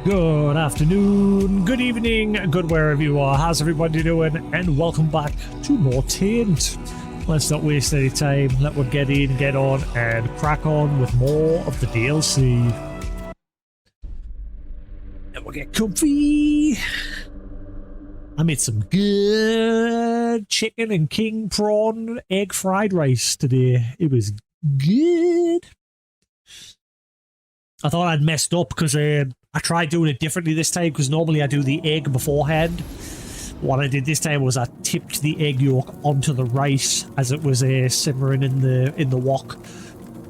Good afternoon, good evening, good wherever you are. How's everybody doing? And welcome back to more Taint. Let's not waste any time. Let us get in, get on, and crack on with more of the DLC. And we'll get comfy. I made some good chicken and king prawn egg fried rice today. It was good. I thought I'd messed up because I tried doing it differently this time because normally I do the egg beforehand. What I did this time was I tipped the egg yolk onto the rice as it was simmering in the wok,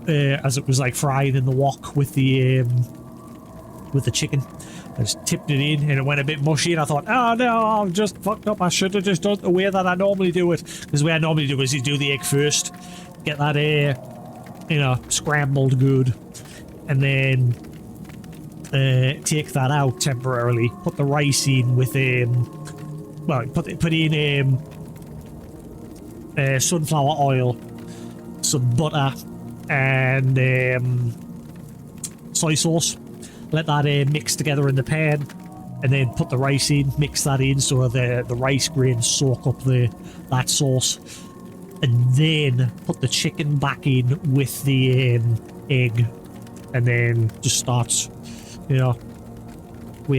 as it was like frying in the wok with the chicken. I just tipped it in and it went a bit mushy and I thought, oh no, I've just fucked up. I should have just done it the way that I normally do it. Because the way I normally do it is you do the egg first, get that scrambled good, and then take that out temporarily, put the rice in with put in sunflower oil, some butter, and soy sauce. Let that mix together in the pan, and then put the rice in, mix that in so the rice grains soak up that sauce, and then put the chicken back in with the egg, and then just start, we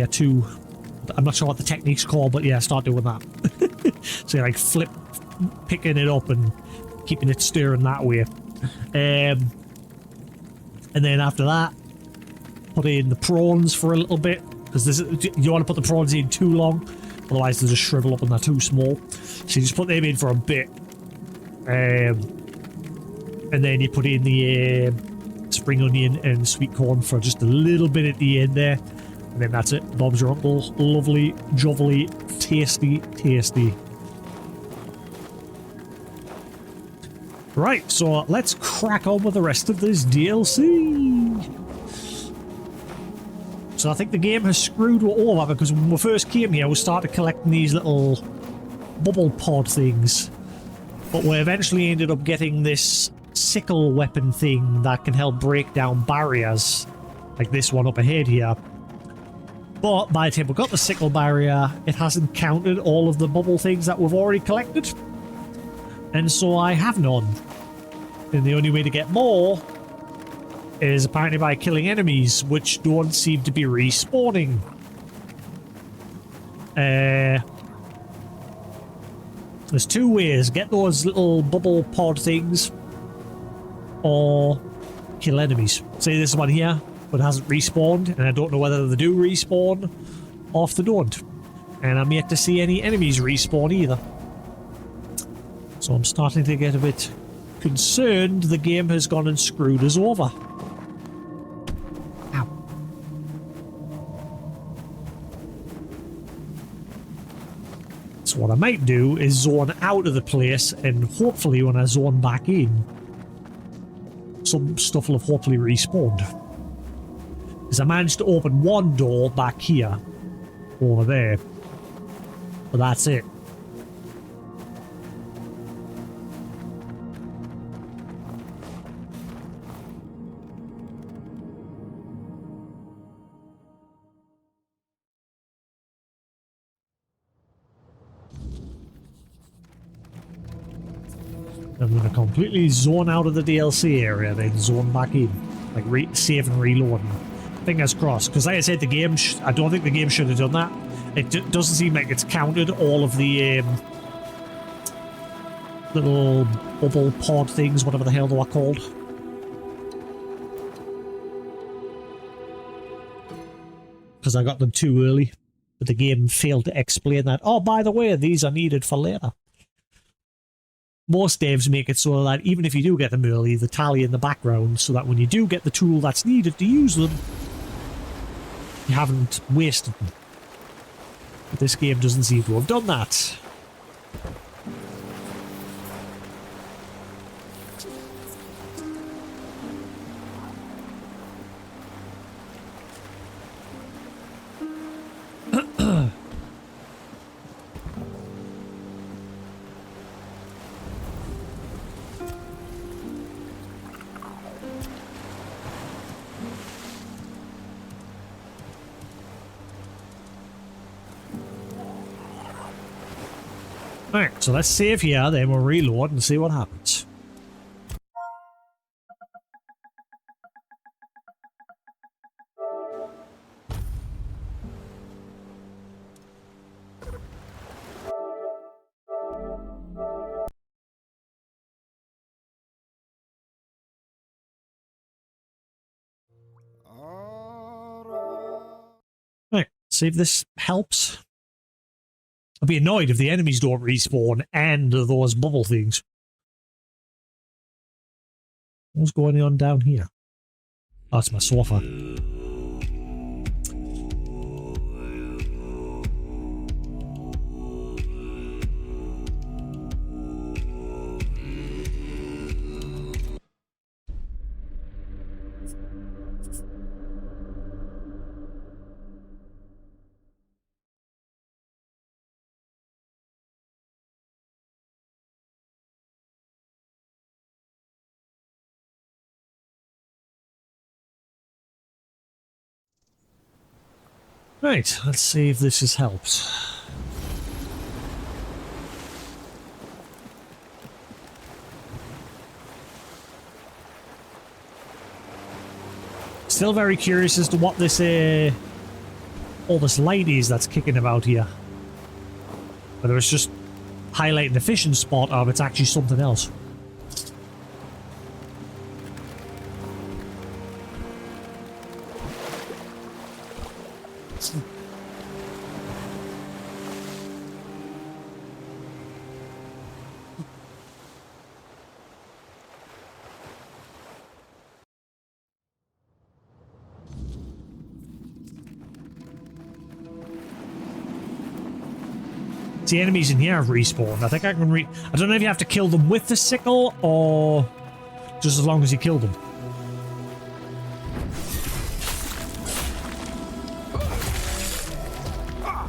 are two. I'm not sure what the technique's called, but yeah, start doing that. So you're like picking it up and keeping it stirring that way. And then after that, put in the prawns for a little bit, because you want to put the prawns in too long, otherwise they'll just shrivel up and they're too small. So you just put them in for a bit. And then you put in the spring onion and sweet corn for just a little bit at the end there. And then that's it. Bob's your uncle. Lovely, jovely, tasty, tasty. Right, so let's crack on with the rest of this DLC. So I think the game has screwed all over because when we first came here, we started collecting these little bubble pod things. But we eventually ended up getting this sickle weapon thing that can help break down barriers, like this one up ahead here. But by the time we got the sickle barrier, it hasn't counted all of the bubble things that we've already collected. And so I have none. And the only way to get more is apparently by killing enemies, which don't seem to be respawning. There's two ways. Get those little bubble pod things, or kill enemies. Say this one here, but it hasn't respawned, and I don't know whether they do respawn or if they don't. And I'm yet to see any enemies respawn either. So I'm starting to get a bit concerned the game has gone and screwed us over. Ow. So what I might do is zone out of the place, and hopefully when I zone back in, some stuff will have hopefully respawned. Because I managed to open one door back here, over there, but that's it. I'm going to completely zone out of the DLC area, then zone back in. Like, save and reload. Fingers crossed. Because like I said, the game... I don't think the game should have done that. It doesn't seem like it's counted all of the little bubble pod things, whatever the hell they were called. Because I got them too early. But the game failed to explain that. Oh, by the way, these are needed for later. Most devs make it so that even if you do get them early, they tally in the background so that when you do get the tool that's needed to use them, you haven't wasted them. But this game doesn't seem to have done that. Alright, so let's save here, then we'll reload and see what happens. Right, see if this helps. I'll be annoyed if the enemies don't respawn and those bubble things. What's going on down here? Oh, it's my sofa. Right, let's see if this has helped. Still very curious as to what this, all this light is that's kicking about here. Whether it's just highlighting the fishing spot or if it's actually something else. The enemies in here have respawned. I think I can I don't know if you have to kill them with the sickle or just as long as you kill them.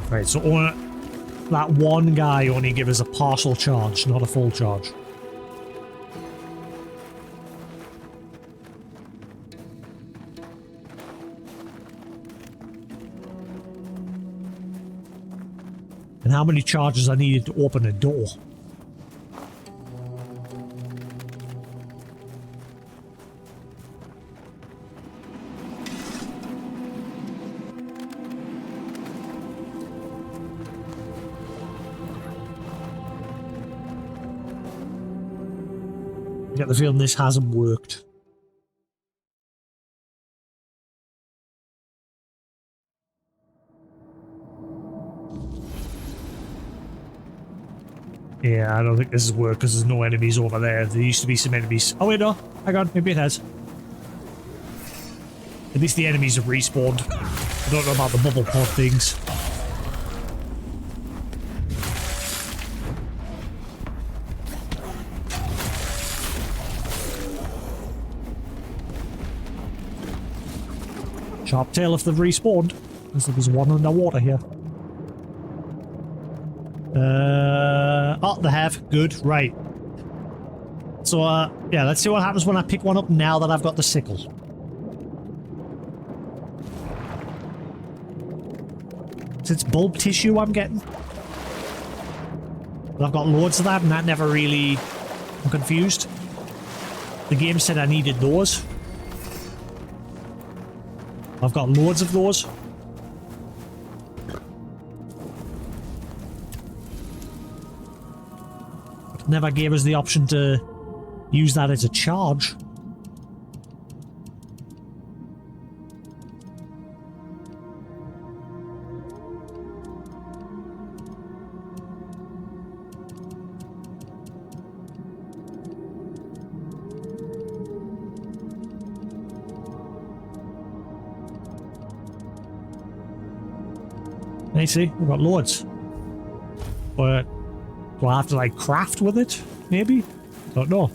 Right, so that one guy only gave us a partial charge, not a full charge. And how many charges I needed to open a door. I get the feeling this hasn't worked. Yeah, I don't think this has worked because there's no enemies over there. There used to be some enemies. Oh wait, no. Hang on, maybe it has. At least the enemies have respawned. I don't know about the bubble pod things. Sharp tail if they've respawned. Because there was one underwater here. Oh, they have. Good. Right. So, yeah, let's see what happens when I pick one up now that I've got the sickle. It's bulb tissue I'm getting. But I've got loads of that and that never really... I'm confused. The game said I needed those. I've got loads of those. Never gave us the option to use that as a charge. I see, we've got loads. But do I have to like craft with it? Maybe? Don't know.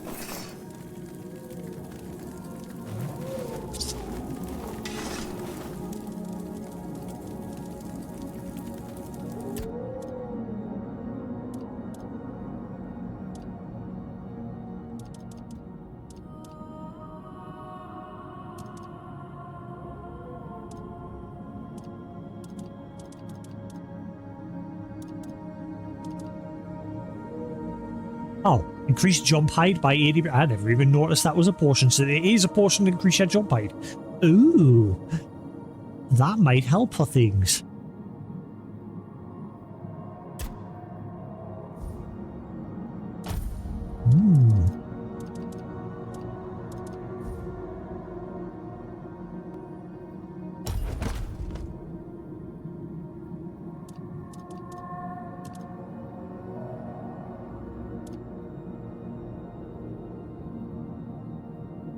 Oh, increased jump height by 80. I never even noticed that was a potion. So it is a potion to increase your jump height. Ooh. That might help for things.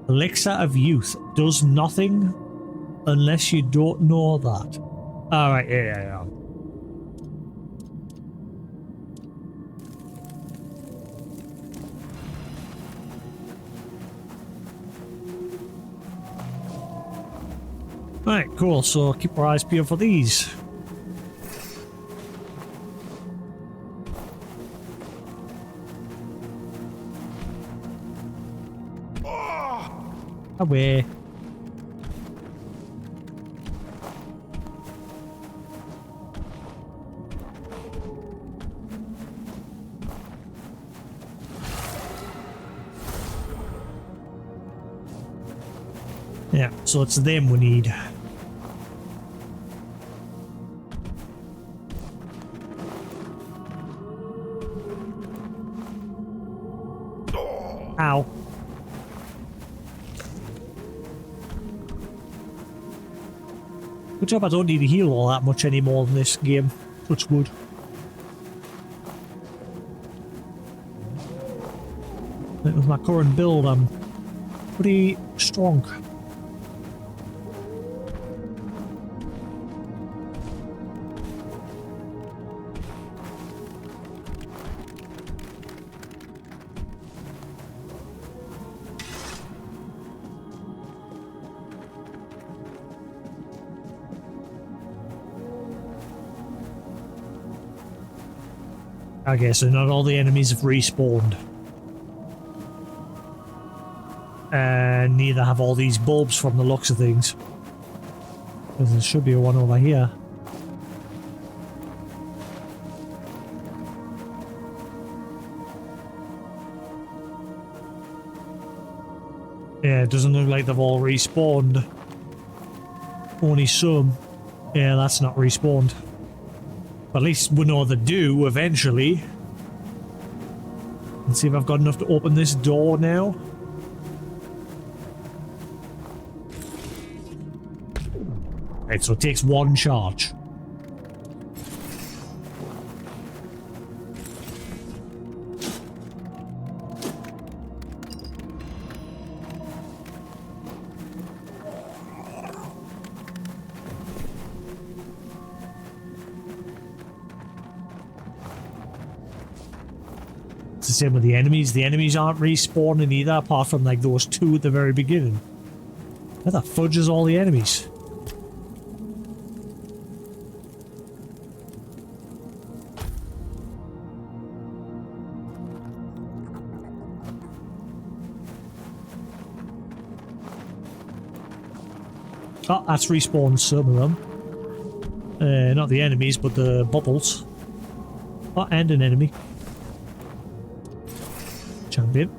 Elixir of Youth does nothing unless you don't know that. Alright, yeah. Alright, cool, so keep our eyes peeled for these. Away. Yeah, so it's them we need. Ow. Good job I don't need to heal all that much anymore in this game. Touch wood. With my current build, I'm pretty strong. I guess so not all the enemies have respawned. And neither have all these bulbs from the looks of things. Because there should be one over here. Yeah, it doesn't look like they've all respawned. Only some. Yeah, that's not respawned. But at least we know they do eventually. Let's see if I've got enough to open this door now. Right, so it takes one charge. It's the same with the enemies. The enemies aren't respawning either, apart from like those two at the very beginning. Where the fudge is all the enemies? Oh, that's respawned some of them. Not the enemies, but the bubbles. Oh, and an enemy. Champion.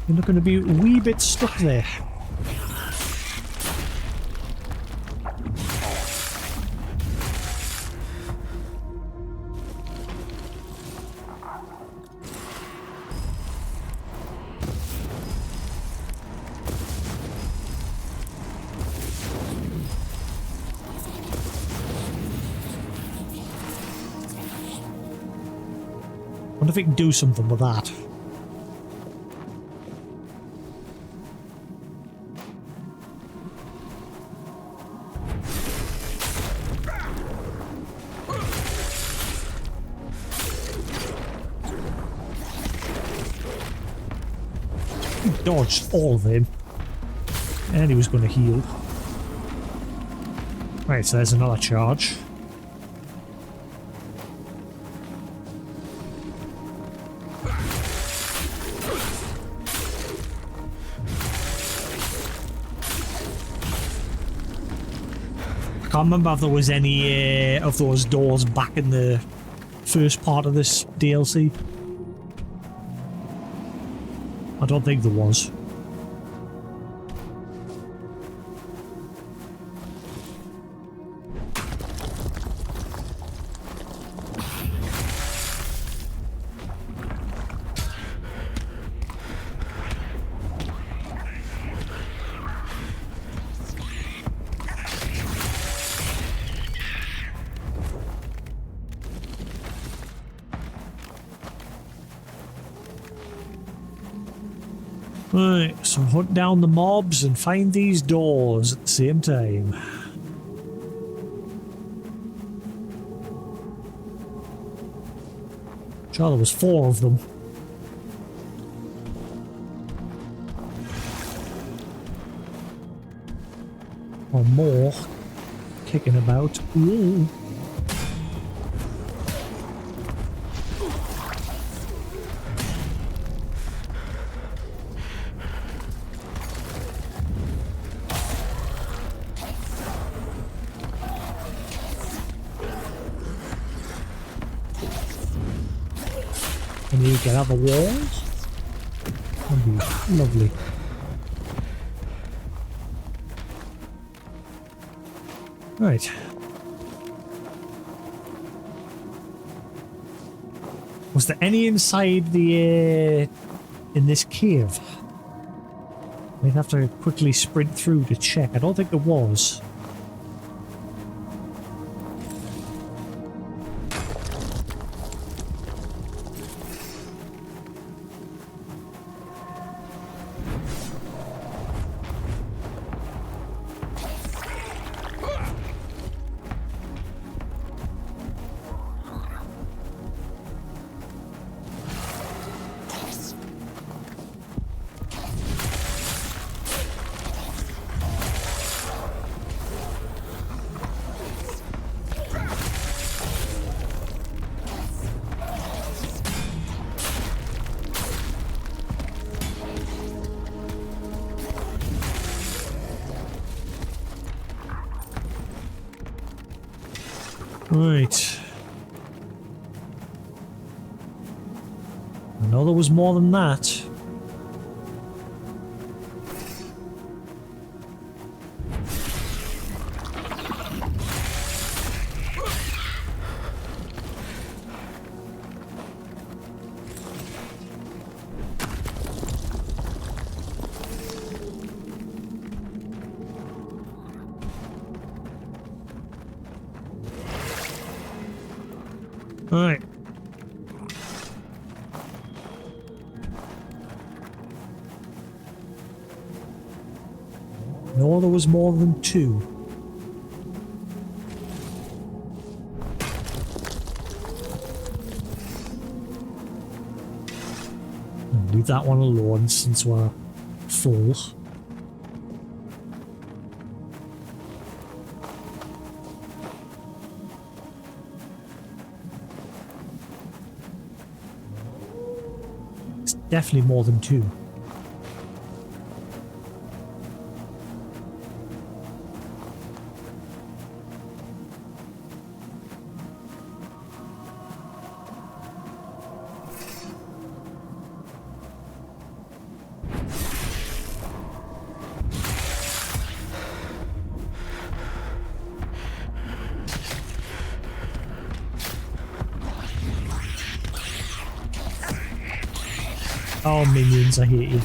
You're not going to be a wee bit stuck there. I wonder if we can do something with that. He dodged all of them. And he was going to heal. Right, so there's another charge. can't remember if there was any of those doors back in the first part of this DLC. I don't think there was. Right, so hunt down the mobs and find these doors at the same time. Sure, there was 4 of them. Or more. Kicking about. Ooh. Can you get out the walls? That'd be lovely. Right. Was there any inside the in this cave? We'd have to quickly sprint through to check. I don't think there was. Right. I know there was more than that. Alright. No, there was more than 2. I'll leave that one alone since we're full. Definitely more than 2. Oh, minions, I hate you.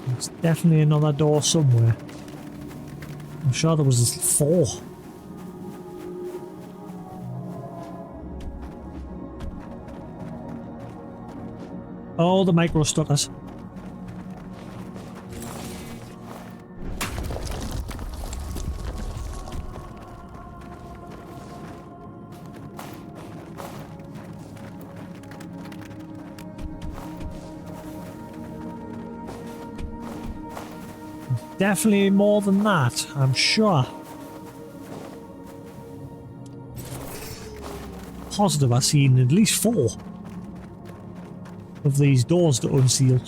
There's definitely another door somewhere. I'm sure there was 4. Oh, the micro stutters. Definitely more than that, I'm sure. positive I've seen at least 4 of these doors to unseal.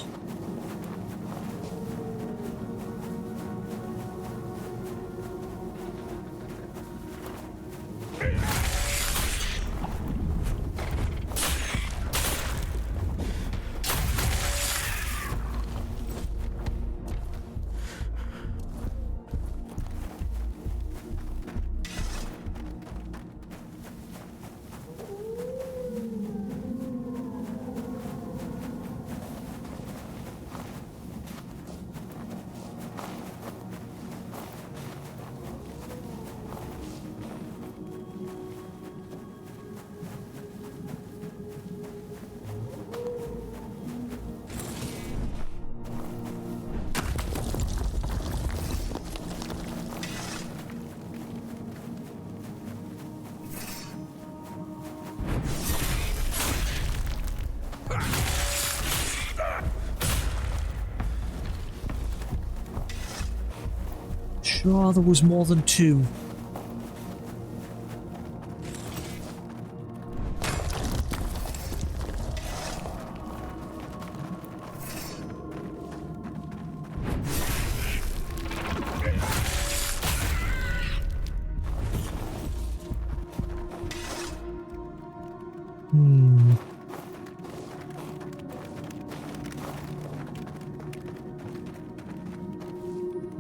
Sure, there was more than 2.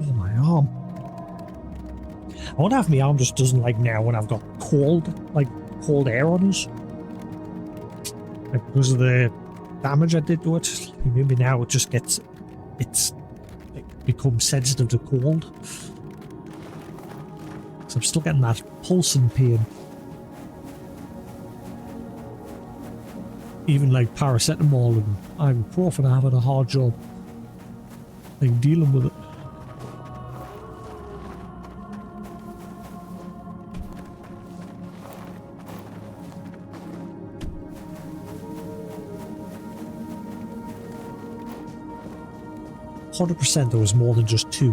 Oh, my arm. I wonder if my arm just doesn't like now when I've got cold air on us. Like because of the damage I did to it. Maybe now it just gets, it becomes sensitive to cold. So I'm still getting that pulsing pain. Even like paracetamol and ibuprofen are having a hard job like dealing with it. %, there was more than just 2.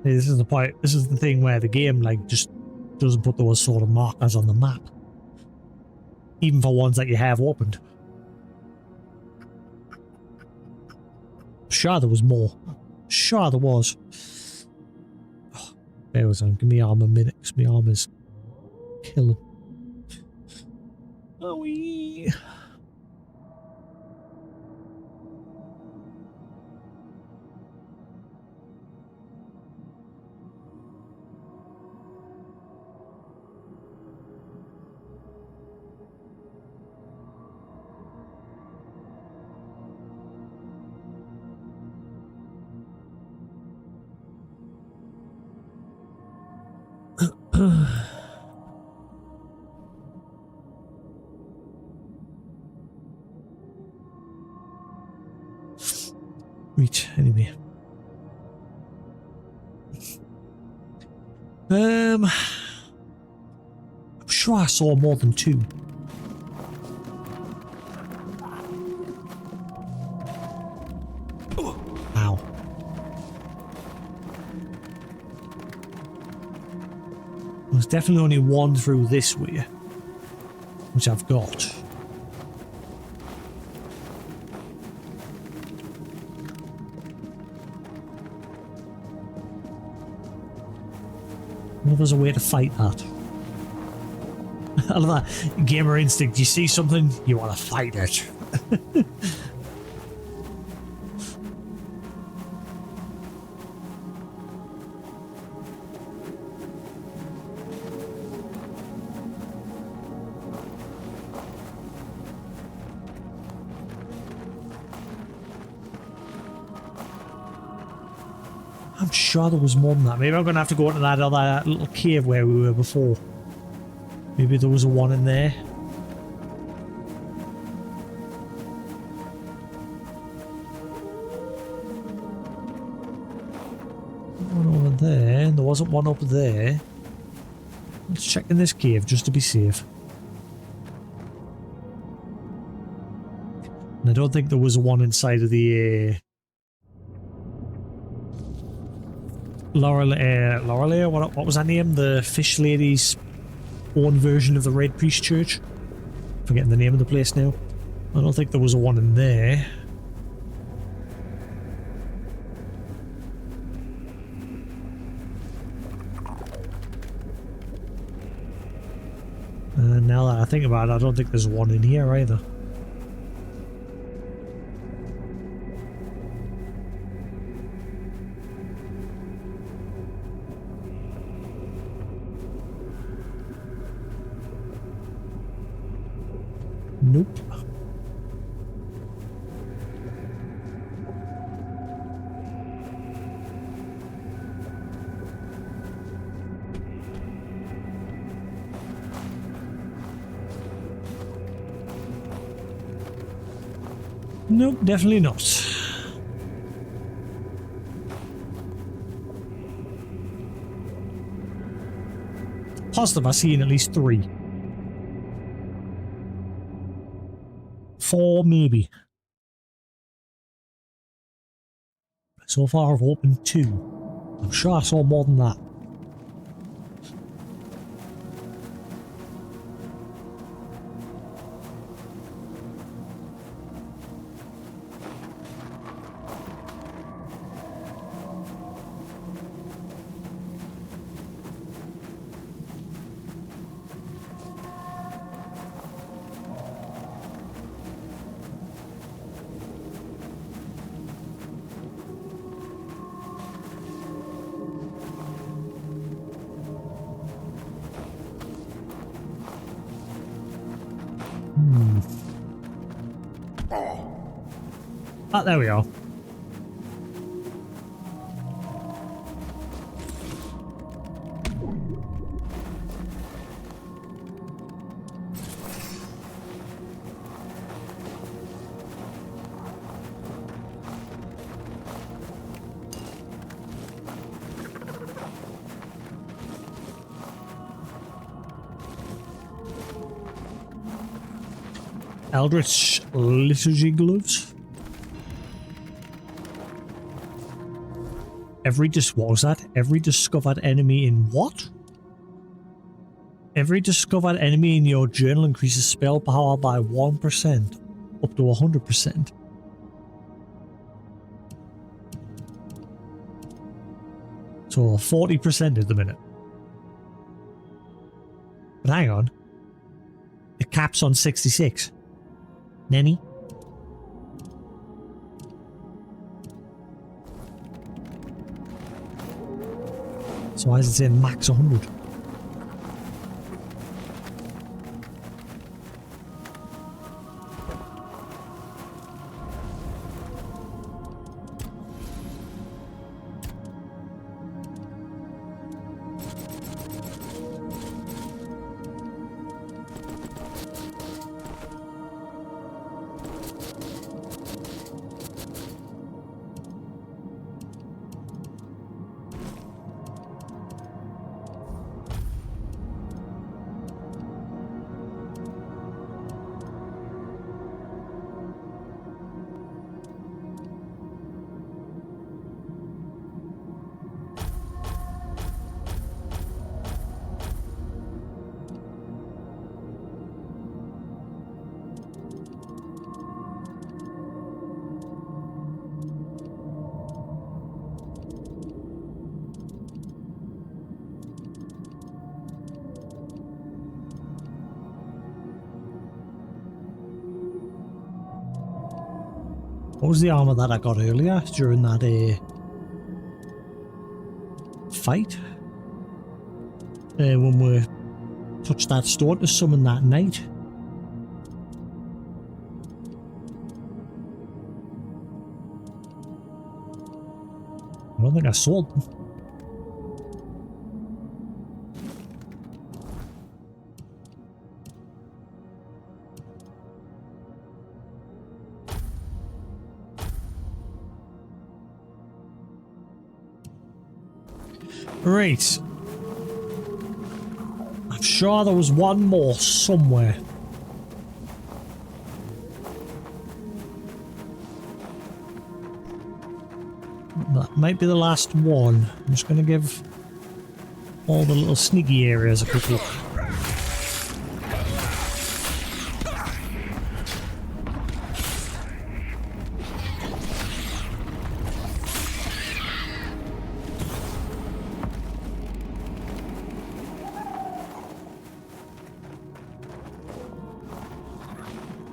Hey, this is the point. This is the thing where the game like just doesn't put those sort of markers on the map, even for ones that you have opened. Sure there was more. Sure there was. Oh, there was on. Give me arm a minute, because my arm is killing. Oh, wee. Right, anyway. I'm sure I saw more than 2. Ow. There's definitely only 1 through this way, which I've got. Well, there's a way to fight that. I love that gamer instinct. You see something, you want to fight it. I'm sure there was more than that. Maybe I'm going to have to go into that other little cave where we were before. Maybe there was a one in there. One over there. There wasn't one up there. Let's check in this cave just to be safe. And I don't think there was one inside of the Lorelei, what was her name? The fish lady's own version of the Red Priest Church. Forgetting the name of the place now. I don't think there was a one in there. Now that I think about it, I don't think there's one in here either. Nope. Nope, definitely not. Positive, I've seen at least 3. 4 maybe. So far I've opened 2. I'm sure I saw more than that. Ah, there we are. Eldritch Liturgy Gloves. What was that? Every discovered enemy in what? Every discovered enemy in your journal increases spell power by 1%, up to 100%. So 40% at the minute. But hang on. It caps on 66. Nenny? So why is it saying max 100? What was the armor that I got earlier during that fight? When we touched that stone to summon that knight. I don't think I sold them. Right. I'm sure there was one more somewhere. That might be the last one. I'm just going to give all the little sneaky areas a quick look.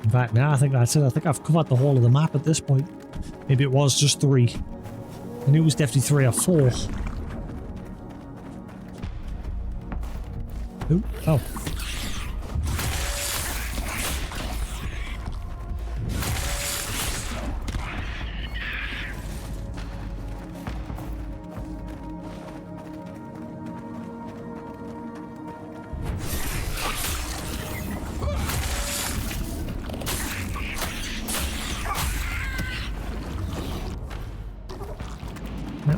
In fact, now I think that's it. I think I've covered the whole of the map at this point. Maybe it was just 3. I knew it was definitely 3 or 4. Ooh, oh.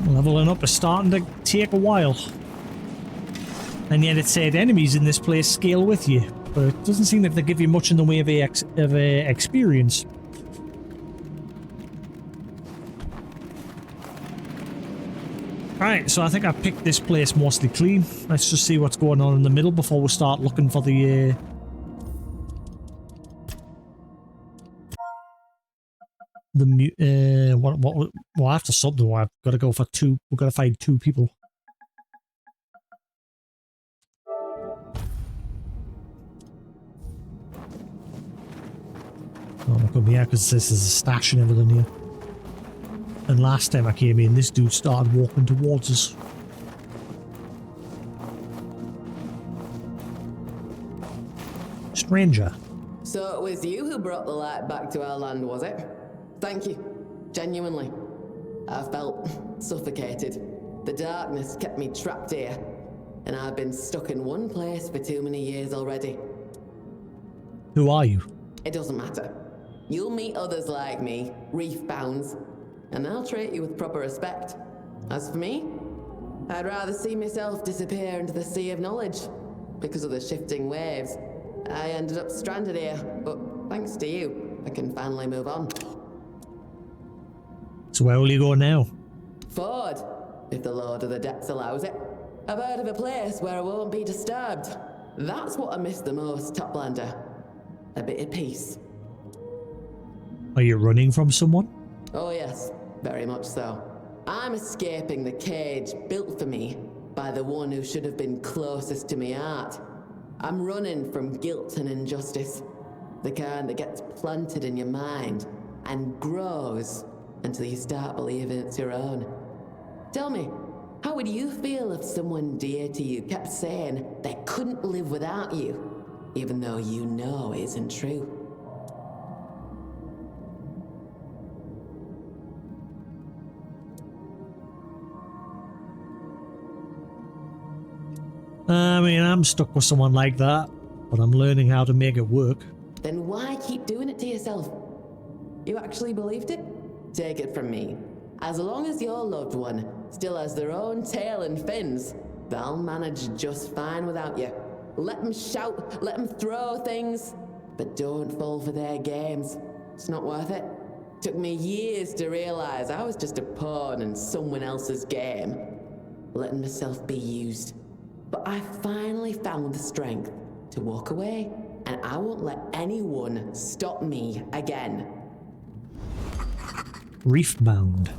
Leveling up is starting to take a while. And yet it said enemies in this place scale with you, but it doesn't seem like they give you much in the way of experience. Alright, so I think I picked this place mostly clean. Let's just see what's going on in the middle before we start looking for the well, after something, I've got to go for 2. We've got to find 2 people. Oh, look at me, yeah, because this is a stash and everything here. And last time I came in, this dude started walking towards us. Stranger. So it was you who brought the light back to our land, was it? Thank you. Genuinely. I felt suffocated. The darkness kept me trapped here, and I've been stuck in one place for too many years already. Who are you? It doesn't matter. You'll meet others like me, reef-bounds, and they'll treat you with proper respect. As for me, I'd rather see myself disappear into the sea of knowledge. Because of the shifting waves, I ended up stranded here, but thanks to you, I can finally move on. So where will you go now? Forward, if the Lord of the Depths allows it. I've heard of a place where I won't be disturbed. That's what I miss the most, Toplander. A bit of peace. Are you running from someone? Oh yes, very much so. I'm escaping the cage built for me by the one who should have been closest to my heart. I'm running from guilt and injustice. The kind that gets planted in your mind and grows until you start believing it's your own. Tell me, how would you feel if someone dear to you kept saying they couldn't live without you, even though you know it isn't true? I mean, I'm stuck with someone like that, but I'm learning how to make it work. Then why keep doing it to yourself? You actually believed it? Take it from me. As long as your loved one still has their own tail and fins, they'll manage just fine without you. Let them shout, let them throw things, but don't fall for their games. It's not worth it. Took me years to realize I was just a pawn in someone else's game, letting myself be used. But I finally found the strength to walk away, and I won't let anyone stop me again. Reefbound.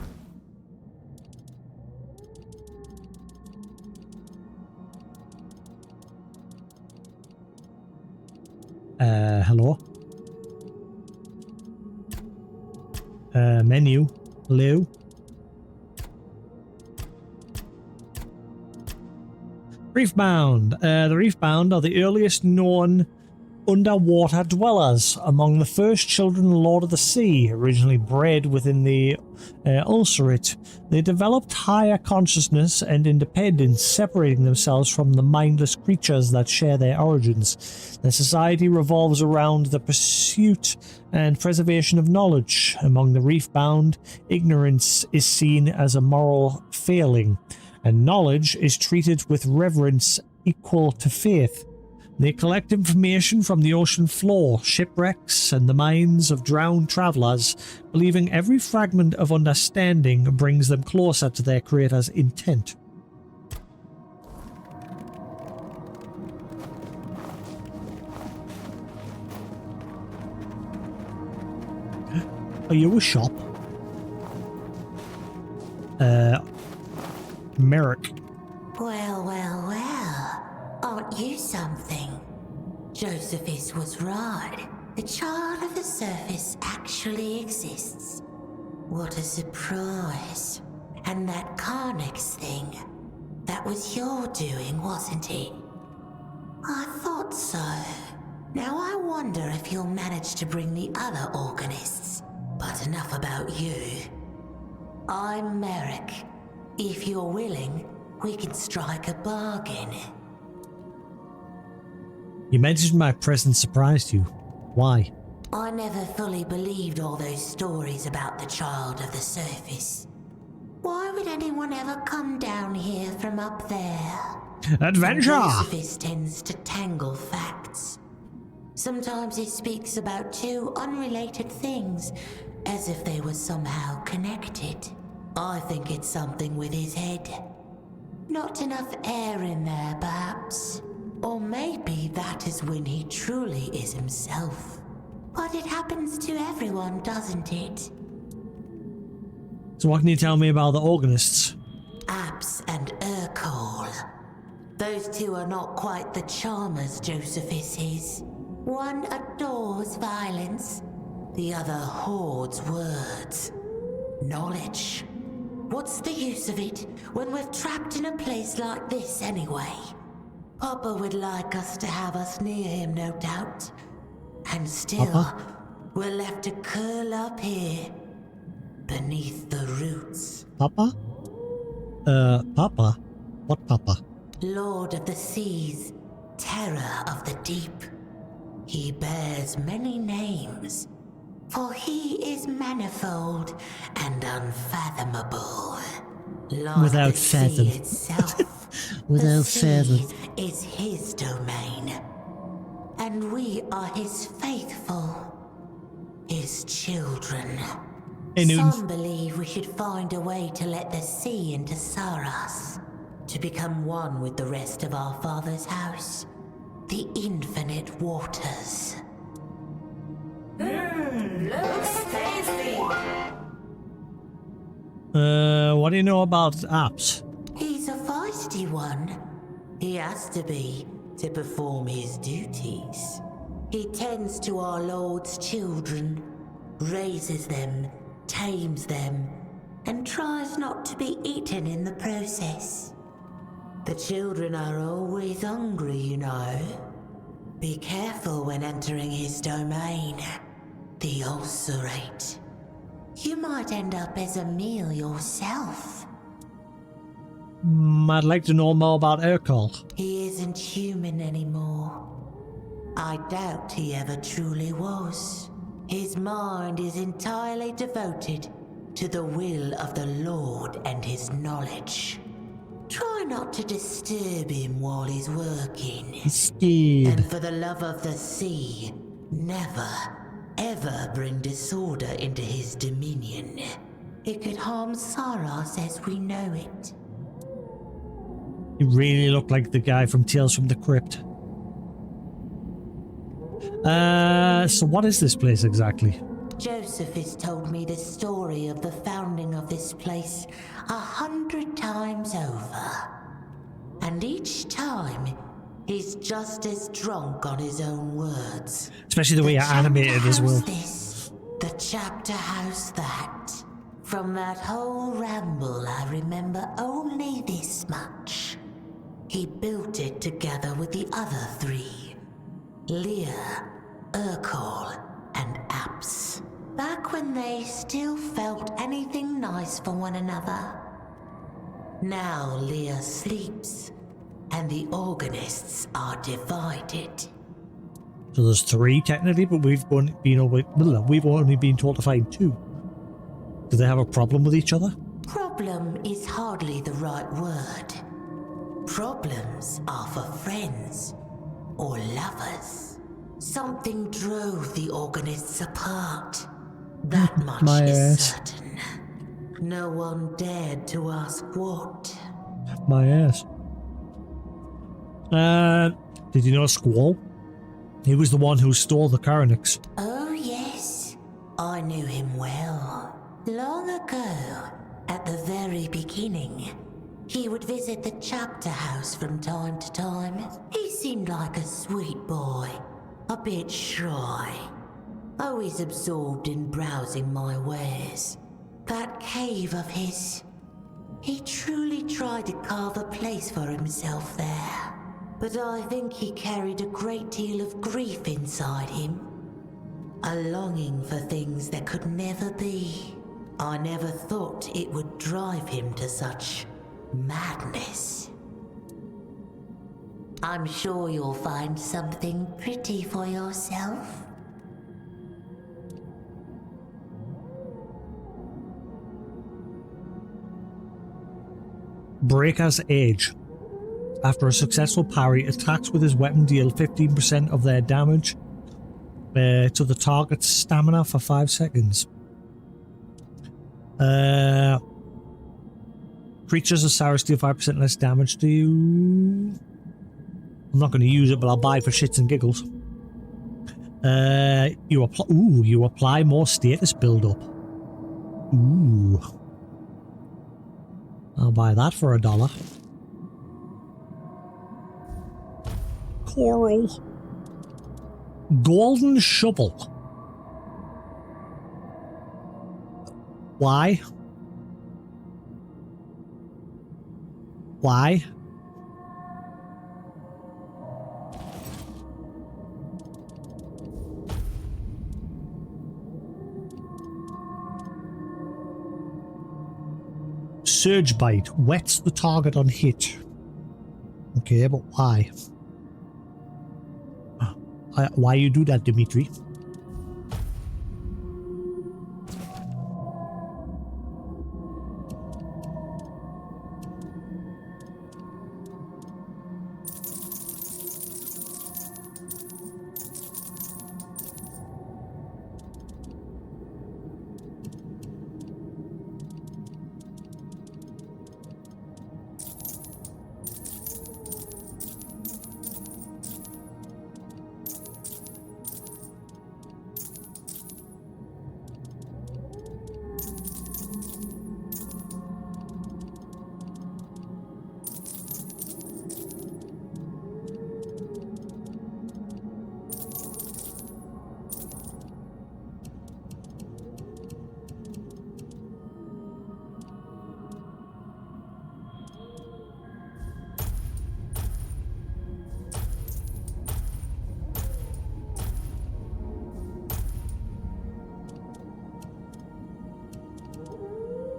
Hello? Menu. Hello? Reefbound. The Reefbound are the earliest known underwater dwellers, among the first children of the Lord of the Sea, originally bred within the Ulcerate. They developed higher consciousness and independence, separating themselves from the mindless creatures that share their origins. Their society revolves around the pursuit and preservation of knowledge. Among the Reefbound, ignorance is seen as a moral failing, and knowledge is treated with reverence equal to faith. They collect information from the ocean floor, shipwrecks, and the minds of drowned travelers, believing every fragment of understanding brings them closer to their creator's intent. Are you a shop? Merrick. Well, well, well. Aren't you something? Josephus was right. The child of the surface actually exists. What a surprise. And that Carnix thing, that was your doing, wasn't it? I thought so. Now I wonder if you'll manage to bring the other organists. But enough about you. I'm Merrick. If you're willing, we can strike a bargain. You mentioned my presence surprised you. Why? I never fully believed all those stories about the child of the surface. Why would anyone ever come down here from up there? Adventure! Josephus tends to tangle facts. Sometimes he speaks about two unrelated things, as if they were somehow connected. I think it's something with his head. Not enough air in there, perhaps. Or maybe that is when he truly is himself. But it happens to everyone, doesn't it? So what can you tell me about the organists? Abs and Urkol. Those two are not quite the charmers Josephus is. One adores violence, the other hoards words. Knowledge. What's the use of it when we're trapped in a place like this anyway? Papa would like us to have us near him, no doubt. And still, Papa? we're left to curl up here, beneath the roots. Papa? Papa? What Papa? Lord of the seas, terror of the deep. He bears many names, for he is manifold and unfathomable. Like Without the sea fathom. itself, Without the sea fathom. is his domain, and we are his faithful, his children. Hey, Newton. Some believe we should find a way to let the sea into Saras, to become one with the rest of our father's house, the infinite waters. Looks tasty. What do you know about apps? He's a feisty one. He has to be to perform his duties. He tends to our Lord's children, raises them, tames them, and tries not to be eaten in the process. The children are always hungry, you know. Be careful when entering his domain. The ulcerate. You might end up as a meal yourself. I'd like to know more about Urkel. He isn't human anymore. I doubt he ever truly was. His mind is entirely devoted to the will of the Lord and his knowledge. Try not to disturb him while he's working. Steve. And for the love of the sea, never, ever bring disorder into his dominion. It could harm Saras as we know it. You really look like the guy from Tales from the Crypt. So what is this place exactly? Joseph has told me the story of the founding of this place 100 times over. And each time, he's just as drunk on his own words. Especially the way you're animated as well. This, the chapter house that. From that whole ramble, I remember only this much. He built it together with the other three. Leah, Urkol, and Abs. Back when they still felt anything nice for one another. Now Leah sleeps, and the organists are divided. So there's three technically, but we've only been told to find two. Do they have a problem with each other? Problem is hardly the right word. Problems are for friends. or lovers. Something drove the organists apart. That much My is ass. certain. No one dared to ask what. My ass. Did you know Squall? He was the one who stole the Coronix. Oh yes, I knew him well. Long ago, at the very beginning, he would visit the chapter house from time to time. He seemed like a sweet boy, a bit shy, always absorbed in browsing my wares. That cave of his, he truly tried to carve a place for himself there. But I think he carried a great deal of grief inside him. A longing for things that could never be. I never thought it would drive him to such madness. I'm sure you'll find something pretty for yourself. Breaker's Age. After a successful parry, attacks with his weapon deal 15% of their damage to the target's stamina for 5 seconds. Creatures of Sarah's deal 5% less damage to you. I'm not going to use it, but I'll buy it for shits and giggles. You apply more status build-up. Ooh. I'll buy that for $1. Coral. Golden Shovel. Why? Why? Surge Bite. Wets the target on hit. Okay, but why? Why you do that, Dimitri?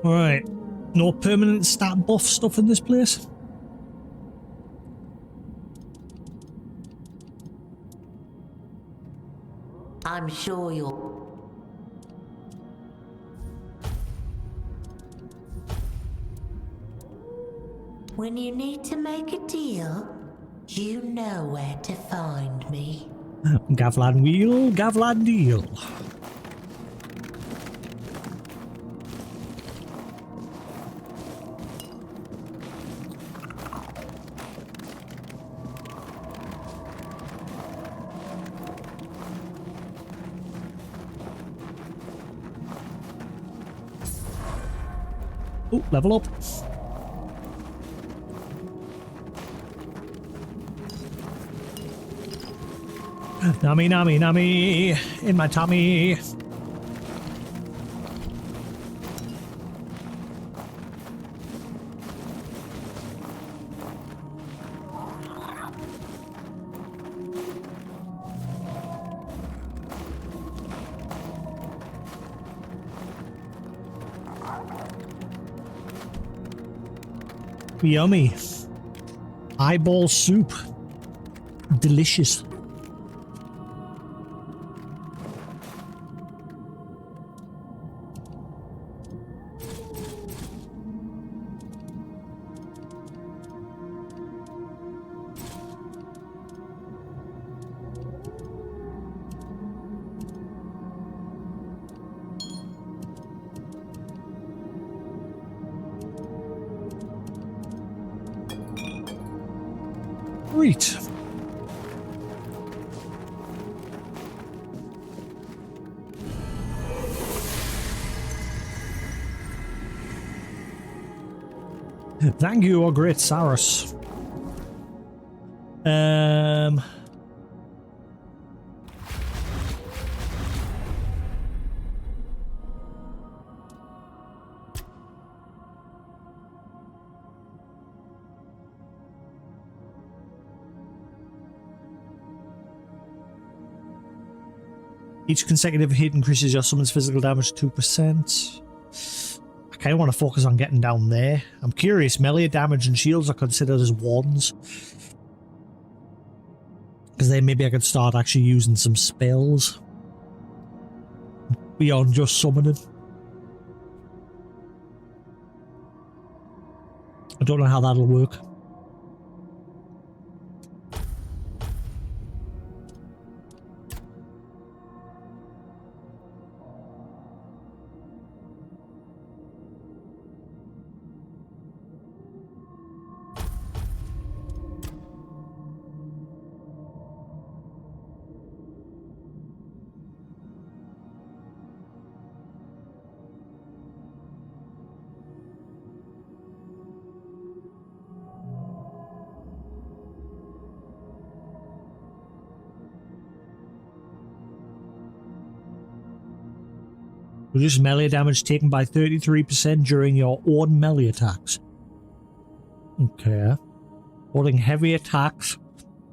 Alright. No permanent stat buff stuff in this place? I'm sure you'll... When you need to make a deal, you know where to find me. Gavlan wheel, Gavlan deal. Oh, level up. Nami, nami, nami, in my tummy. Yummy. Eyeball soup. Delicious. Right. Thank you, O great Saurus. Each consecutive hit increases your summon's physical damage 2%. I kind of want to focus on getting down there. I'm curious, melee damage and shields are considered as wands. Because then maybe I could start actually using some spells. Beyond just summoning. I don't know how that'll work. Reduce melee damage taken by 33% during your own melee attacks. Okay. Holding heavy attacks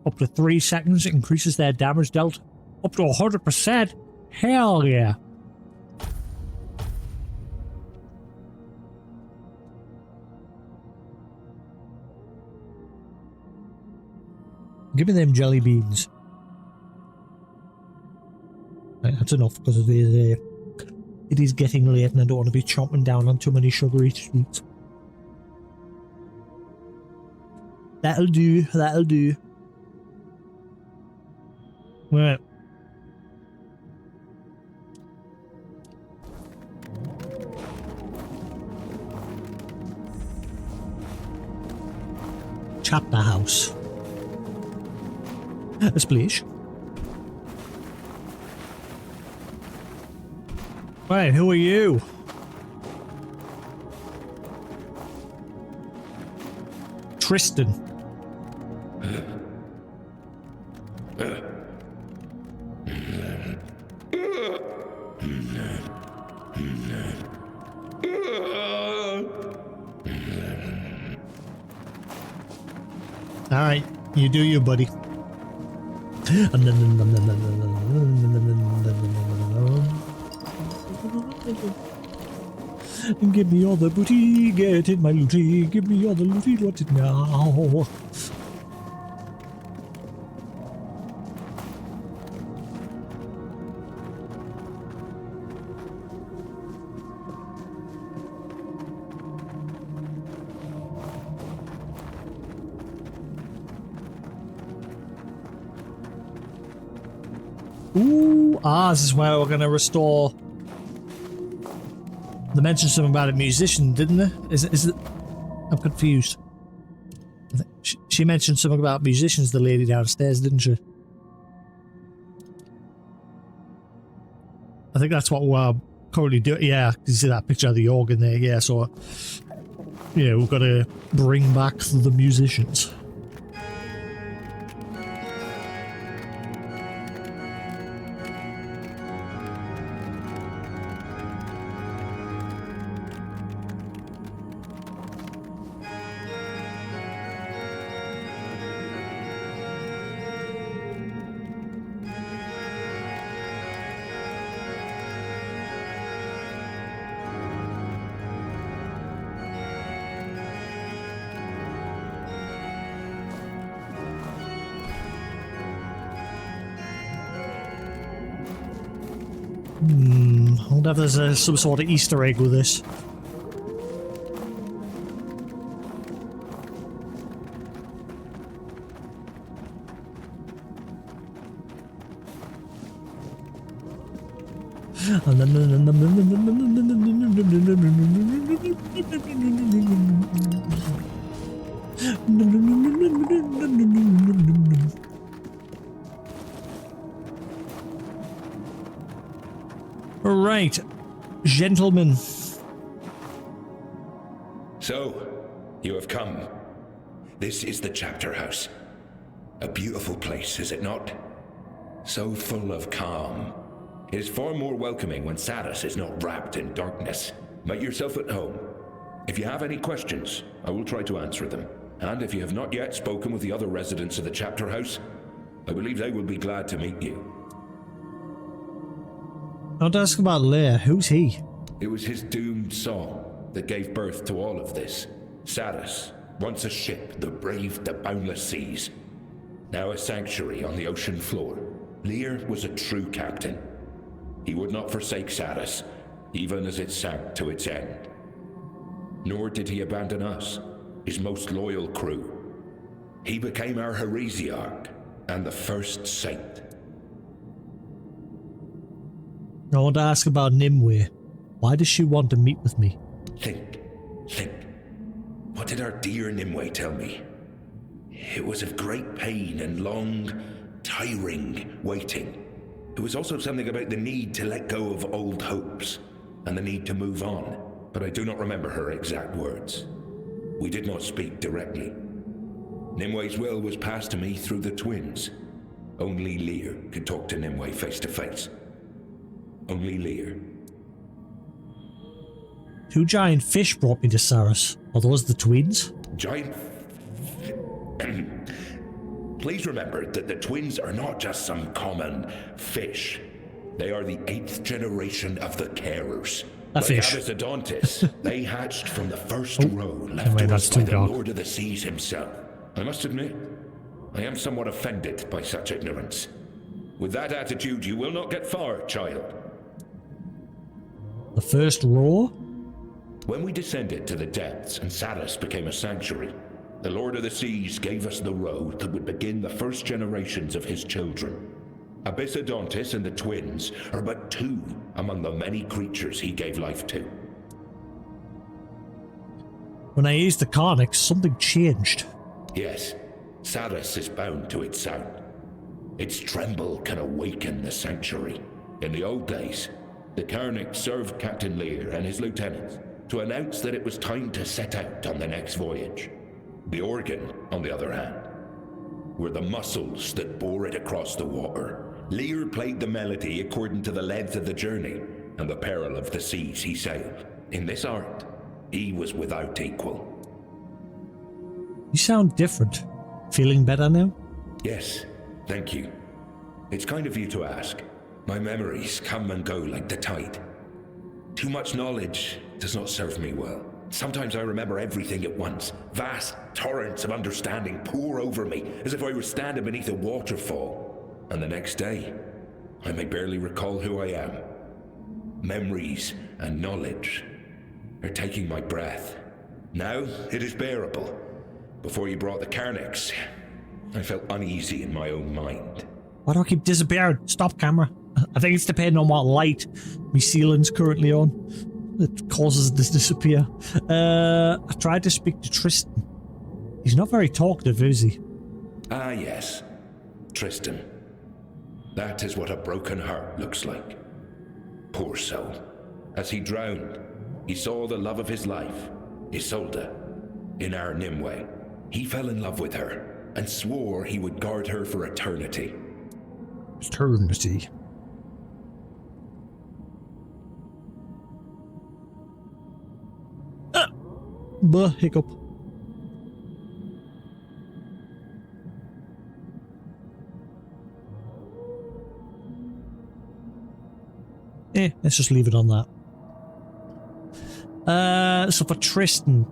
up to 3 seconds increases their damage dealt up to 100%. Hell yeah. Give me them jelly beans. Right, that's enough because it is getting late and I don't want to be chomping down on too many sugary treats. That'll do, that'll do. Right. Chapter house. A splish. Right, who are you? Tristan. Alright, you do you, buddy. Give me all the booty, get in my looty, give me all the looty, what it now? Ooh, this is where we're gonna restore. They mentioned something about a musician, didn't they? Is it? I'm confused. She mentioned something about musicians, the lady downstairs, didn't she? I think that's what we're currently doing. Yeah, you see that picture of the organ there? Yeah, so yeah, we've got to bring back the musicians. I wonder if there's some sort of Easter egg with this. Right, gentlemen. So, you have come. This is the chapter house. A beautiful place, is it not? So full of calm. It is far more welcoming when Saris is not wrapped in darkness. Make yourself at home. If you have any questions, I will try to answer them. And if you have not yet spoken with the other residents of the chapter house, I believe they will be glad to meet you. I want to ask about Leia. Who's he? It was his doomed song that gave birth to all of this. Saris, once a ship that braved the boundless seas, now a sanctuary on the ocean floor. Lear was a true captain. He would not forsake Saris, even as it sank to its end. Nor did he abandon us, his most loyal crew. He became our heresiarch and the first saint. I want to ask about Nimue. Why does she want to meet with me? Think. What did our dear Nimue tell me? It was of great pain and long, tiring waiting. It was also something about the need to let go of old hopes and the need to move on, but I do not remember her exact words. We did not speak directly. Nimue's will was passed to me through the twins. Only Lear could talk to Nimue face to face. Only Lear. 2 giant fish brought me to Saris. Are those the twins? Giant... Please remember that the twins are not just some common fish. They are the 8th generation of the Carers. A fish. Like Avisodontis, they hatched from the first row left to us by the Lord of the Seas himself. I must admit, I am somewhat offended by such ignorance. With that attitude, you will not get far, child. The first row? When we descended to the depths and Saris became a sanctuary, the Lord of the Seas gave us the road that would begin the first generations of his children. Avisodontis and the twins are but 2 among the many creatures he gave life to. When I used the Carnix, something changed. Yes, Saris is bound to its sound. Its tremble can awaken the sanctuary. In the old days, the Carnix served Captain Lear and his lieutenants to announce that it was time to set out on the next voyage. The organ, on the other hand, were the muscles that bore it across the water. Lear played the melody according to the length of the journey and the peril of the seas he sailed. In this art, he was without equal. You sound different. Feeling better now? Yes, thank you. It's kind of you to ask. My memories come and go like the tide. Too much knowledge does not serve me well. Sometimes I remember everything at once. Vast torrents of understanding pour over me as if I were standing beneath a waterfall. And the next day, I may barely recall who I am. Memories and knowledge are taking my breath. Now it is bearable. Before you brought the Carnix, I felt uneasy in my own mind. Why do I keep disappearing? Stop, camera. I think it's depending on what light my ceiling's currently on. It causes this to disappear. I tried to speak to Tristan. He's not very talkative, is he? Ah, yes. Tristan. That is what a broken heart looks like. Poor soul. As he drowned, he saw the love of his life, Isolde, in our Nimue. He fell in love with her and swore he would guard her for eternity. Eternity. Hiccup. Let's just leave it on that. So for Tristan,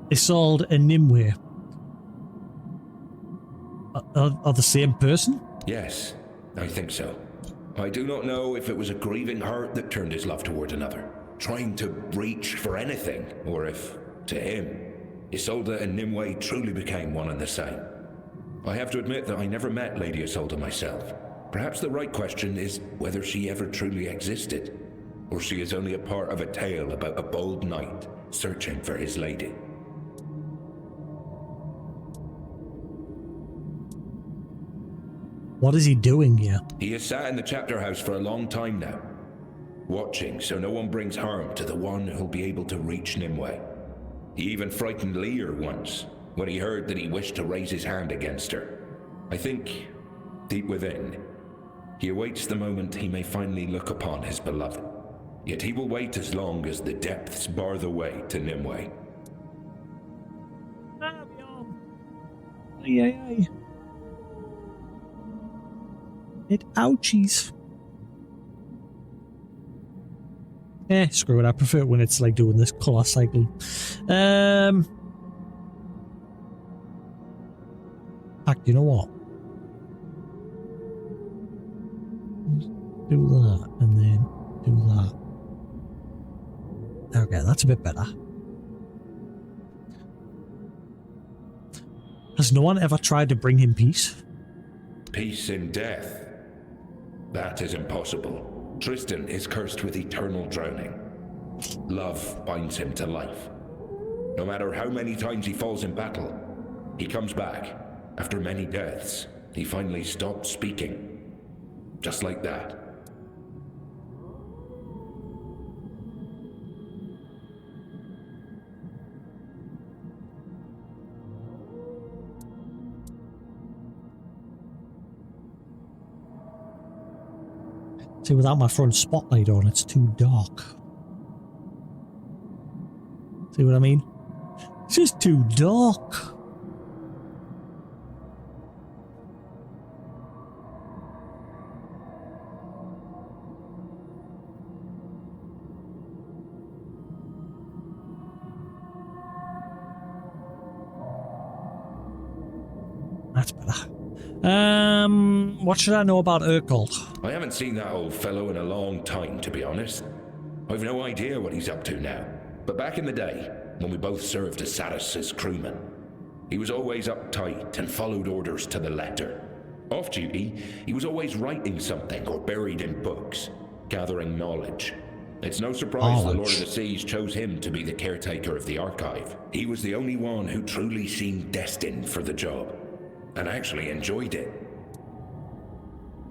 Isolde and Nimue are the same person? Yes, I think so. I do not know if it was a grieving heart that turned his love toward another, trying to reach for anything, or if, to him, Isolde and Nimue truly became one and the same. I have to admit that I never met Lady Isolde myself. Perhaps the right question is whether she ever truly existed, or she is only a part of a tale about a bold knight searching for his lady. What is he doing here? He has sat in the chapter house for a long time now, watching so no one brings harm to the one who'll be able to reach Nimue. He even frightened Lear once, when he heard that he wished to raise his hand against her. I think, deep within, he awaits the moment he may finally look upon his beloved. Yet he will wait as long as the depths bar the way to Nimue. Ay. It ouchies. Screw it. I prefer it when it's like doing this colour cycle. Heck, you know what? Do that and then do that. Okay, that's a bit better. Has no one ever tried to bring him peace? Peace in death? That is impossible. Tristan is cursed with eternal drowning. Love binds him to life. No matter how many times he falls in battle, he comes back. After many deaths, he finally stops speaking. Just like that. See, without my front spotlight on, it's too dark. See what I mean? It's just too dark. That's better. What should I know about Urkel? I haven't seen that old fellow in a long time, to be honest. I've no idea what he's up to now. But back in the day, when we both served as Satis's crewmen, he was always uptight and followed orders to the letter. Off duty, he was always writing something or buried in books, gathering knowledge. It's no surprise the Lord of the Seas chose him to be the caretaker of the archive. He was the only one who truly seemed destined for the job, and actually enjoyed it.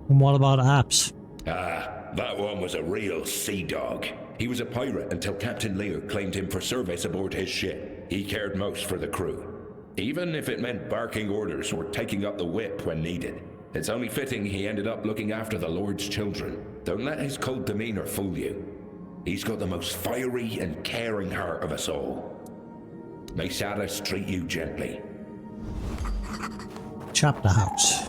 And what about Apps? That one was a real sea dog. He was a pirate until Captain Lear claimed him for service aboard his ship. He cared most for the crew, even if it meant barking orders or taking up the whip when needed. It's only fitting he ended up looking after the Lord's children. Don't let his cold demeanor fool you. He's got the most fiery and caring heart of us all. May Satis treat you gently. Chapter House.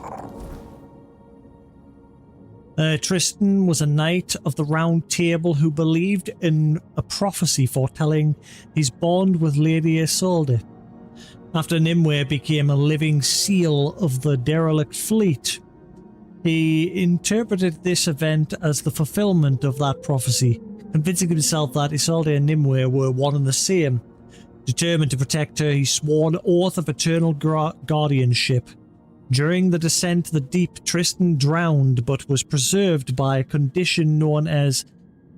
Tristan was a knight of the Round Table who believed in a prophecy foretelling his bond with Lady Isolde. After Nimue became a living seal of the derelict fleet, he interpreted this event as the fulfillment of that prophecy, convincing himself that Isolde and Nimue were one and the same. Determined to protect her, he swore an oath of eternal guardianship. During the descent to the deep, Tristan drowned but was preserved by a condition known as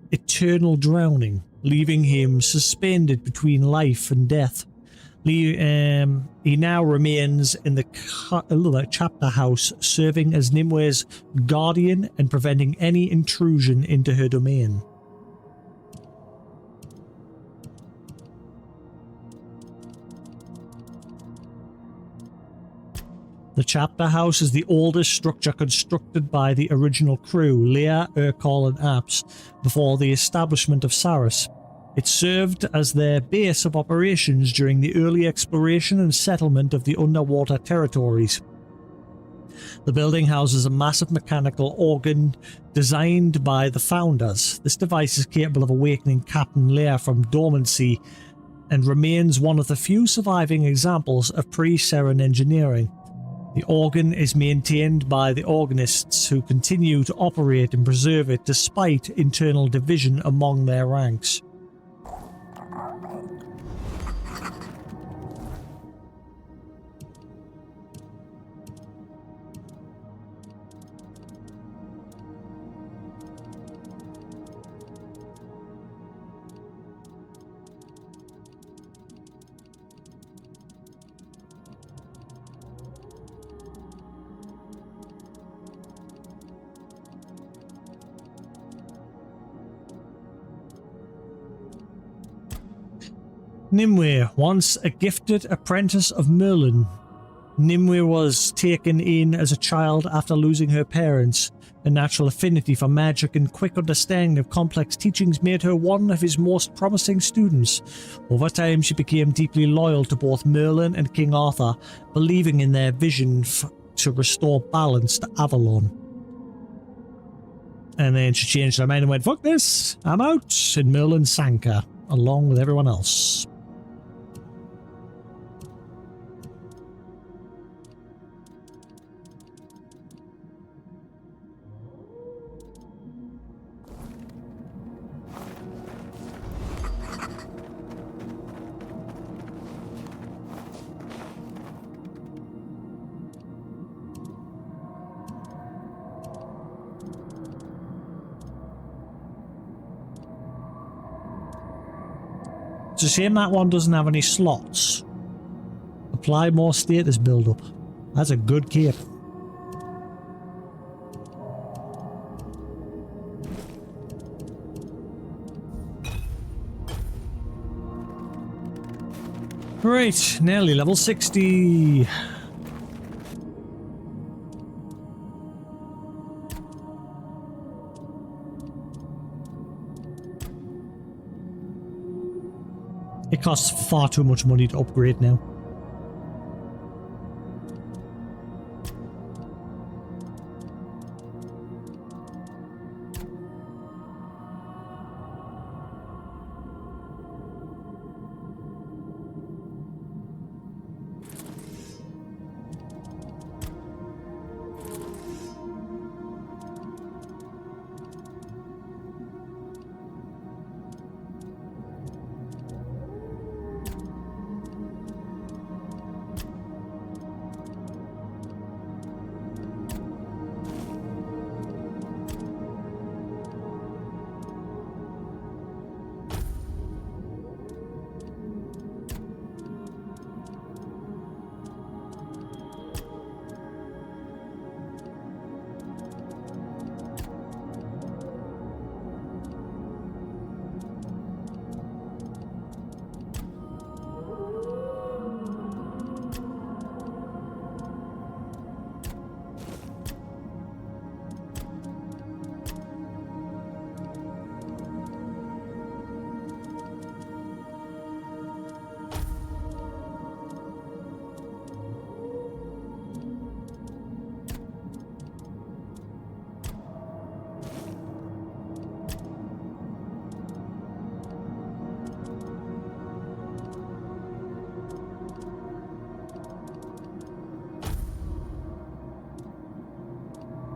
eternal drowning, leaving him suspended between life and death. He now remains in the chapter house, serving as Nimue's guardian and preventing any intrusion into her domain. The chapter house is the oldest structure constructed by the original crew, Lear, Urkel and Apps, before the establishment of Saris. It served as their base of operations during the early exploration and settlement of the underwater territories. The building houses a massive mechanical organ designed by the founders. This device is capable of awakening Captain Lear from dormancy and remains one of the few surviving examples of pre-Seren engineering. The organ is maintained by the organists, who continue to operate and preserve it despite internal division among their ranks. Nimue, once a gifted apprentice of Merlin. Nimue was taken in as a child after losing her parents. A natural affinity for magic and quick understanding of complex teachings made her one of his most promising students. Over time, she became deeply loyal to both Merlin and King Arthur, believing in their vision to restore balance to Avalon. And then she changed her mind and went, fuck this, I'm out, and Merlin sank her, along with everyone else. It's a shame that one doesn't have any slots. Apply more status build-up. That's a good cape. Right, nearly level 60. It costs far too much money to upgrade now.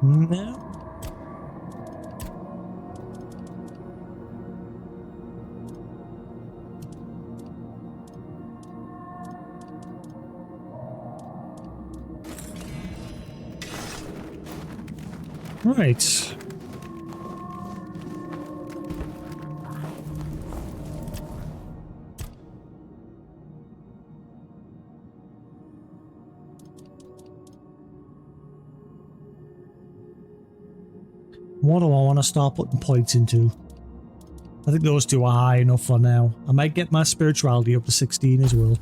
No. Right. What do I want to start putting points into? I think those two are high enough for now. I might get my spirituality up to 16 as well.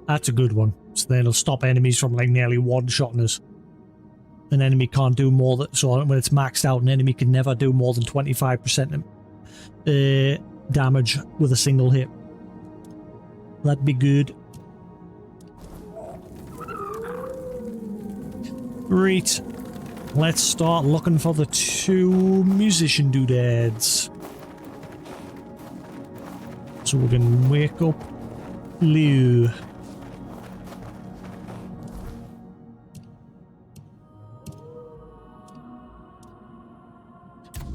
That's a good one. So then it'll stop enemies from like nearly one-shotting us. An enemy can't do more than... So when it's maxed out, an enemy can never do more than 25% damage with a single hit. That'd be good. Right. Let's start looking for the two musician doodads. So we can wake up Liu.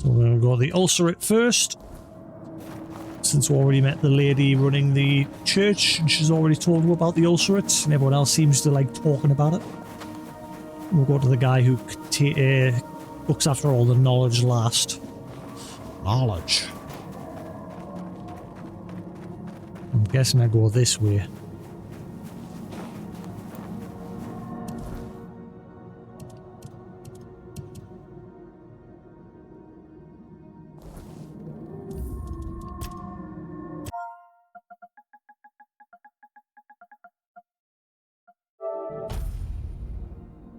So we're going to go the ulcerate first. Since we already met the lady running the church, and she's already told you about the ulcerate, and everyone else seems to like talking about it. We'll go to the guy who looks after all the knowledge last. Knowledge. I'm guessing I go this way.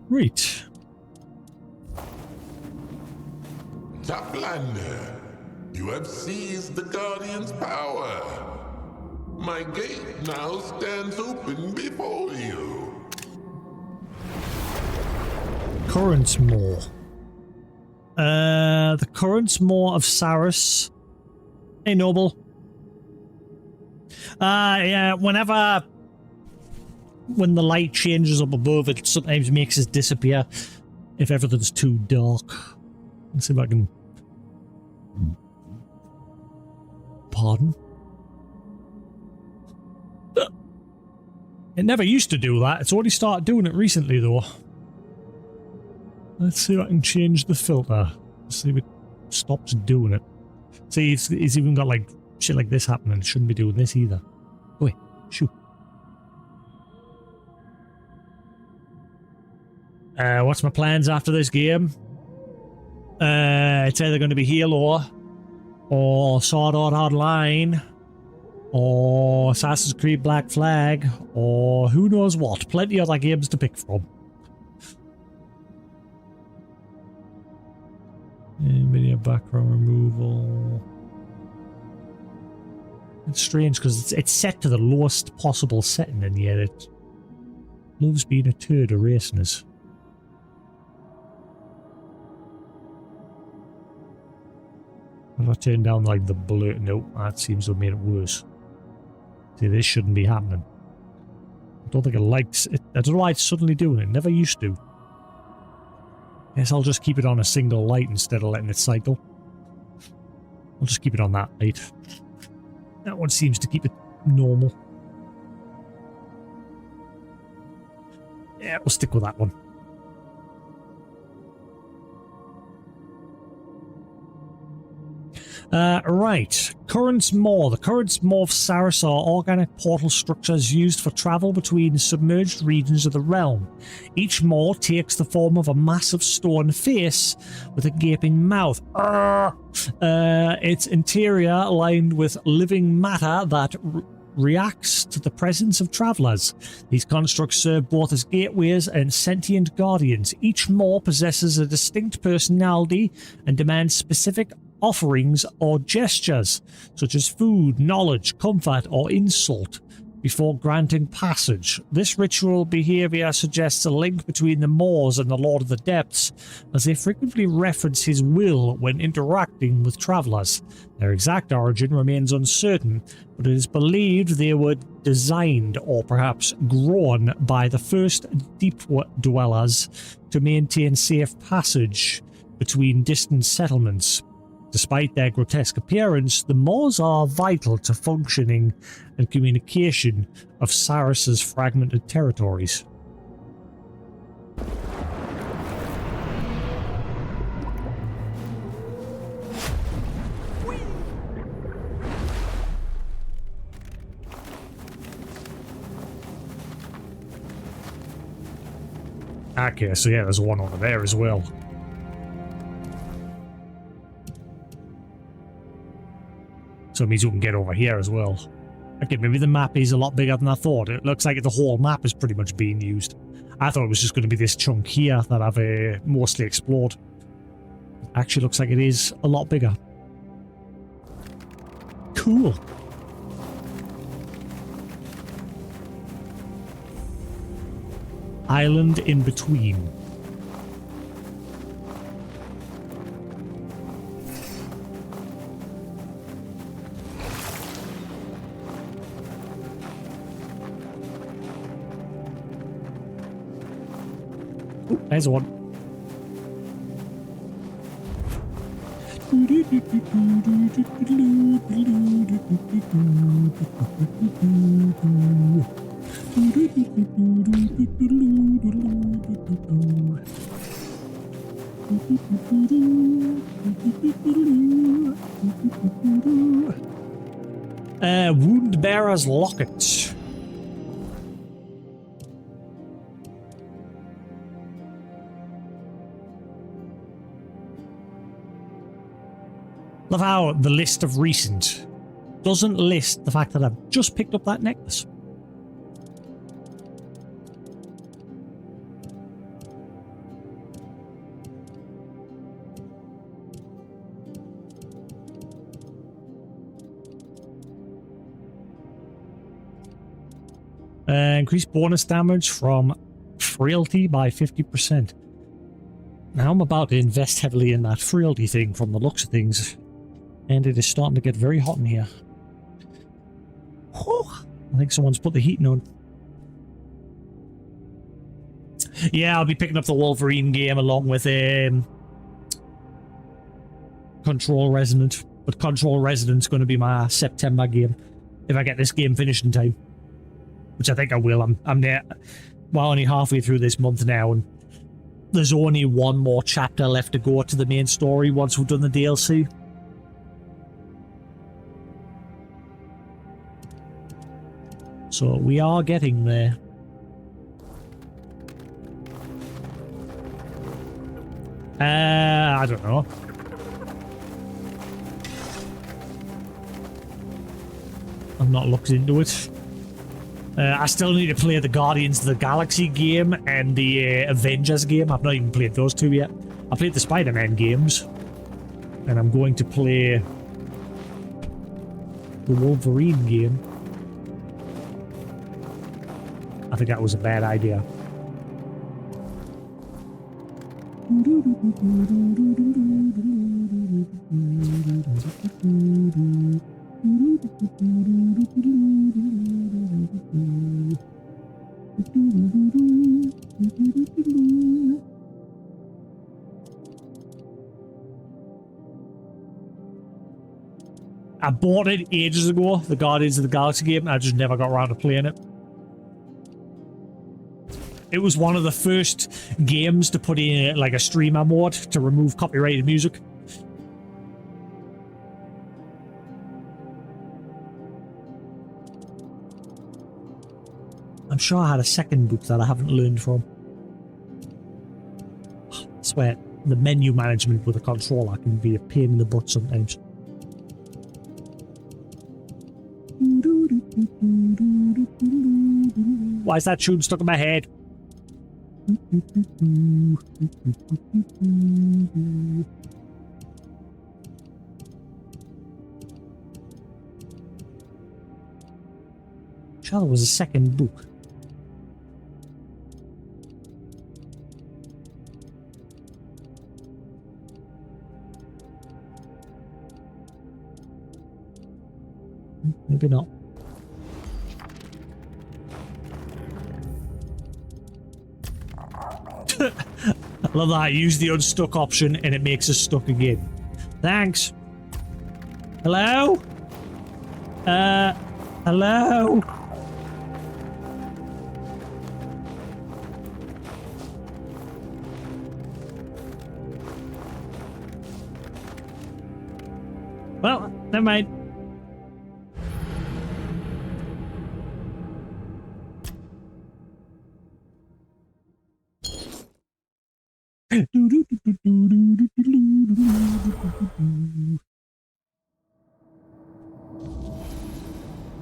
Right. Toplander, you have seized the Guardian's power. My gate now stands open before you. Currents Maw. The Currents Maw of Saris. Hey, Noble. Yeah, when the light changes up above, it sometimes makes it disappear if everything's too dark. Let's see if I can... Pardon? It never used to do that. It's only started doing it recently, though. Let's see if I can change the filter. See if it stops doing it. See, it's even got like shit like this happening. It shouldn't be doing this either. Go away. Shoot. What's my plans after this game? It's either going to be Halo, or Sword Art Online, or Assassin's Creed Black Flag, or who knows what. Plenty of other games to pick from. Video background removal. It's strange because it's set to the lowest possible setting, and yet it loves being a turd erasing us. If I turn down like the blur, nope, that seems to have made it worse. See, this shouldn't be happening. I don't think it likes it. I don't know why it's suddenly doing it. Never used to. Guess I'll just keep it on a single light instead of letting it cycle. I'll just keep it on that light. That one seems to keep it normal. Yeah, we'll stick with that one. Right. Currents Maw. The Currents Maw of Saris are organic portal structures used for travel between submerged regions of the realm. Each maw takes the form of a massive stone face with a gaping mouth. Its interior lined with living matter that reacts to the presence of travelers. These constructs serve both as gateways and sentient guardians. Each maw possesses a distinct personality and demands specific offerings or gestures, such as food, knowledge, comfort, or insult, before granting passage. This ritual behavior suggests a link between the Maws and the Lord of the Depths, as they frequently reference his will when interacting with travelers. Their exact origin remains uncertain, but it is believed they were designed or perhaps grown by the first deep dwellers to maintain safe passage between distant settlements. Despite their grotesque appearance, the Maws are vital to functioning and communication of Saris's fragmented territories. Okay, so yeah, there's one over there as well. So it means you can get over here as well. Okay, maybe the map is a lot bigger than I thought. It looks like the whole map is pretty much being used. I thought it was just going to be this chunk here that I've mostly explored. Actually looks like it is a lot bigger. Cool. Island in between. Ooh, there's one. Wound Bearer's Locket. Love how the list of recent doesn't list the fact that I've just picked up that necklace. Increase bonus damage from frailty by 50%. Now I'm about to invest heavily in that frailty thing from the looks of things. And it is starting to get very hot in here. Whew. I think someone's put the heating on. Yeah, I'll be picking up the Wolverine game along with Control Resonant. But Control Resonant's going to be my September game. If I get this game finished in time. Which I think I will. I'm there. Well, only halfway through this month now. And there's only one more chapter left to go to the main story once we've done the DLC. So we are getting there. I don't know. I've not looked into it. I still need to play the Guardians of the Galaxy game and the Avengers game. I've not even played those two yet. I played the Spider-Man games. And I'm going to play the Wolverine game. I think that was a bad idea. I bought it ages ago, the Guardians of the Galaxy game, and I just never got around to playing it. It was one of the first games to put in like a streamer mode to remove copyrighted music. I'm sure I had a second book that I haven't learned from. I swear, the menu management with a controller can be a pain in the butt sometimes. Why is that tune stuck in my head? Sure, there was a second book. Maybe not. I love that I use the unstuck option and it makes us stuck again. Thanks. Hello? Hello? Well, never mind.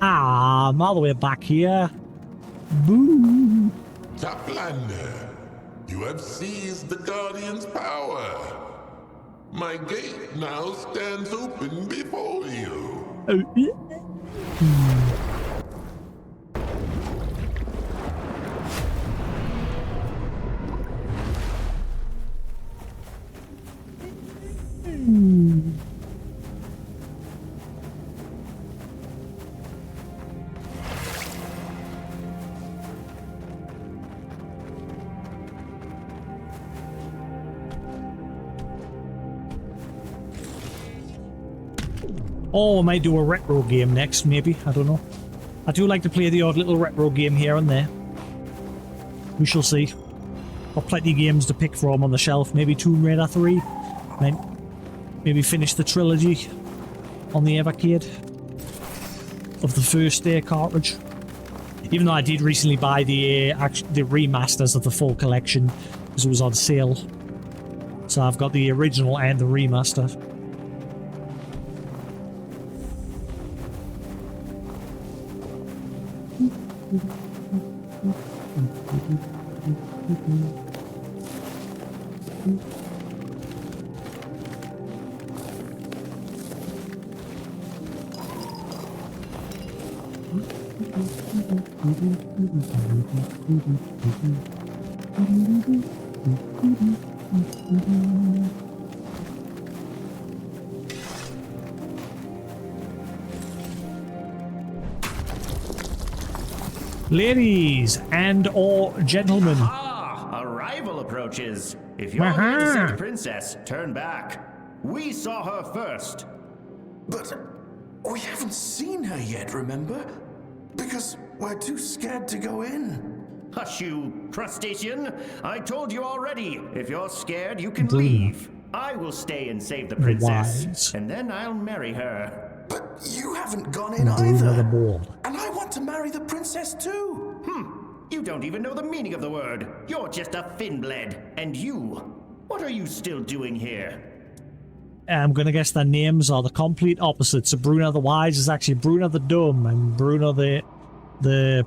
Ah, I'm all the way back here. Boo. Toplander, you have seized the Guardian's power. My gate now stands open before you. Oh, yeah. Or I might do a retro game next, maybe. I don't know. I do like to play the odd little retro game here and there. We shall see. Got plenty of games to pick from on the shelf. Maybe Tomb Raider 3. Maybe finish the trilogy on the Evercade of the first cartridge. Even though I did recently buy the remasters of the full collection because it was on sale. So I've got the original and the remaster. Ladies and or gentlemen. Ah, arrival approaches. If you're here to save the princess, turn back. We saw her first. But we haven't seen her yet, remember? Because we're too scared to go in. Hush, you crustacean. I told you already. If you're scared, you can leave. I will stay and save the princess. And then I'll marry her. But you haven't gone in either. And I want to marry the princess too. You don't even know the meaning of the word. You're just a Finbled. And you, what are you still doing here? I'm gonna guess their names are the complete opposites. So Bruno the Wise is actually Bruno the Dumb, and Bruno the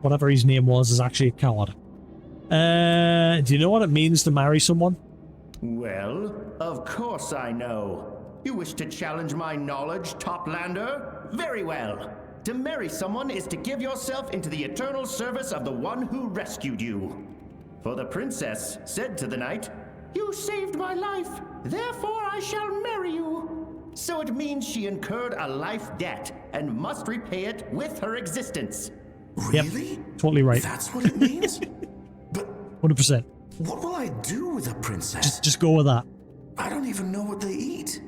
whatever his name was is actually a coward. Do you know what it means to marry someone? Well, of course I know. You wish to challenge my knowledge, Toplander? Very well. To marry someone is to give yourself into the eternal service of the one who rescued you. For the princess said to the knight, "You saved my life, therefore I shall marry you." So it means she incurred a life debt and must repay it with her existence. Really? Yep, totally right. That's what it means? But 100%. what will I do with a princess? Just go with that. I don't even know what they eat.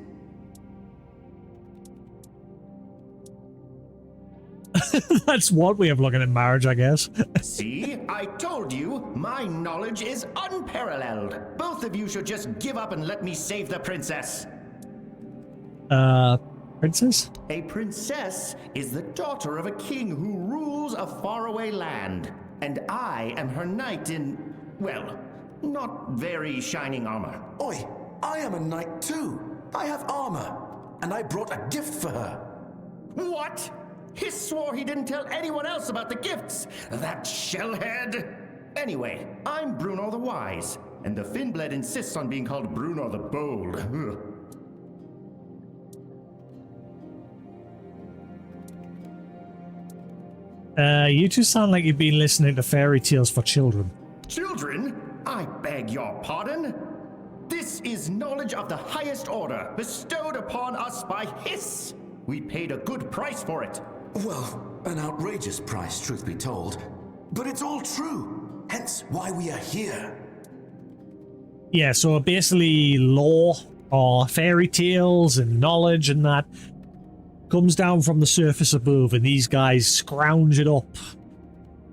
That's one way of looking at marriage, I guess. See, I told you, my knowledge is unparalleled. Both of you should just give up and let me save the princess. Princess? A princess is the daughter of a king who rules a faraway land. And I am her knight in, well, not very shining armor. Oi, I am a knight too. I have armor. And I brought a gift for her. What? He swore he didn't tell anyone else about the gifts. That shellhead. Anyway, I'm Bruno the Wise, and the Finbled insists on being called Bruno the Bold. You two sound like you've been listening to fairy tales for children. Children? I beg your pardon? This is knowledge of the highest order, bestowed upon us by Hiss. We paid a good price for it. Well, an outrageous price, truth be told. But it's all true. Hence why we are here. Yeah, so basically lore or fairy tales and knowledge and that comes down from the surface above, and these guys scrounge it up.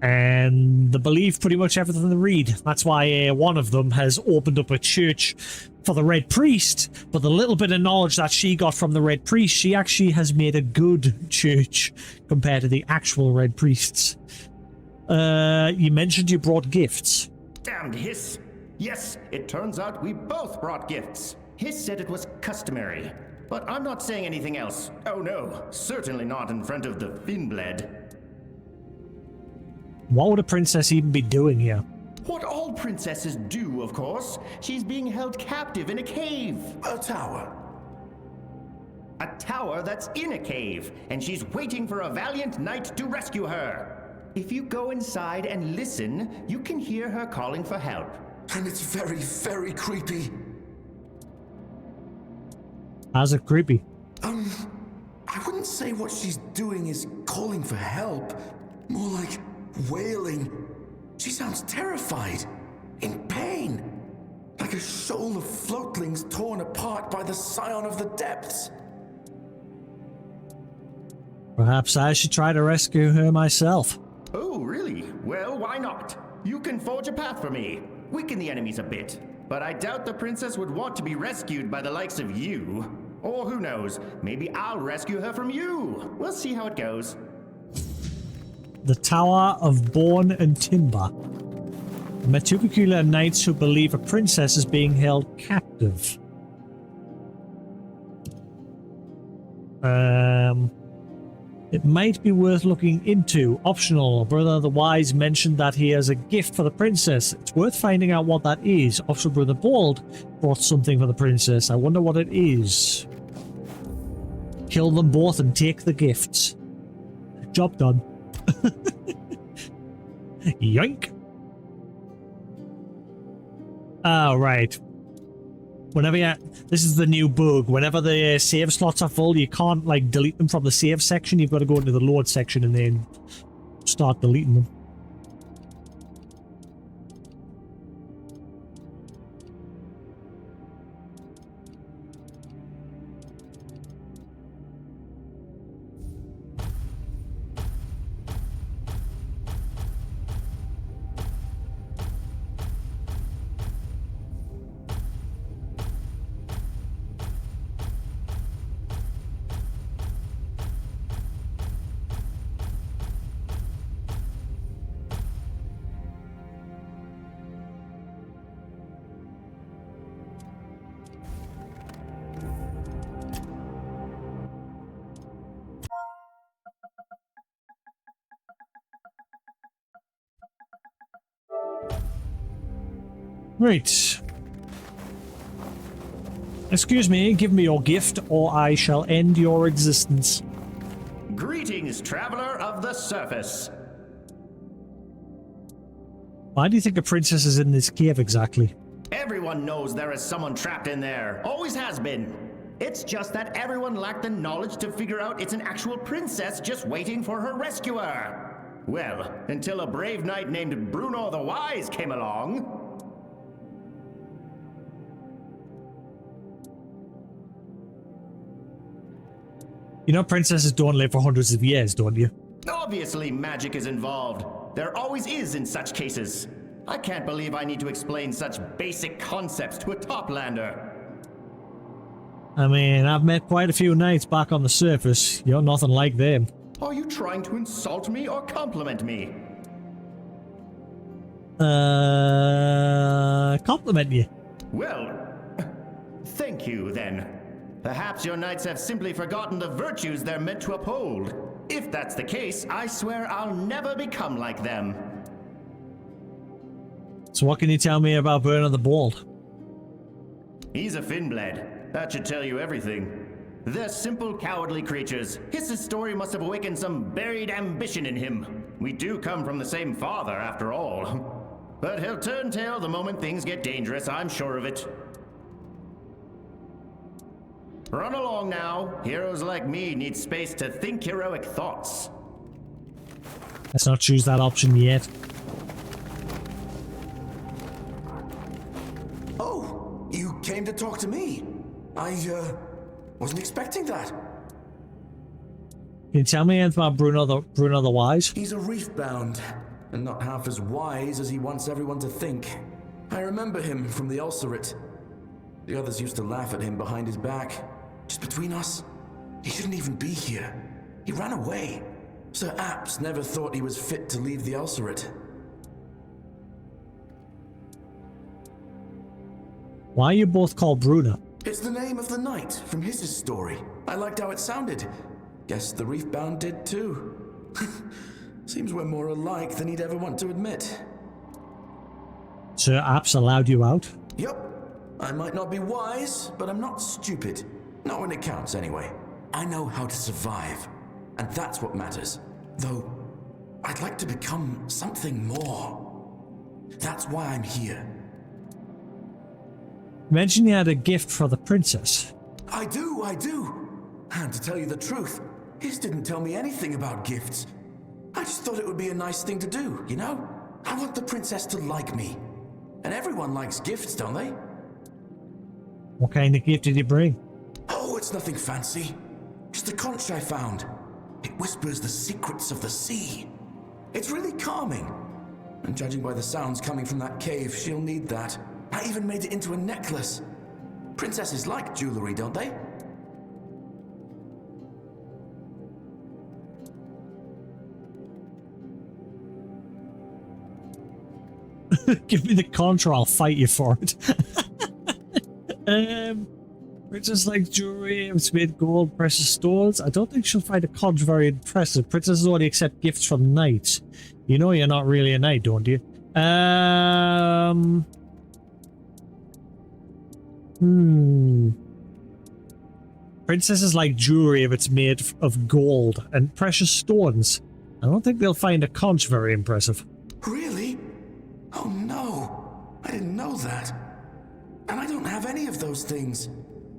And they believe pretty much everything they read. That's why one of them has opened up a church for the Red Priest, but the little bit of knowledge that she got from the Red Priest, she actually has made a good church compared to the actual Red Priests. You mentioned you brought gifts. Damned Hiss. Yes, it turns out we both brought gifts. Hiss said it was customary, but I'm not saying anything else. Oh no, certainly not in front of the Finbled. What would a princess even be doing here? What all princesses do, of course. She's being held captive in a cave. A tower. A tower that's in a cave, and she's waiting for a valiant knight to rescue her. If you go inside and listen, you can hear her calling for help. And it's very, very creepy. How's it creepy? I wouldn't say what she's doing is calling for help. More like wailing. She sounds terrified, in pain, like a shoal of floatlings torn apart by the scion of the depths. Perhaps I should try to rescue her myself. Oh, really? Well, why not? You can forge a path for me. Weaken the enemies a bit. But I doubt the princess would want to be rescued by the likes of you. Or who knows, maybe I'll rescue her from you. We'll see how it goes. The Tower of Bone and Timber. Metupicular knights who believe a princess is being held captive. It might be worth looking into. Optional. Brother the Wise mentioned that he has a gift for the princess. It's worth finding out what that is. Also, Brother Bald brought something for the princess. I wonder what it is. Kill them both and take the gifts. Job done. Yoink. Oh, right. Whenever this is the new bug. Whenever the save slots are full, you can't like delete them from the save section. You've got to go into the load section and then start deleting them. Right. Excuse me, give me your gift, or I shall end your existence. Greetings, traveler of the surface. Why do you think a princess is in this cave exactly? Everyone knows there is someone trapped in there. Always has been. It's just that everyone lacked the knowledge to figure out it's an actual princess just waiting for her rescuer. Well, until a brave knight named Bruno the Wise came along. You know princesses don't live for hundreds of years, don't you? Obviously, magic is involved. There always is in such cases. I can't believe I need to explain such basic concepts to a toplander. I mean, I've met quite a few knights back on the surface. You're nothing like them. Are you trying to insult me or compliment me? Compliment you. Well, thank you then. Perhaps your knights have simply forgotten the virtues they're meant to uphold. If that's the case, I swear I'll never become like them. So what can you tell me about Bruno the Bald? He's a Finblade. That should tell you everything. They're simple, cowardly creatures. His story must have awakened some buried ambition in him. We do come from the same father, after all. But he'll turn tail the moment things get dangerous, I'm sure of it. Run along now. Heroes like me need space to think heroic thoughts. Let's not choose that option yet. Oh, you came to talk to me. I wasn't expecting that. Can you tell me anything about Bruno the Wise? He's a reef-bound, and not half as wise as he wants everyone to think. I remember him from the Ulcerate. The others used to laugh at him behind his back. Just between us, he shouldn't even be here. He ran away. Sir Apps never thought he was fit to leave the Ulcerate. Why are you both called Bruno? It's the name of the knight from his story. I liked how it sounded. Guess the reef-bound did too. Seems we're more alike than he'd ever want to admit. Sir Apps allowed you out? Yup. I might not be wise, but I'm not stupid. Not when it counts, anyway. I know how to survive, and that's what matters. Though, I'd like to become something more. That's why I'm here. You mentioned you had a gift for the princess. I do. And to tell you the truth, His didn't tell me anything about gifts. I just thought it would be a nice thing to do, you know? I want the princess to like me. And everyone likes gifts, don't they? What kind of gift did you bring? Oh, it's nothing fancy. Just a conch I found. It whispers the secrets of the sea. It's really calming. And judging by the sounds coming from that cave, she'll need that. I even made it into a necklace. Princesses like jewelry, don't they? Give me the contra, I'll fight you for it. Princess like jewelry, it's made gold, precious stones. I don't think she'll find a conch very impressive. Princesses only accept gifts from knights. You know you're not really a knight, don't you? Princesses like jewelry if it's made of gold and precious stones. I don't think they'll find a conch very impressive. Really? Oh no, I didn't know that. And I don't have any of those things.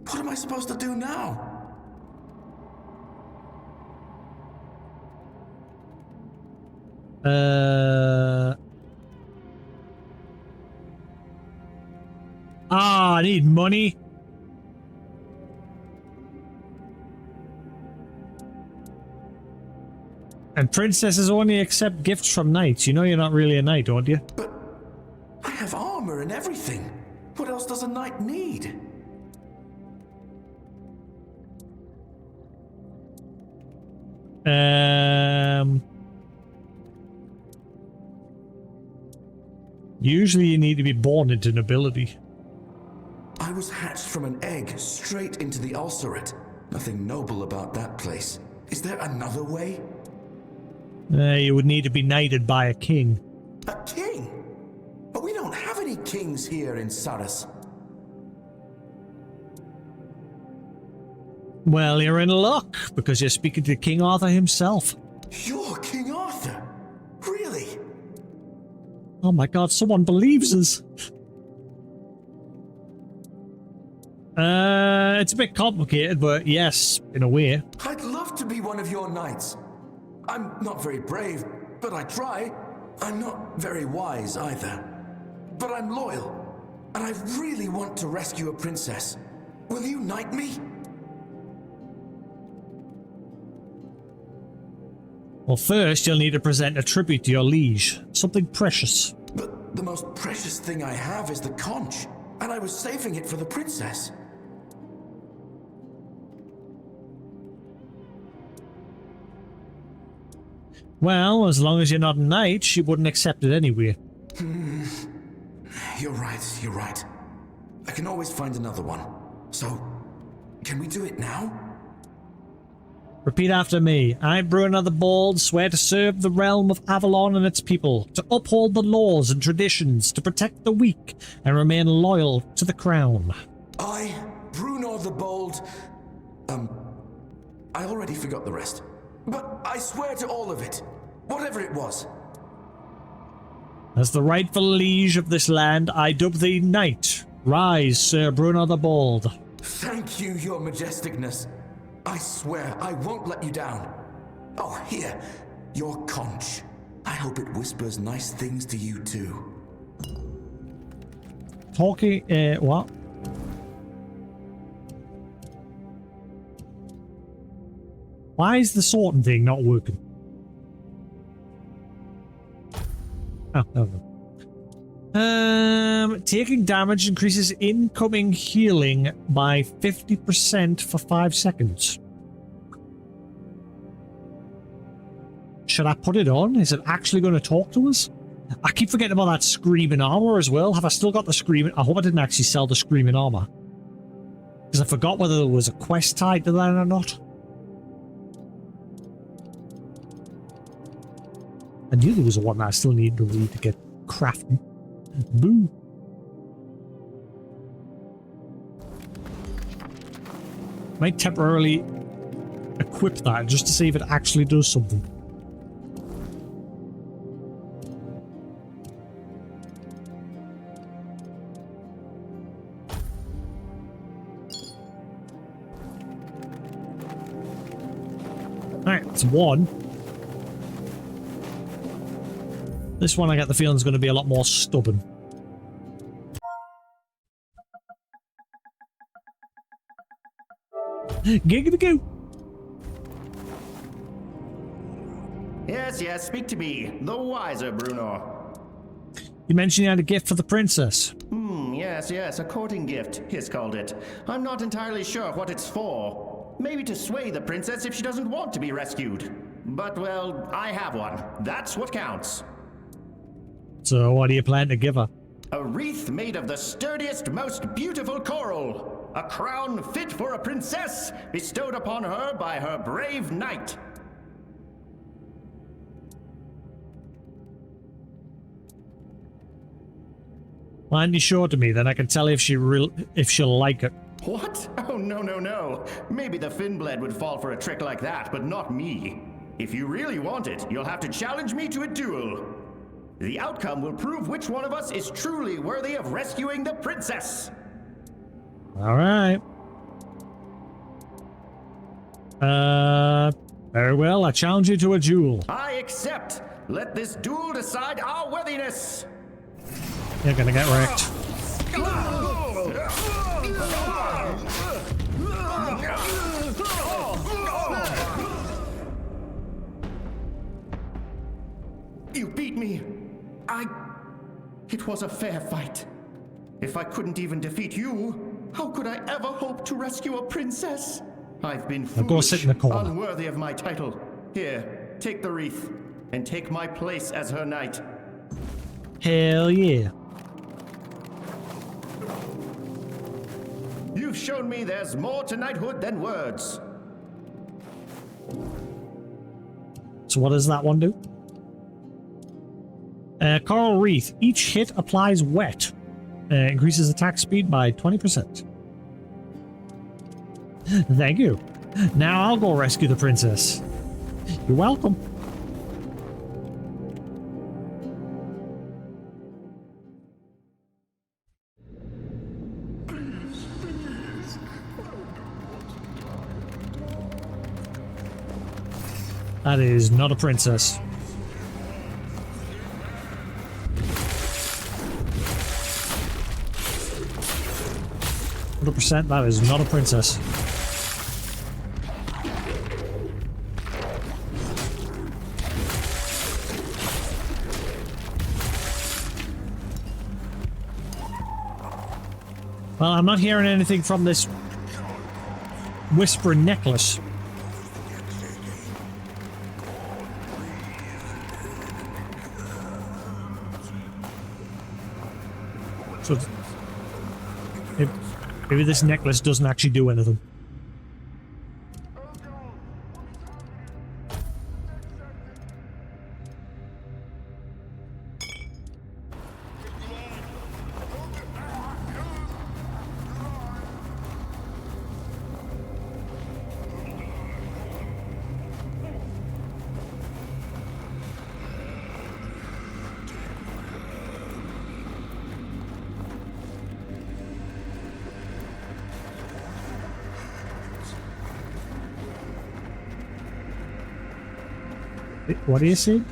What am I supposed to do now? I need money. And princesses only accept gifts from knights. You know you're not really a knight, don't you? But I have armor and everything. What else does a knight need? Usually you need to be born into nobility. I was hatched from an egg straight into the ulcerate. Nothing noble about that place. Is there another way? You would need to be knighted by a king. A king? But we don't have any kings here in Saras. Well, you're in luck, because you're speaking to King Arthur himself. You're King Arthur? Really? Oh my god, someone believes us. It's a bit complicated, but yes, in a way. I'd love to be one of your knights. I'm not very brave, but I try. I'm not very wise either. But I'm loyal, and I really want to rescue a princess. Will you knight me? Well, first you'll need to present a tribute to your liege. Something precious. But the most precious thing I have is the conch, and I was saving it for the princess. Well, as long as you're not a knight, she wouldn't accept it anyway. You're right. I can always find another one. So, can we do it now? Repeat after me. I, Bruno the Bold, swear to serve the realm of Avalon and its people, to uphold the laws and traditions, to protect the weak, and remain loyal to the crown. I, Bruno the Bold... I already forgot the rest. But I swear to all of it. Whatever it was. As the rightful liege of this land, I dub thee knight. Rise, Sir Bruno the Bold. Thank you, your majesticness. I swear I won't let you down. Oh, here, your conch. I hope it whispers nice things to you too. Talking, what? Why is the sorting thing not working? Oh, no. Taking damage increases incoming healing by 50% for 5 seconds. Should I put it on? Is it actually going to talk to us? I keep forgetting about that screaming armor as well. Have I still got the screaming? I hope I didn't actually sell the screaming armor. Because I forgot whether there was a quest tied to that or not. I knew there was one that I still need to read to get crafting. Boo. Might temporarily equip that just to see if it actually does something. Alright, it's one. This one I get the feeling is going to be a lot more stubborn. Giggity goo! Yes, yes, speak to me, the wiser Bruno. You mentioned you had a gift for the princess. Yes, yes, a courting gift, Hiss called it. I'm not entirely sure what it's for. Maybe to sway the princess if she doesn't want to be rescued. But, well, I have one. That's what counts. So what do you plan to give her? A wreath made of the sturdiest, most beautiful coral. A crown fit for a princess, bestowed upon her by her brave knight. Why aren't you show it to me? Then I can tell if she'll like it. What? Oh, no, no, no. Maybe the Finbled would fall for a trick like that, but not me. If you really want it, you'll have to challenge me to a duel. The outcome will prove which one of us is truly worthy of rescuing the princess. All right. Very well. I challenge you to a duel. I accept. Let this duel decide our worthiness. You're gonna get wrecked. You beat me. It was a fair fight. If I couldn't even defeat you, how could I ever hope to rescue a princess? I've been foolish, go sit in the corner. unworthy of my title. Here, take the wreath, and take my place as her knight. Hell yeah. You've shown me there's more to knighthood than words. So what does that one do? Coral Wreath. Each hit applies wet. Increases attack speed by 20%. Thank you. Now I'll go rescue the princess. You're welcome. That is not a princess. That is not a princess. Well, I'm not hearing anything from this whispering necklace. So maybe this necklace doesn't actually do anything. What do you see?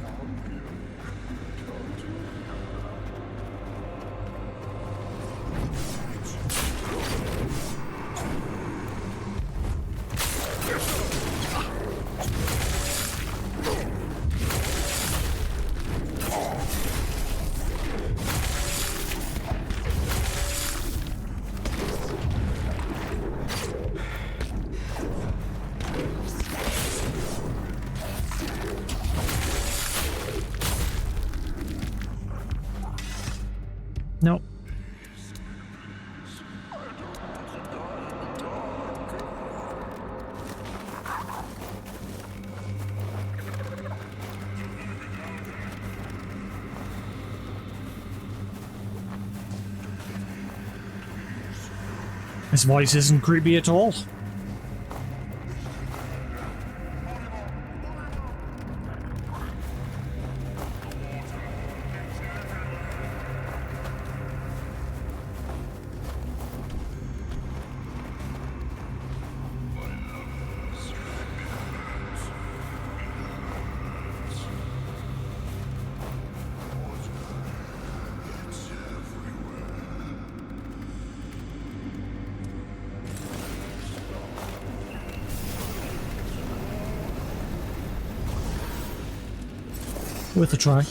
No. His voice isn't creepy at all. Worth a try.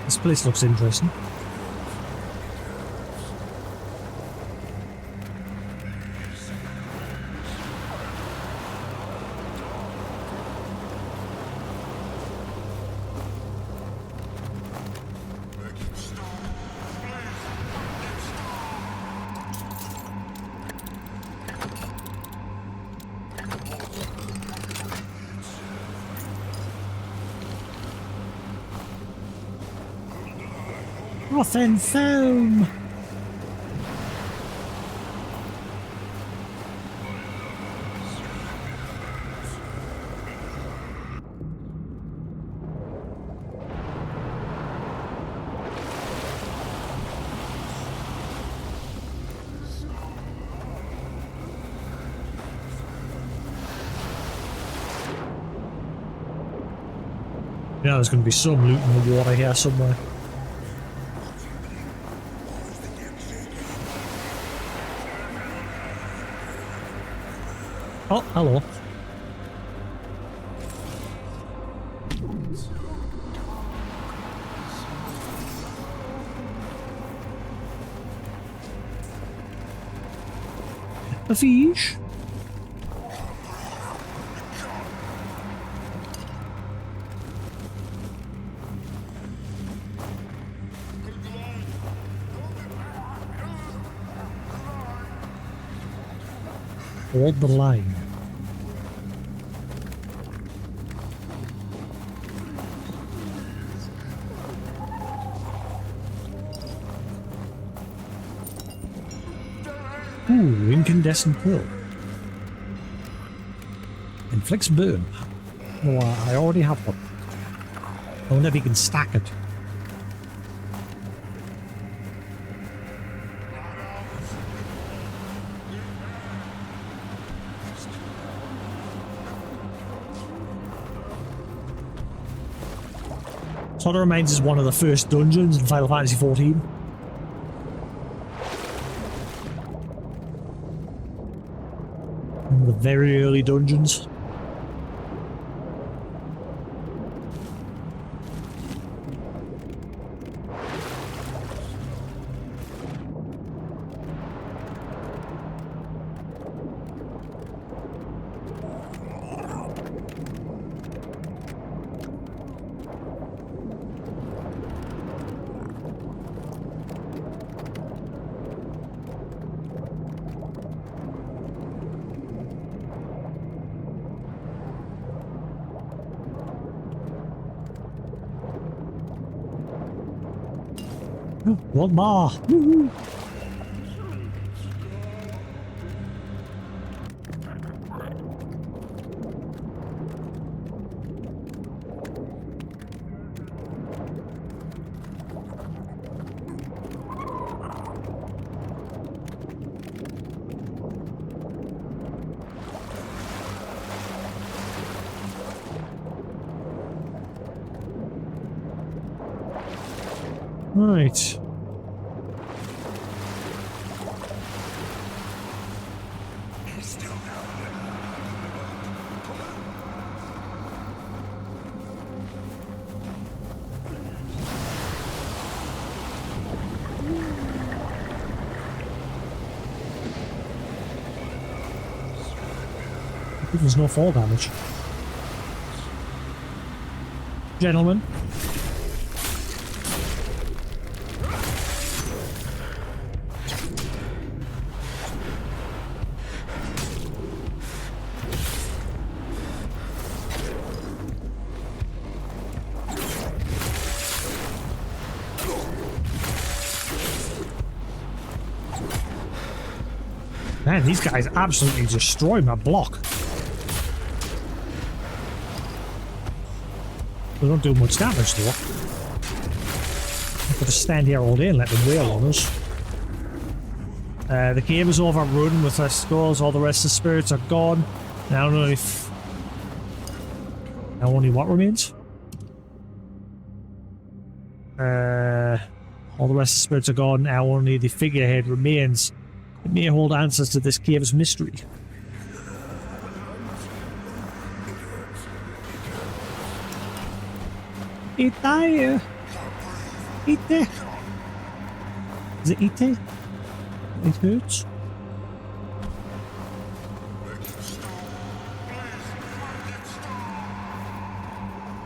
This place looks interesting. Froth and foam! Yeah, there's going to be some loot in the water here somewhere. Oh, hello. A fish. Hold the line. Ooh, incandescent pearl. Inflicts burn. Oh, I already have one. I wonder if you can stack it. Sort of reminds us of one of the first dungeons in Final Fantasy XIV. One of the very early dungeons. One more! Woohoo! Right. There's no fall damage. Gentlemen. Man, these guys absolutely destroy my block. They don't do much damage though. I've got to stand here all day and let them wail on us. The game is overrun with our skulls, all the rest of the spirits are gone. Now I don't know if Now only what remains? All the rest of the spirits are gone. Now only the figurehead remains. It may hold answers to this cave's mystery. Eat there. Eat there. Is it eat there? It hurts.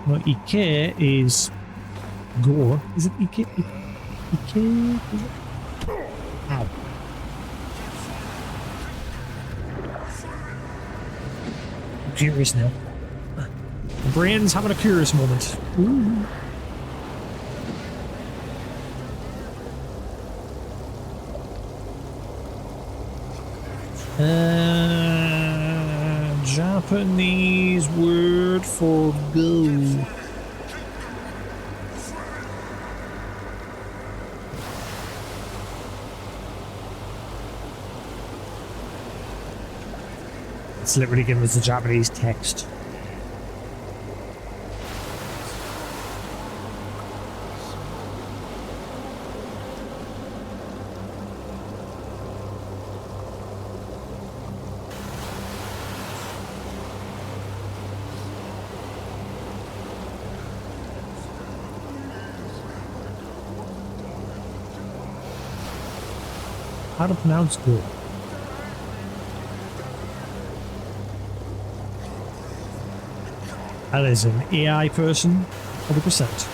No, Ike is gore. Is it Ike? Ike? Is it? Ow. I'm curious now. My brain's having a curious moment. Ooh. Japanese word for go. It's literally given us the Japanese text. How to pronounce go? That is an AI person, 100%.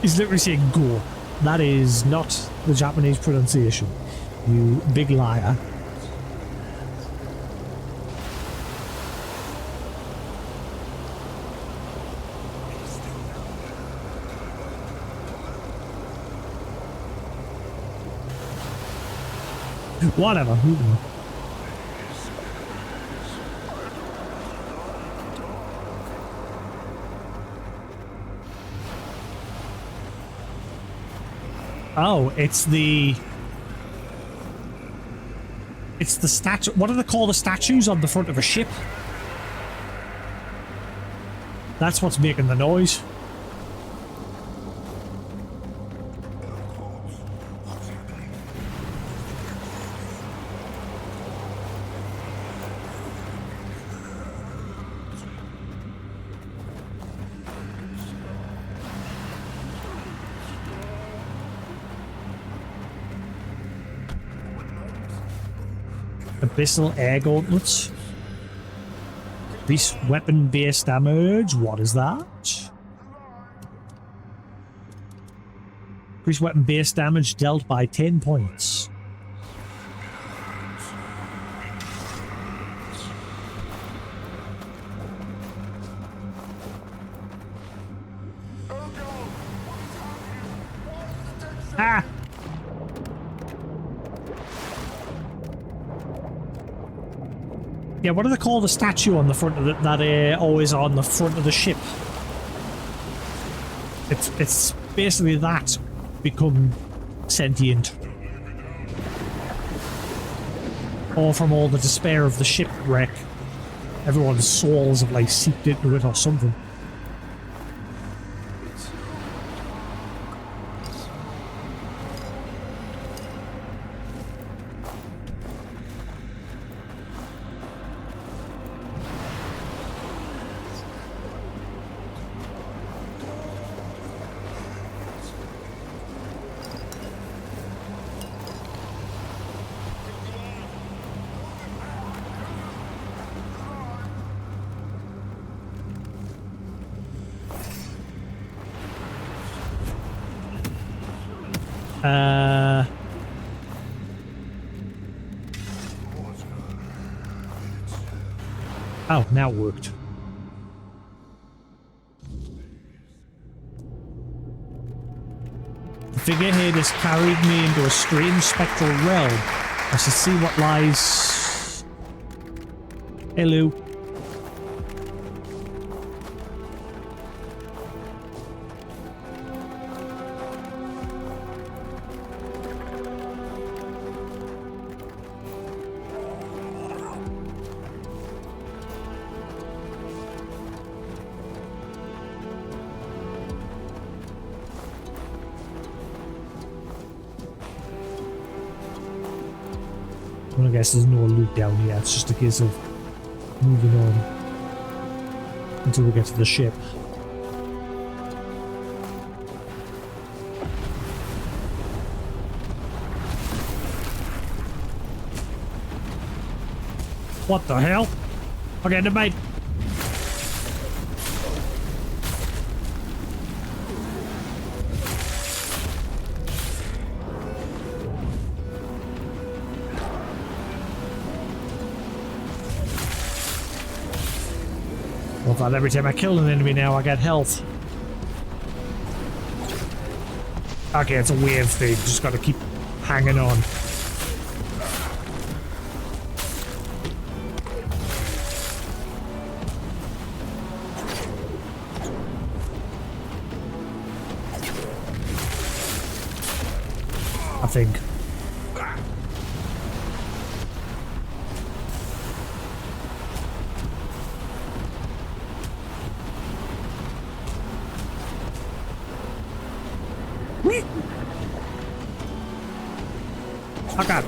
He's literally saying go. That is not the Japanese pronunciation. You big liar. Whatever. Oh, it's the statue. What do they call the statues on the front of a ship? That's what's making the noise. Abyssal air gauntlets. This weapon based damage. What is that? Increased weapon based damage dealt by 10 points. Ah! Yeah, what do they call the statue on the front of that always on the front of the ship? It's basically that become sentient. Or from all the despair of the shipwreck, everyone's souls have like seeped into it or something. Oh, now it worked. The figurehead has carried me into a strange spectral realm. I should see what lies. Hello. Well, I guess there's no loot down here. It's just a case of moving on until we get to the ship. What the hell? Okay, the mate. I thought every time I kill an enemy now I get health. Okay, it's a wave thing, just gotta keep hanging on. I think. Oh god.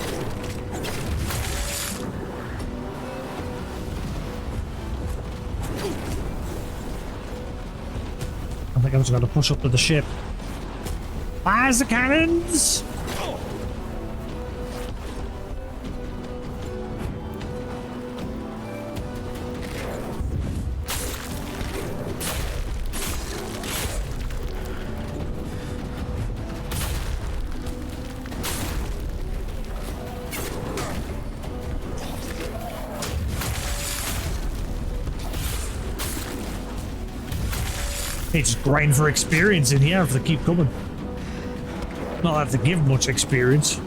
I think I'm just gonna push up to the ship. Fire the cannons! They just grind for experience in here if they keep coming. Not that they give much experience.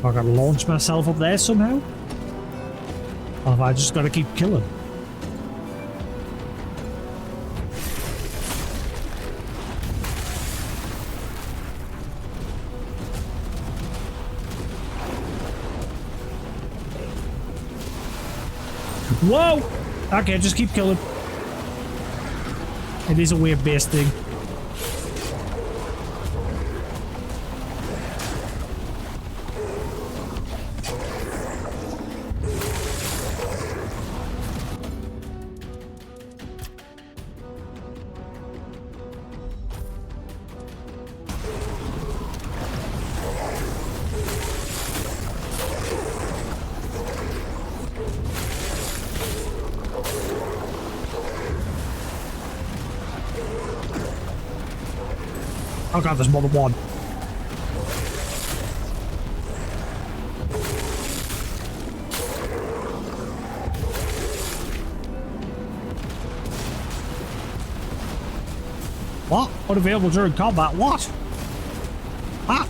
I gotta launch myself up there somehow? Or have I just gotta keep killing? Whoa! Okay, just keep killing. It is a wave-based thing. Oh god, there's more than one. What? Unavailable during combat? What? Ah!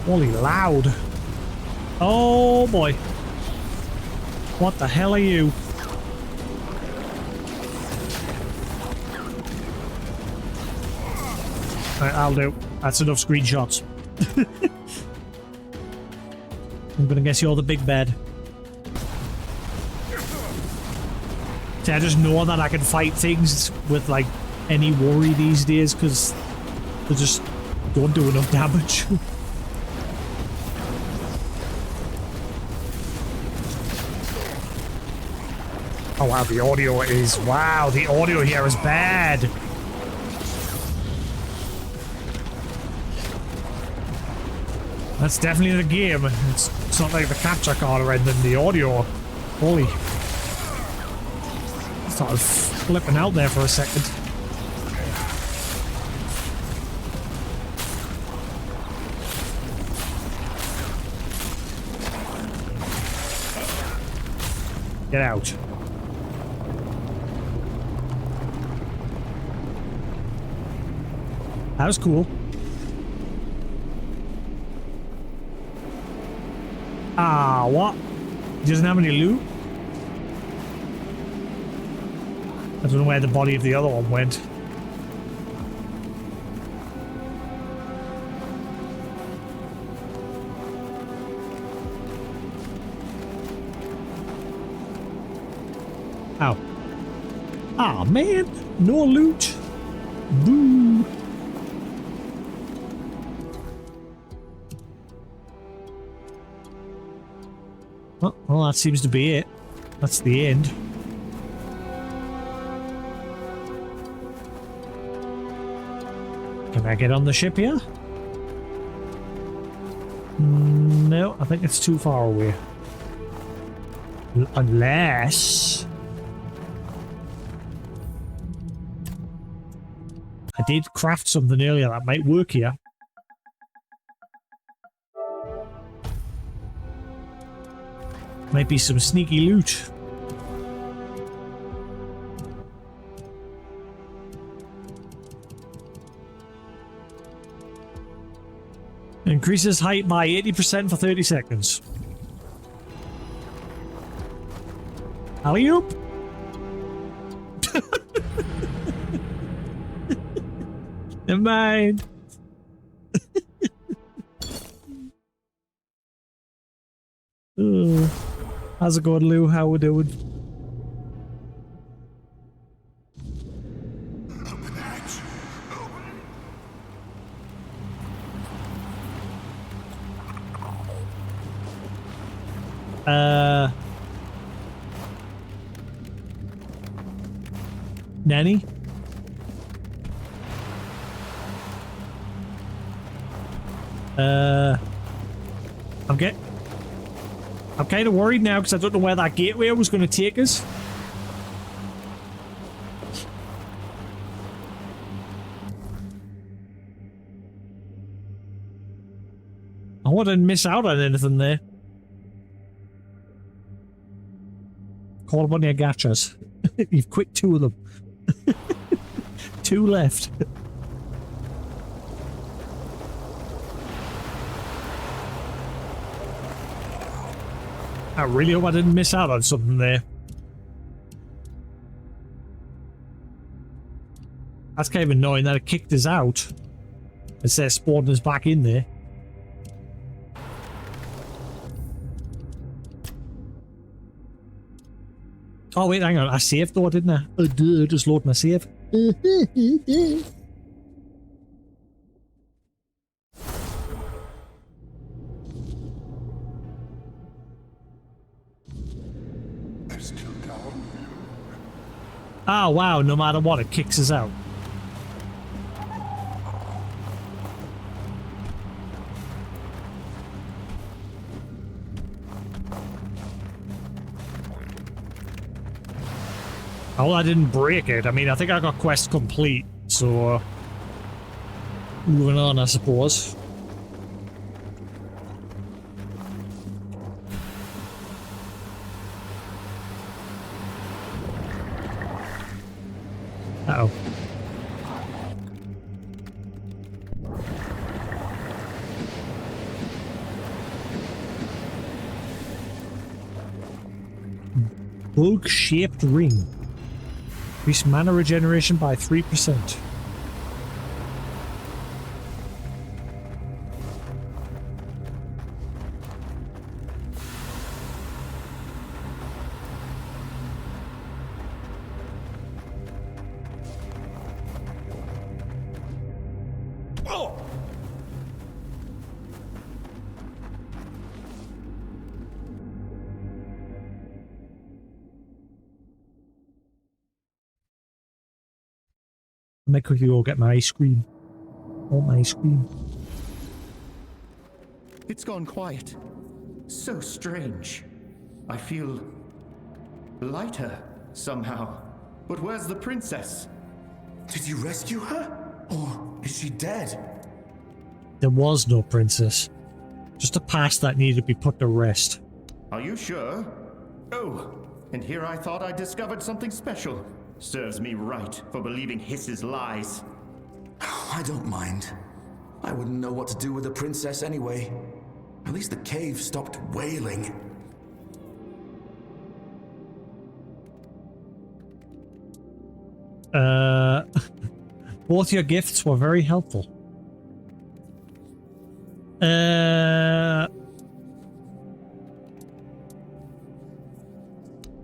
Holy loud. Oh boy. What the hell are you? Right, I'll do. That's enough screenshots. I'm gonna guess you're the big bad. See, I just know that I can fight things with like any worry these days because they just don't do enough damage. Oh wow, the audio is... Wow, the audio here is bad. That's definitely the game. It's not like the capture card or anything, the audio. Holy. I started flipping out there for a second. Get out. That was cool. Ah, what? He doesn't have any loot? I don't know where the body of the other one went. Ow. Ah, man. No loot. Boo. Oh, well, that seems to be it. That's the end. Can I get on the ship here? No, I think it's too far away. Unless... I did craft something earlier that might work here. Might be some sneaky loot. Increases height by 80% for 30 seconds. Alley-oop? Never mind. How's it going, Lou? How we doing? Nanny? I'm kind of worried now because I don't know where that gateway was going to take us. I wouldn't miss out on anything there. Call them on your gachas. You've quit 2 of them. 2 left. I really hope I didn't miss out on something there. That's kind of annoying that it kicked us out. Instead of spawning us back in there. Oh wait, hang on. I saved though, didn't I? Oh, duh, just load my save. Oh wow, no matter what, it kicks us out. Oh, I didn't break it. I mean, I think I got quest complete, so... moving on, I suppose. Uh-oh. bug-shaped ring. Increase mana regeneration by 3%. I might quickly go get my ice cream. Oh, my ice cream. It's gone quiet. So strange. I feel lighter somehow. But where's the princess? Did you rescue her? Or is she dead? There was no princess. Just a past that needed to be put to rest. Are you sure? Oh, and here I thought I discovered something special. Serves me right for believing Hiss's lies. I don't mind. I wouldn't know what to do with the princess anyway. At least the cave stopped wailing. Both your gifts were very helpful.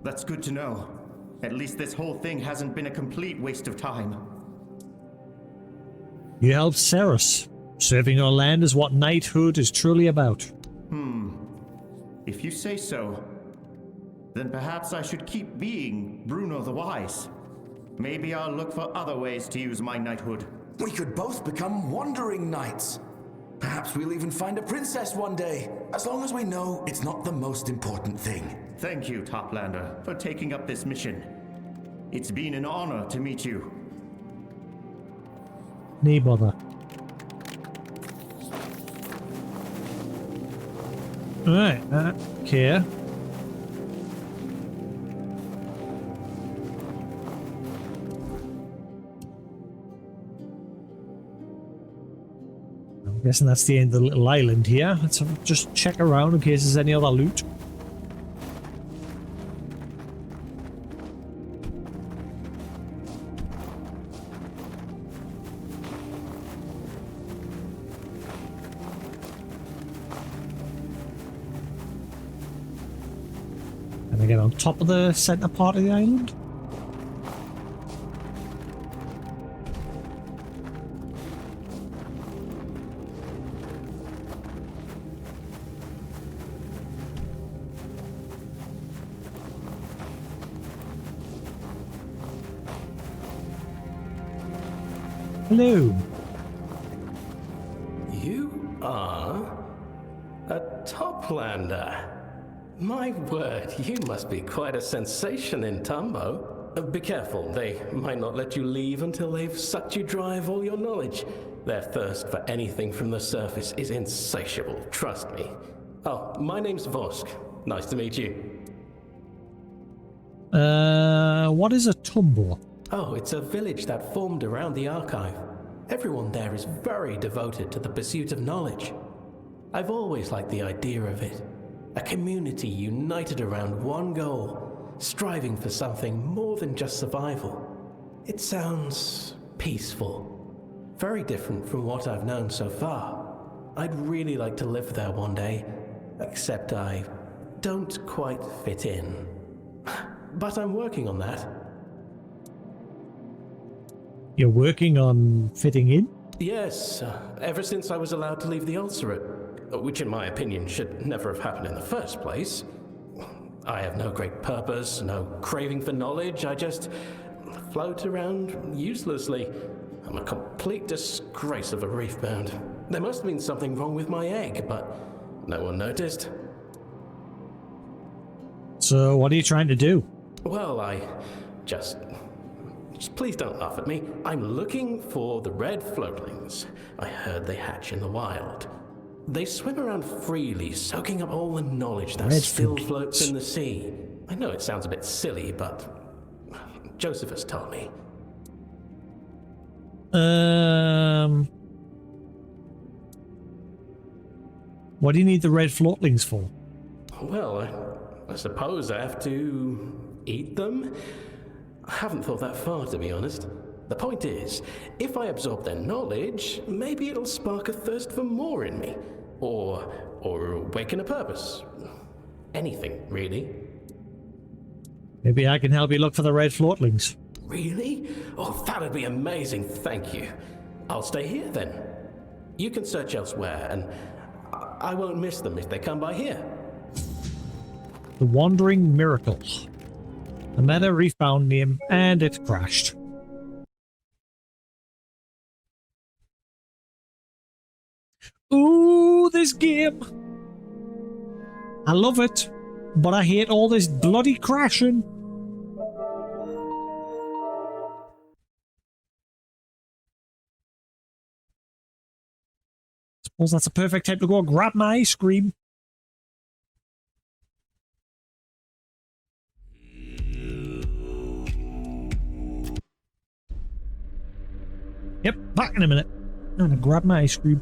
That's good to know. At least this whole thing hasn't been a complete waste of time. You helped Ceres. Serving your land is what knighthood is truly about. If you say so, then perhaps I should keep being Bruno the Wise. Maybe I'll look for other ways to use my knighthood. We could both become wandering knights. Perhaps we'll even find a princess one day, as long as we know it's not the most important thing. Thank you, Toplander, for taking up this mission. It's been an honor to meet you. No bother. Alright, okay. I'm guessing that's the end of the little island here. Let's just check around in case there's any other loot. Can I get on top of the center part of the island? Hello. You are a Toplander. My word, you must be quite a sensation in Tumbo. Be careful, they might not let you leave until they've sucked you dry of all your knowledge. Their thirst for anything from the surface is insatiable, trust me. Oh, my name's Vosk. Nice to meet you. What is a tumbo? Oh, it's a village that formed around the archive. Everyone there is very devoted to the pursuit of knowledge. I've always liked the idea of it. A community united around one goal, striving for something more than just survival. It sounds peaceful. Very different from what I've known so far. I'd really like to live there one day, except I don't quite fit in. But I'm working on that. You're working on fitting in? Yes, ever since I was allowed to leave the Ulcerate, which in my opinion should never have happened in the first place. I have no great purpose, no craving for knowledge, I just float around uselessly. I'm a complete disgrace of a reefbound. There must have been something wrong with my egg, but no one noticed. So what are you trying to do? Well, just please don't laugh at me. I'm looking for the red floatlings. I heard they hatch in the wild. They swim around freely, soaking up all the knowledge that still floats in the sea. I know it sounds a bit silly, but Josephus told me. What do you need the red floatlings for? Well, I suppose I have to Eat them? I haven't thought that far, to be honest. The point is, if I absorb their knowledge, maybe it'll spark a thirst for more in me. Or awaken a purpose. Anything, really. Maybe I can help you look for the red floatlings. Really? Oh, that'd be amazing, thank you. I'll stay here then. You can search elsewhere, and I won't miss them if they come by here. The Wandering Miracle. The meta refound name, and it crashed. Ooh, this game! I love it, but I hate all this bloody crashing. Suppose that's a perfect time to go grab my ice cream. Yep, back in a minute. I'm gonna grab my ice cream.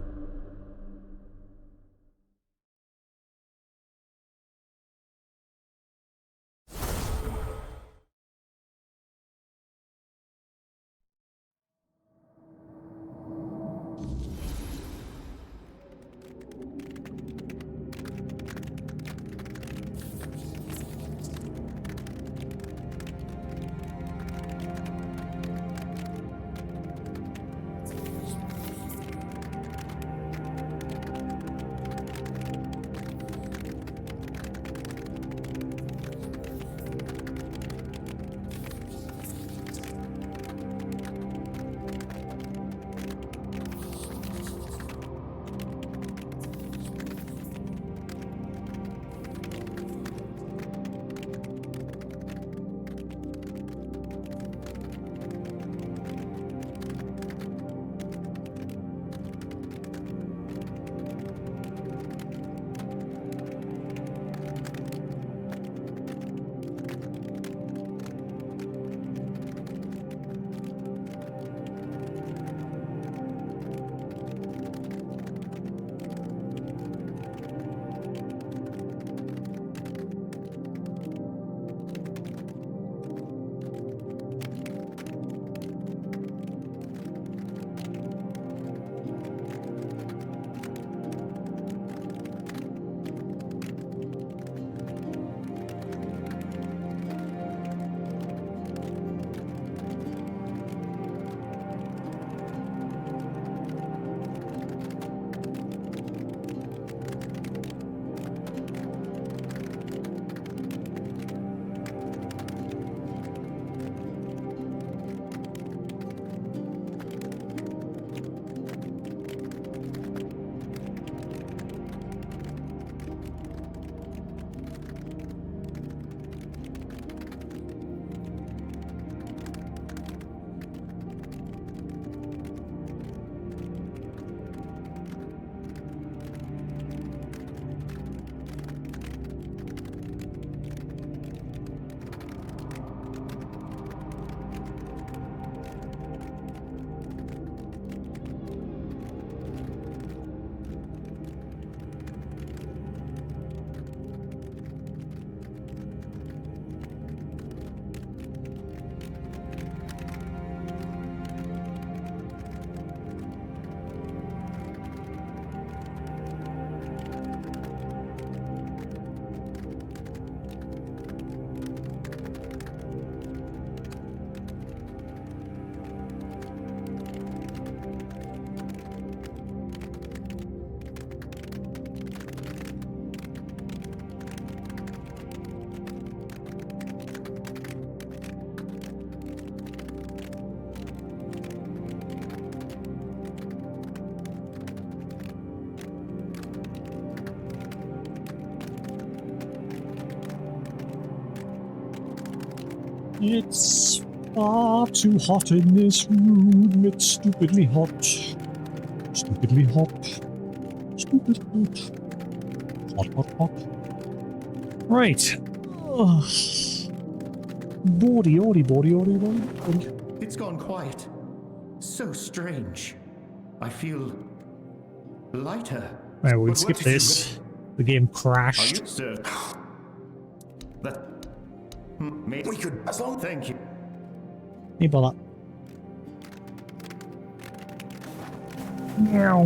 It's far too hot in this room. It's stupidly hot. Stupidly hot. Stupid hot. Hot, hot, hot. Right. Ugh. Body. It's gone quiet. So strange. I feel lighter. Right, we'll But skip what did you this. The game Are crashed. you, sir? Maybe We could, as long. Thank you. Hey, bother. Meow.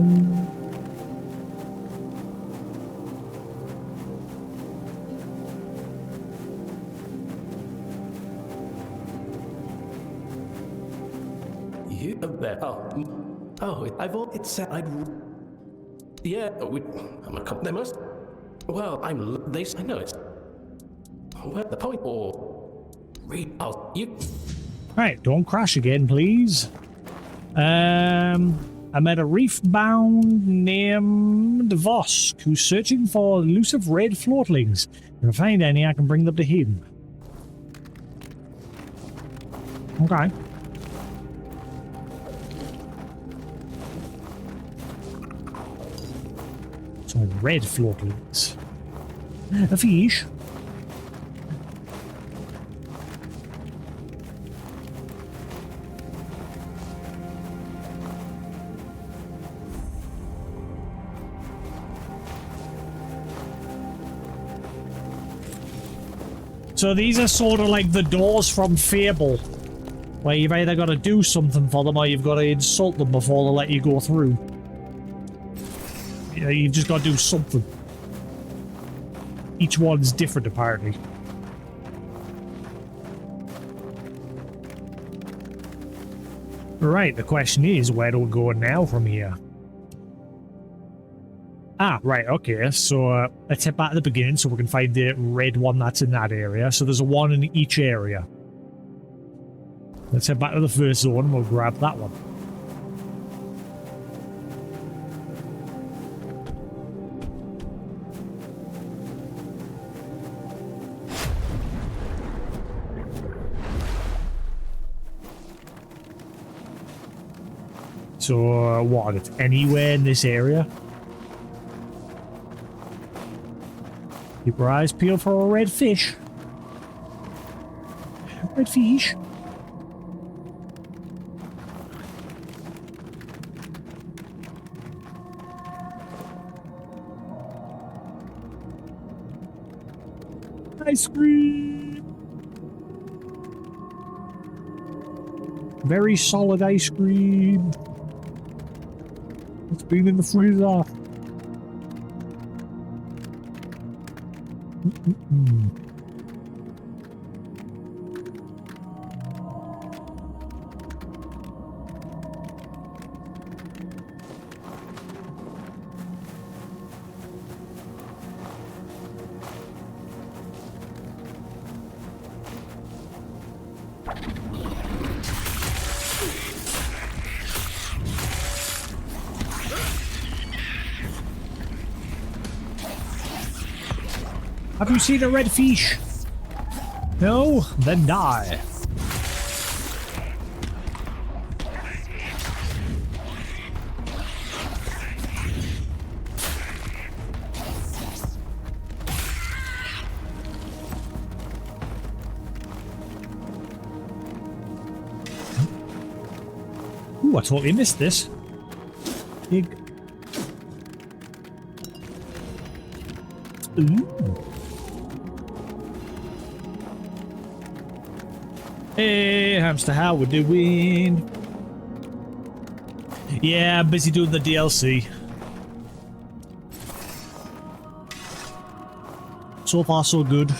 You there? I've always said I'd. Yeah, I'm a they must. Well, I know it's. Well, the point or read. Oh, you. Right, don't crash again, please. I met a reef-bound named Vosk who's searching for elusive red floatlings. If I find any, I can bring them to him. Okay. So red floatlings. A fish. So these are sort of like the doors from Fable, where you've either got to do something for them or you've got to insult them before they let you go through. Yeah, you've just got to do something. Each one's different, apparently. Right, the question is, where do we go now from here? Ah, right, okay, so let's head back to the beginning so we can find the red one that's in that area. So there's a one in each area. Let's head back to the first zone and we'll grab that one. So, what, it's anywhere in this area? Keep your eyes peeled for a red fish. Red fish. Ice cream. Very solid ice cream. It's been in the freezer. Have you seen a red fish? No? Then die. Ooh, I totally missed this. Big. Ooh. Hey, hamster, how we doing? Yeah, I'm busy doing the DLC. So far, so good.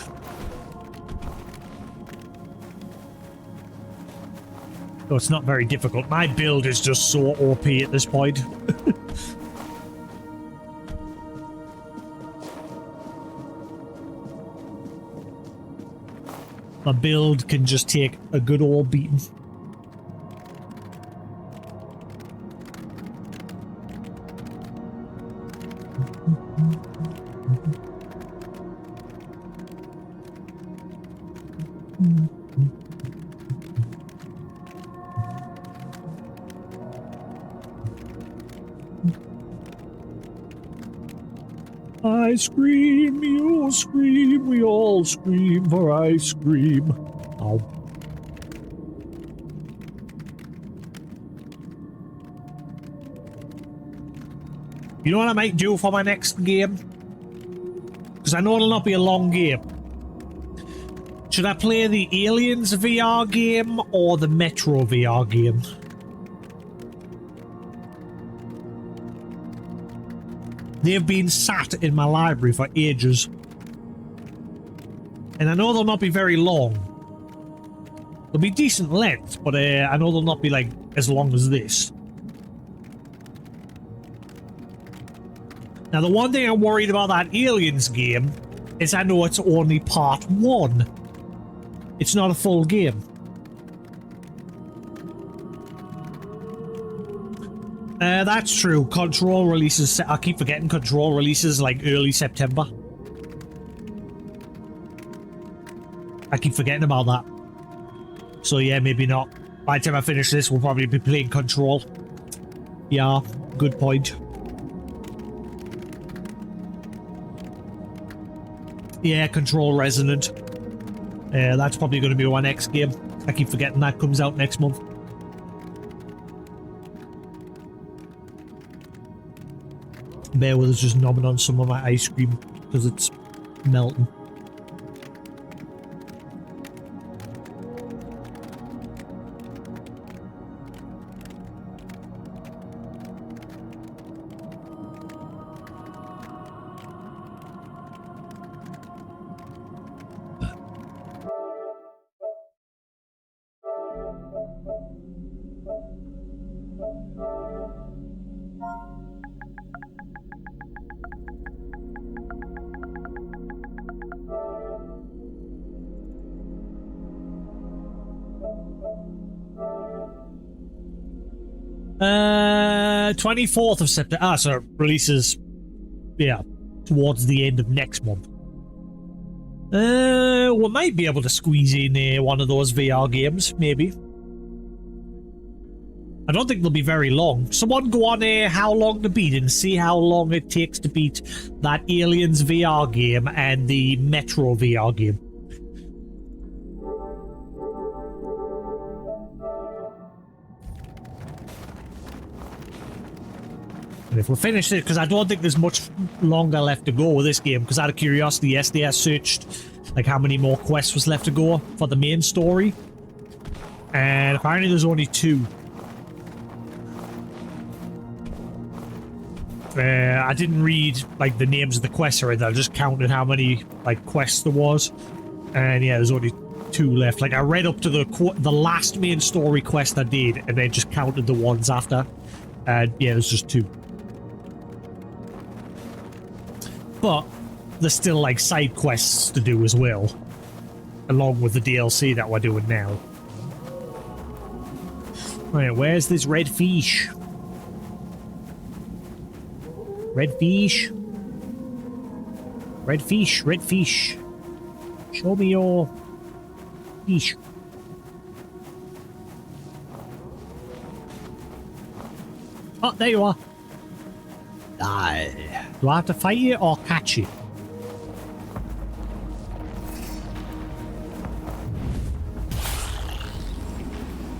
Oh, it's not very difficult. My build is just so OP at this point. My build can just take a good old beating. I scream, you scream, we all scream for ice cream. Ow. You know what I might do for my next game? Because I know it'll not be a long game. Should I play the Aliens VR game or the Metro VR game? They've been sat in my library for ages. And I know they'll not be very long. They'll be decent length, but I know they'll not be like as long as this. Now the one thing I'm worried about that Aliens game is I know it's only part 1. It's not a full game. That's true. Control releases, I keep forgetting Control releases like early September. I keep forgetting about that. So yeah, maybe not. By the time I finish this, we'll probably be playing Control. Yeah, good point. Yeah, Control Resonant. That's probably going to be my next game. I keep forgetting that comes out next month. Bear with us just nomming on some of my ice cream because it's melting. Uh, 24th of September. Ah, so it releases, yeah, towards the end of next month. We might be able to squeeze in one of those VR games, maybe. I don't think they'll be very long. Someone go on How Long to Beat and see how long it takes to beat that Aliens VR game and the Metro VR game. And if we finish it, because I don't think there's much longer left to go with this game, because out of curiosity, yesterday I searched like how many more quests was left to go for the main story. And apparently there's only 2. I didn't read like the names of the quests or anything. I just counted how many like quests there was, and yeah, there's only 2 left. Like I read up to the last main story quest I did, and then just counted the ones after, and yeah, there's just 2. But there's still like side quests to do as well, along with the DLC that we're doing now. Right, where's this red fish? Red fish. Red fish, red fish. Show me your fish. Oh, there you are. Do I have to fight you or catch you?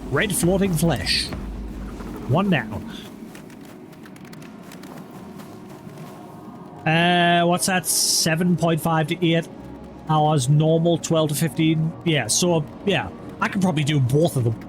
Red floating flesh. 1 down. What's that? 7.5 to 8 hours normal, 12 to 15. Yeah, so yeah, I can probably do both of them.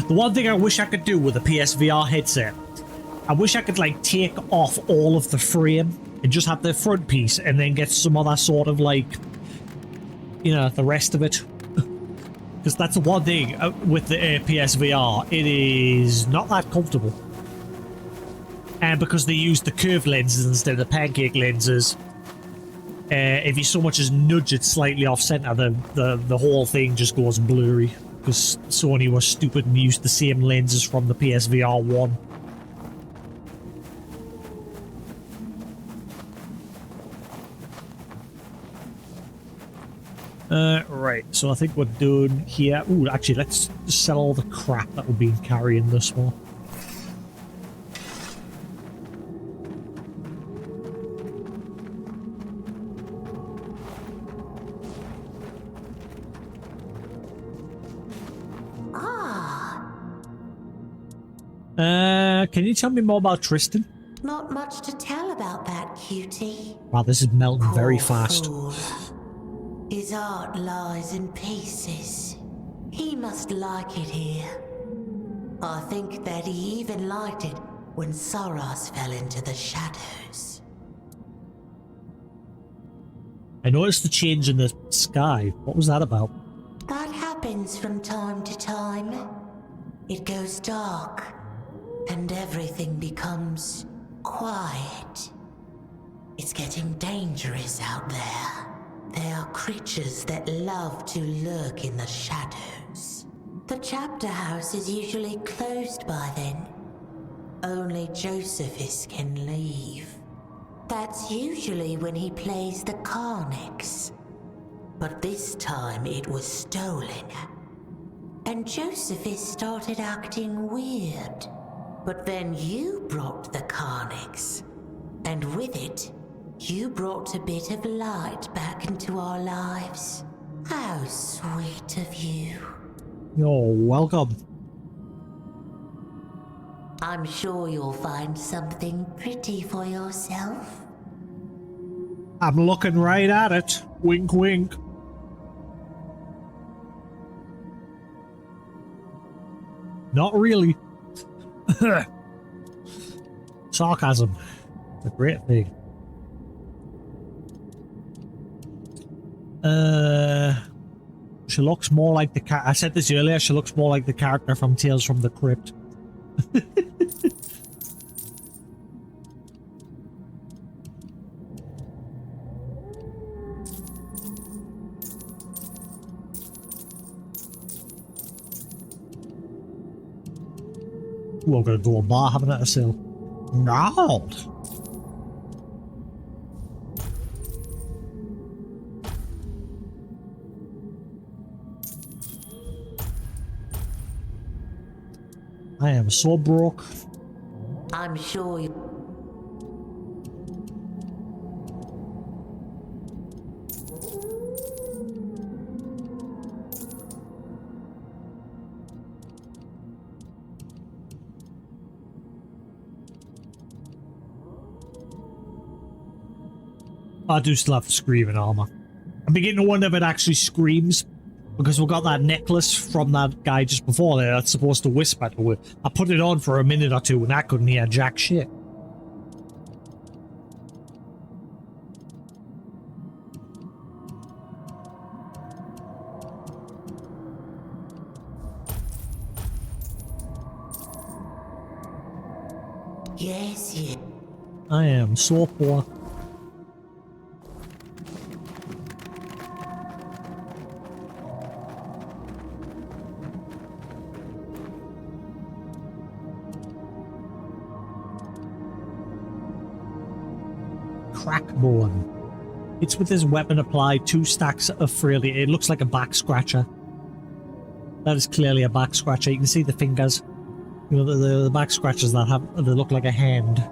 The one thing I wish I could do with a PSVR headset, I wish I could like take off all of the frame and just have the front piece and then get some other sort of like, you know, the rest of it. Because that's the one thing with the PSVR, it is not that comfortable. And because they use the curved lenses instead of the pancake lenses, if you so much as nudge it slightly off center, the whole thing just goes blurry. Because Sony was stupid and used the same lenses from the PSVR 1. Right, so I think we're done here. Ooh, actually, let's sell all the crap that we've been carrying this one. Can you tell me more about Tristan? Not much to tell about that, cutie. Wow, this is melting very Poor fast. fool. His heart lies in pieces. He must like it here. I think that he even liked it when Soros fell into the shadows. I noticed the change in the sky. What was that about? That happens from time to time. It goes dark, and everything becomes quiet. It's getting dangerous out there. There are creatures that love to lurk in the shadows. The chapter house is usually closed by then. Only Josephus can leave. That's usually when he plays the Carnix. But this time it was stolen. And Josephus started acting weird. But then you brought the Carnix. And with it, you brought a bit of light back into our lives. How sweet of you. You're welcome. I'm sure you'll find something pretty for yourself. I'm looking right at it. Wink, wink. Not really. Sarcasm. It's a great thing. She looks more like the I said this earlier, she looks more like the character from Tales from the Crypt. Ooh, I'm gonna go to a bar having it a sale. No. I am so broke. I'm sure you... I do still have the screaming armor. I'm beginning to wonder if it actually screams, because we got that necklace from that guy just before there that's supposed to whisper to it. I put it on for a minute or two and I couldn't hear jack shit. Yes, yes. I am so poor. Crackbone. It's with his weapon applied 2 stacks of frailty. It looks like a back scratcher. That is clearly a back scratcher. You can see the fingers. You know, the back scratchers that have, they look like a hand.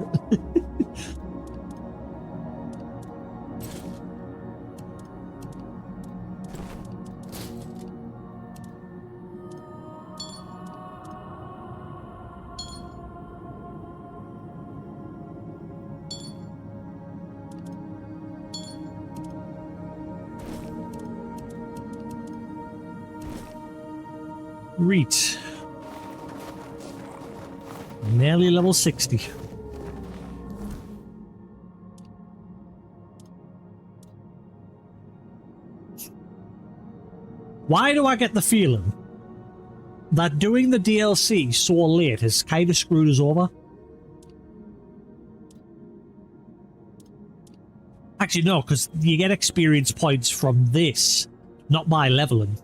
Reet. Nearly level 60. Why do I get the feeling that doing the DLC so late has kind of screwed us over? Actually, no, because you get experience points from this, not by leveling.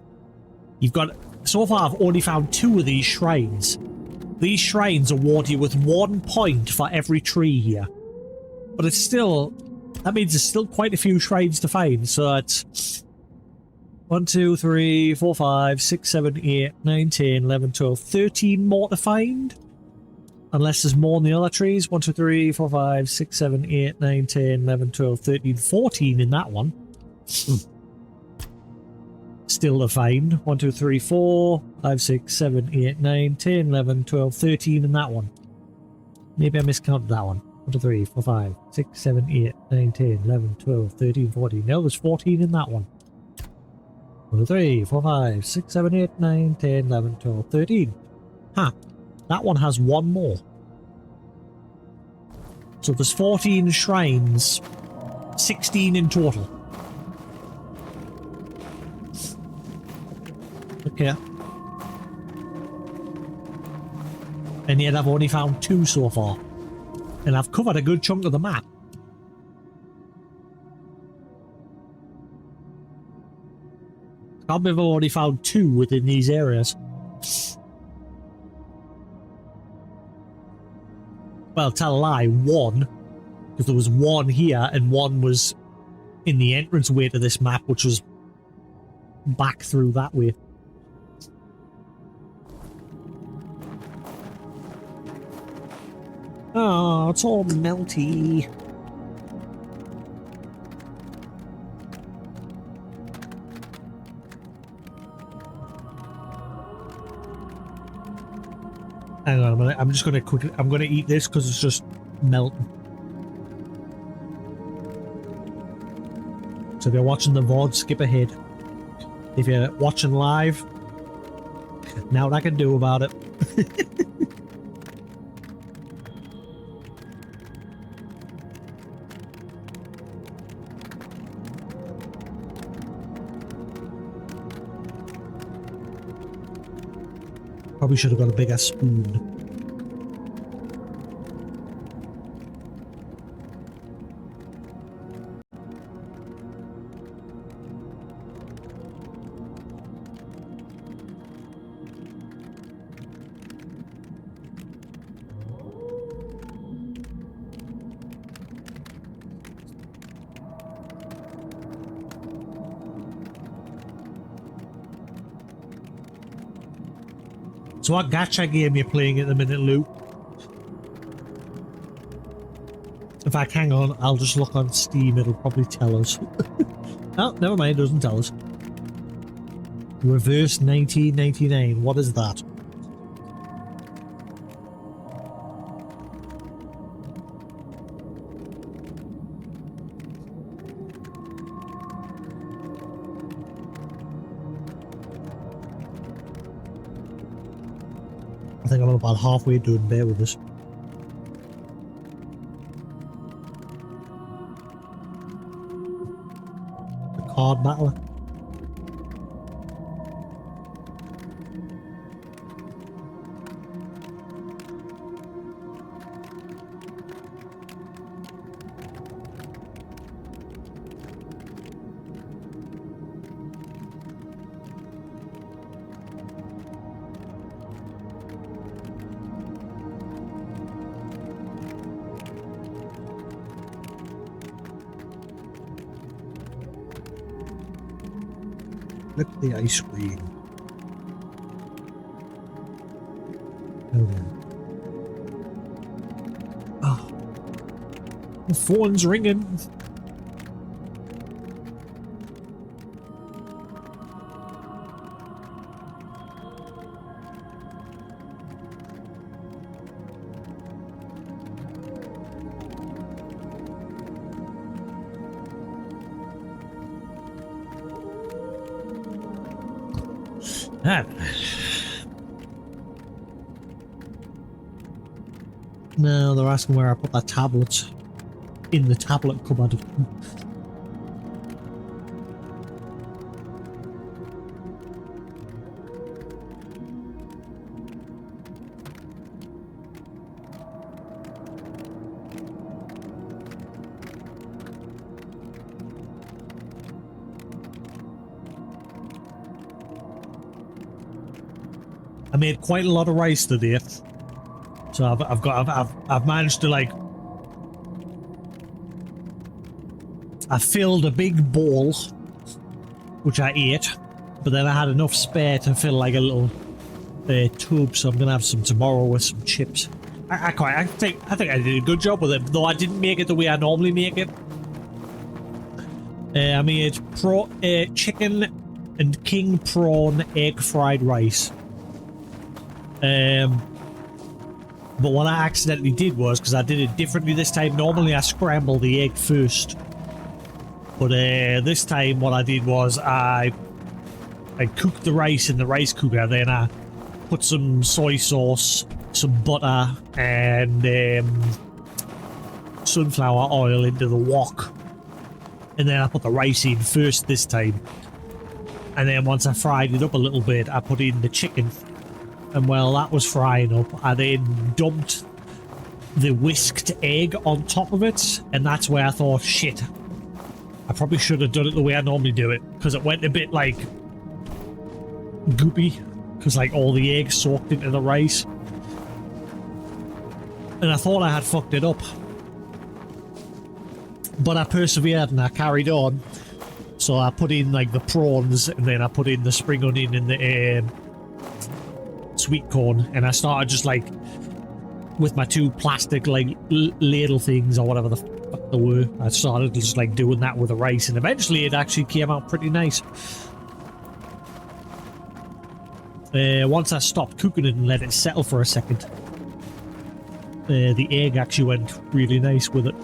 You've got... So far, I've only found 2 of these shrines. These shrines award you with 1 point for every tree here. But it's still... That means there's still quite a few shrines to find, so it's... 1, 2, 3, 4, 5, 6, 7, 8, 9, 10, 11, 12, 13 more to find? Unless there's more in the other trees. 1, 2, 3, 4, 5, 6, 7, 8, 9, 10, 11, 12, 13, 14 in that one. still to find. 1, 2, 3, 4, 5, 6, 7, 8, 9, 10, 11, 12, 13 in that one. Maybe I miscounted that one. 1, 2, 3, 4, 5, 6, 7, 8, 9, 10, 11, 12, 13, 14. No, there's 14 in that one. 1, 2, 3, 4, 5, 6, 7, 8, 9, 10, 11, 12, 13. Huh. That one has one more. So there's 14 shrines, 16 in total. Okay. And yet I've only found 2 so far. And I've covered a good chunk of the map. I can't believe I've already found 2 within these areas. Well, tell a lie, 1. Because there was 1 here and 1 was in the entranceway to this map, which was back through that way. Oh, it's all melty. Hang on a minute, I'm just gonna quickly, I'm gonna eat this because it's just melting. So if you're watching the VOD, skip ahead. If you're watching live, now what I can do about it. Probably should have got a bigger spoon. So what gacha game you're playing at the minute, Lou? In fact, hang on, I'll just look on Steam, it'll probably tell us. Oh, never mind, it doesn't tell us. Reverse 1999, what is that? I think I'm about halfway done, bear with us. The card battler. Look at the ice cream. Okay. Oh. The phone's ringing. No, they're asking where I put that tablet. In the tablet cupboard. I made quite a lot of rice today, so I've managed to like. I filled a big bowl, which I ate, but then I had enough spare to fill like a little tube. So I'm gonna have some tomorrow with some chips. I think I did a good job with it, though I didn't make it the way I normally make it. I made chicken and king prawn egg fried rice. But what I accidentally did was, because I did it differently this time, normally I scramble the egg first. But this time what I did was I cooked the rice in the rice cooker, then I put some soy sauce, some butter, and sunflower oil into the wok. And then I put the rice in first this time. And then once I fried it up a little bit, I put in the chicken. And while that was frying up, I then dumped the whisked egg on top of it. And that's where I thought, shit, I probably should have done it the way I normally do it. Because it went a bit like goopy. Because like all the eggs soaked into the rice. And I thought I had fucked it up. But I persevered and I carried on. So I put in like the prawns, and then I put in the spring onion and the sweet corn, and I started just like with my two plastic like ladle things or whatever the fuck they were. I started just like doing that with the rice, and eventually it actually came out pretty nice. Once I stopped cooking it and let it settle for a second, the egg actually went really nice with it.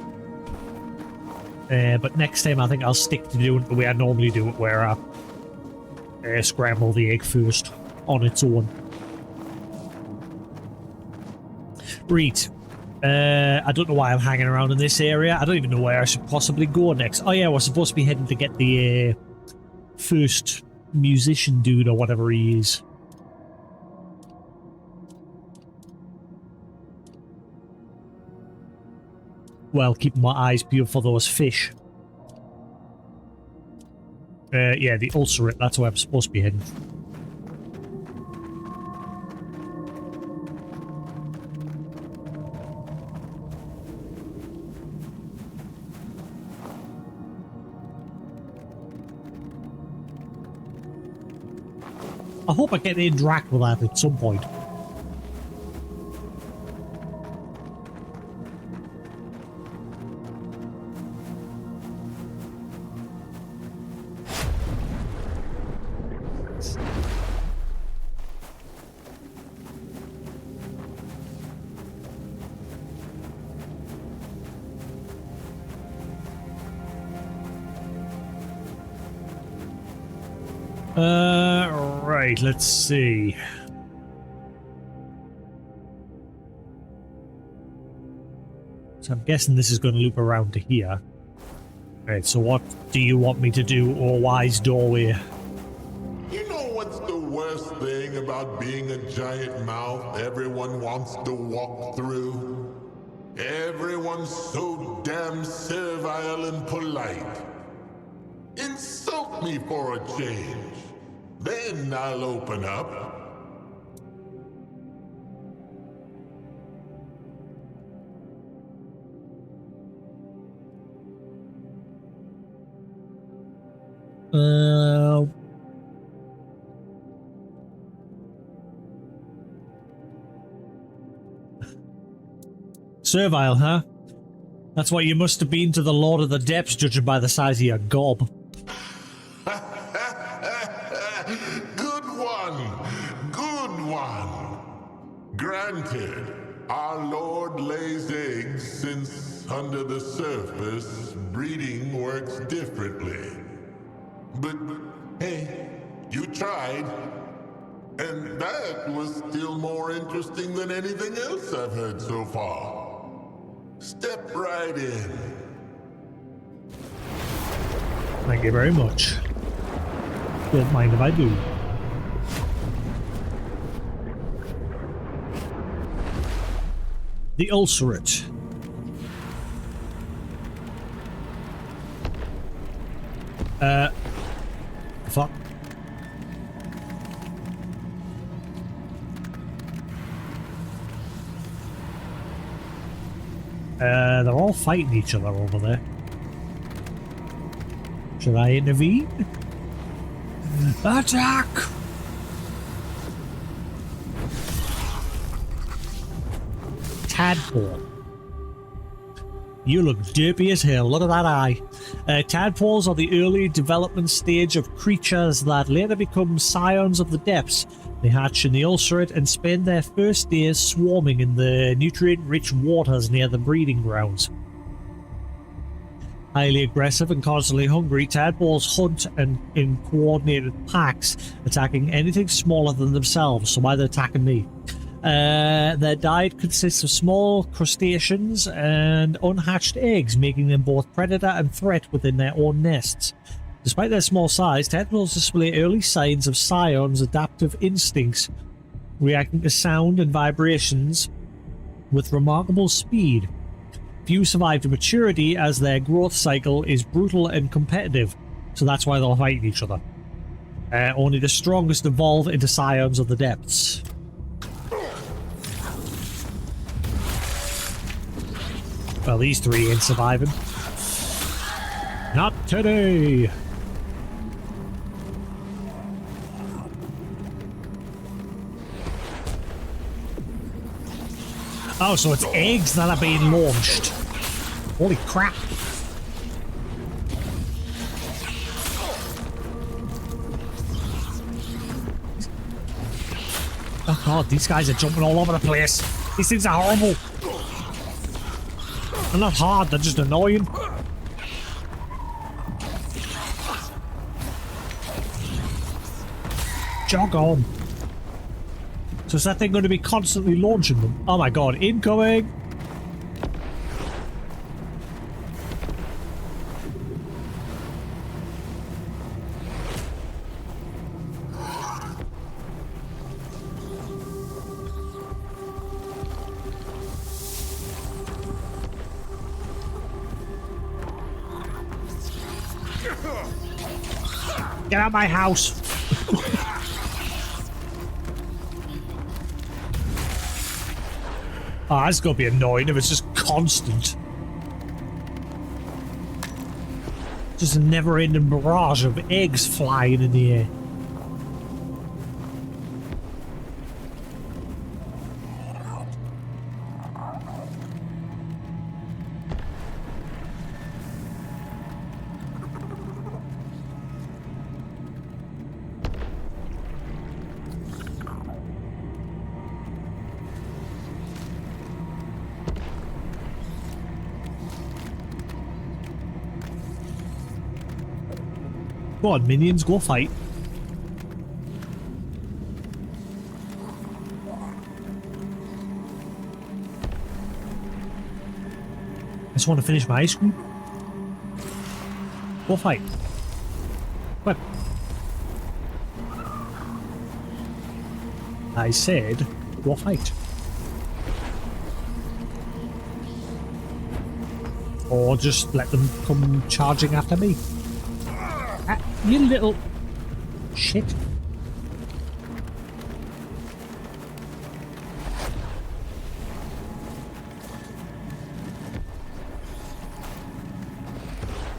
But next time I think I'll stick to doing it the way I normally do it, where I scramble the egg first on its own. Right. I don't know why I'm hanging around in this area. I don't even know where I should possibly go next. Oh yeah, we're supposed to be heading to get the first musician dude or whatever he is. Well, keeping my eyes peeled for those fish. Yeah, the ulcerate, that's where I'm supposed to be heading. I hope I get to interact with that at some point. Right, let's see. So I'm guessing this is going to loop around to here. Right, so what do you want me to do, oh wise doorway? You know what's the worst thing about being a giant mouth everyone wants to walk through? Everyone's so damn servile and polite. Insult me for a change. Then I'll open up. Servile, huh? That's what you must have been to the Lord of the Depths, judging by the size of your gob. Good one. Granted, our Lord lays eggs since under the surface, breeding works differently. But hey, you tried. And that was still more interesting than anything else I've heard so far. Step right in. Thank you very much. Don't mind if I do. The ulcerate. Fuck. They're all fighting each other over there. Should I intervene? Attack! Tadpole. You look derpy as hell. Look at that eye. Tadpoles are the early development stage of creatures that later become scions of the depths. They hatch in the ulcerate and spend their first days swarming in the nutrient-rich waters near the breeding grounds. Highly aggressive and constantly hungry, tadpoles hunt in coordinated packs, attacking anything smaller than themselves. So why they're attacking me? Their diet consists of small crustaceans and unhatched eggs, making them both predator and threat within their own nests. Despite their small size, tadpoles display early signs of scions' adaptive instincts, reacting to sound and vibrations with remarkable speed. Few survive to maturity as their growth cycle is brutal and competitive, so that's why they'll fight each other. Only the strongest evolve into scions of the depths. Well, these three ain't surviving. Not today! Oh, so it's eggs that are being launched. Holy crap. Oh god, these guys are jumping all over the place. These things are horrible. They're not hard, they're just annoying. Jog on. So is that thing going to be constantly launching them? Oh my god, incoming! Get out of my house! Oh, that's gonna be annoying if it's just constant. Just a never-ending barrage of eggs flying in the air. Go on, minions, go fight. I just want to finish my ice cream. Go fight. What? I said, go fight. Or just let them come charging after me. You little shit.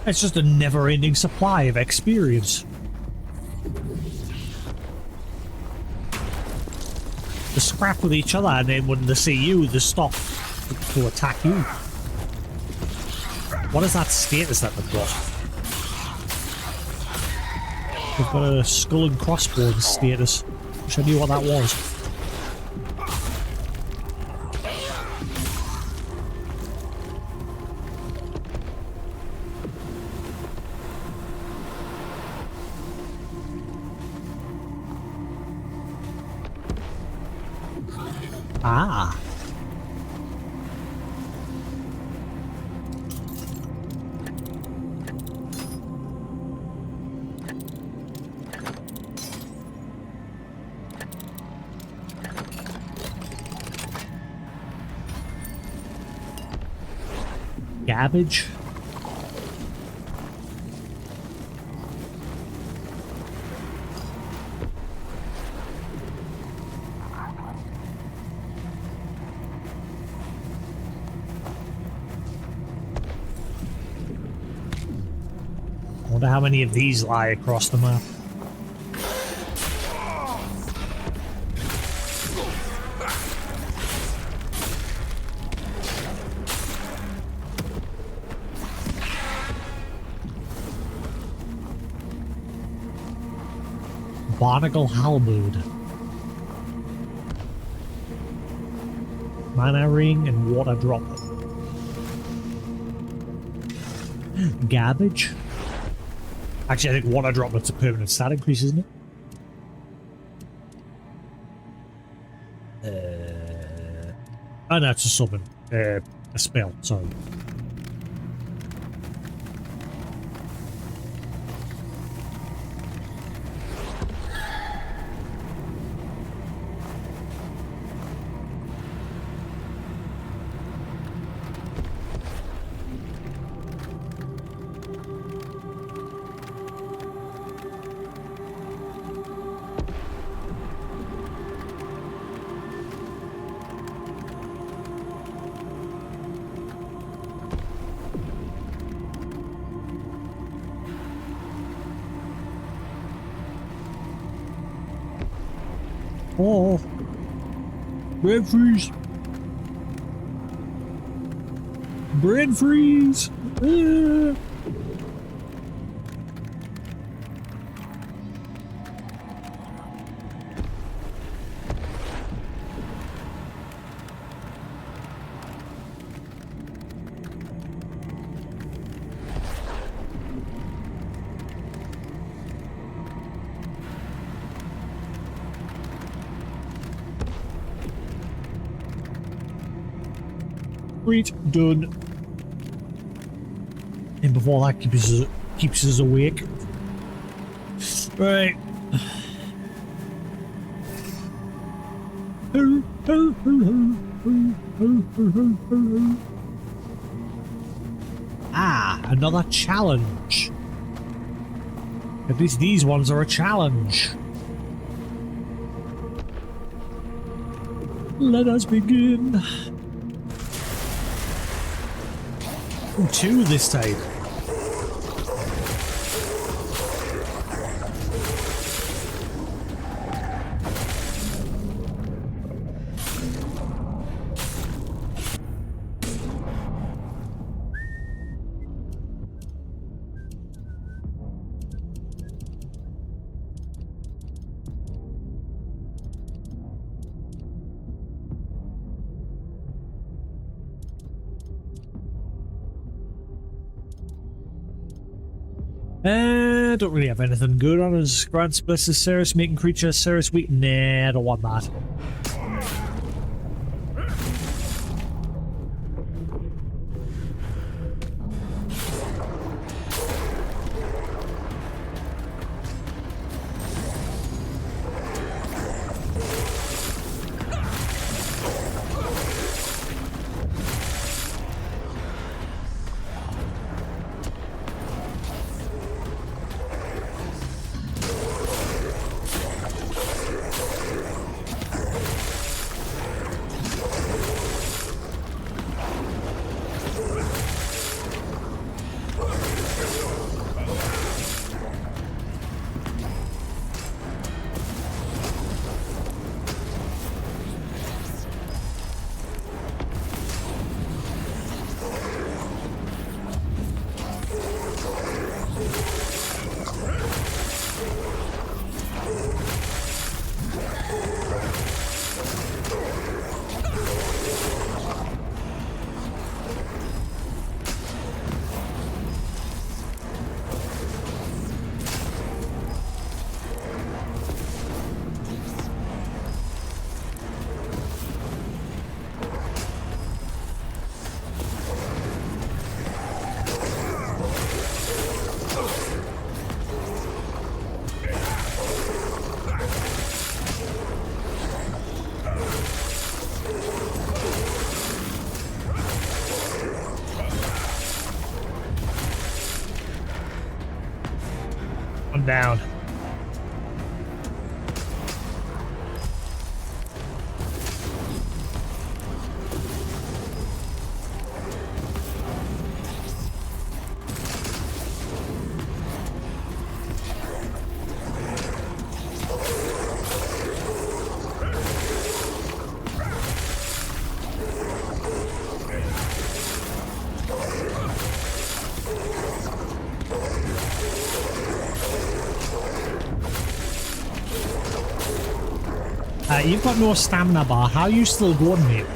It's just a never-ending supply of experience. They scrap with each other, and then when they see you, they stop to attack you. What is that status that they've got? They've got a skull and crossbones status. Wish I knew what that was. Ah. Cabbage. I wonder how many of these lie across the map. Barnacle Halberd. Mana ring and water droplet. Garbage. Actually, I think water droplet's a permanent stat increase, isn't it? Oh no, it's a summon. A spell, sorry. Oh, brain freeze! Brain freeze! Ah. Sweet, done. And before that keeps us awake. Right. Ah, another challenge. At least these ones are a challenge. Let us begin. 2 this time. Don't really have anything good on us. Grants blesses Ceres, making creatures Ceres weak. Nah, I don't want that. Down. you've got no stamina bar. How are you still going, mate?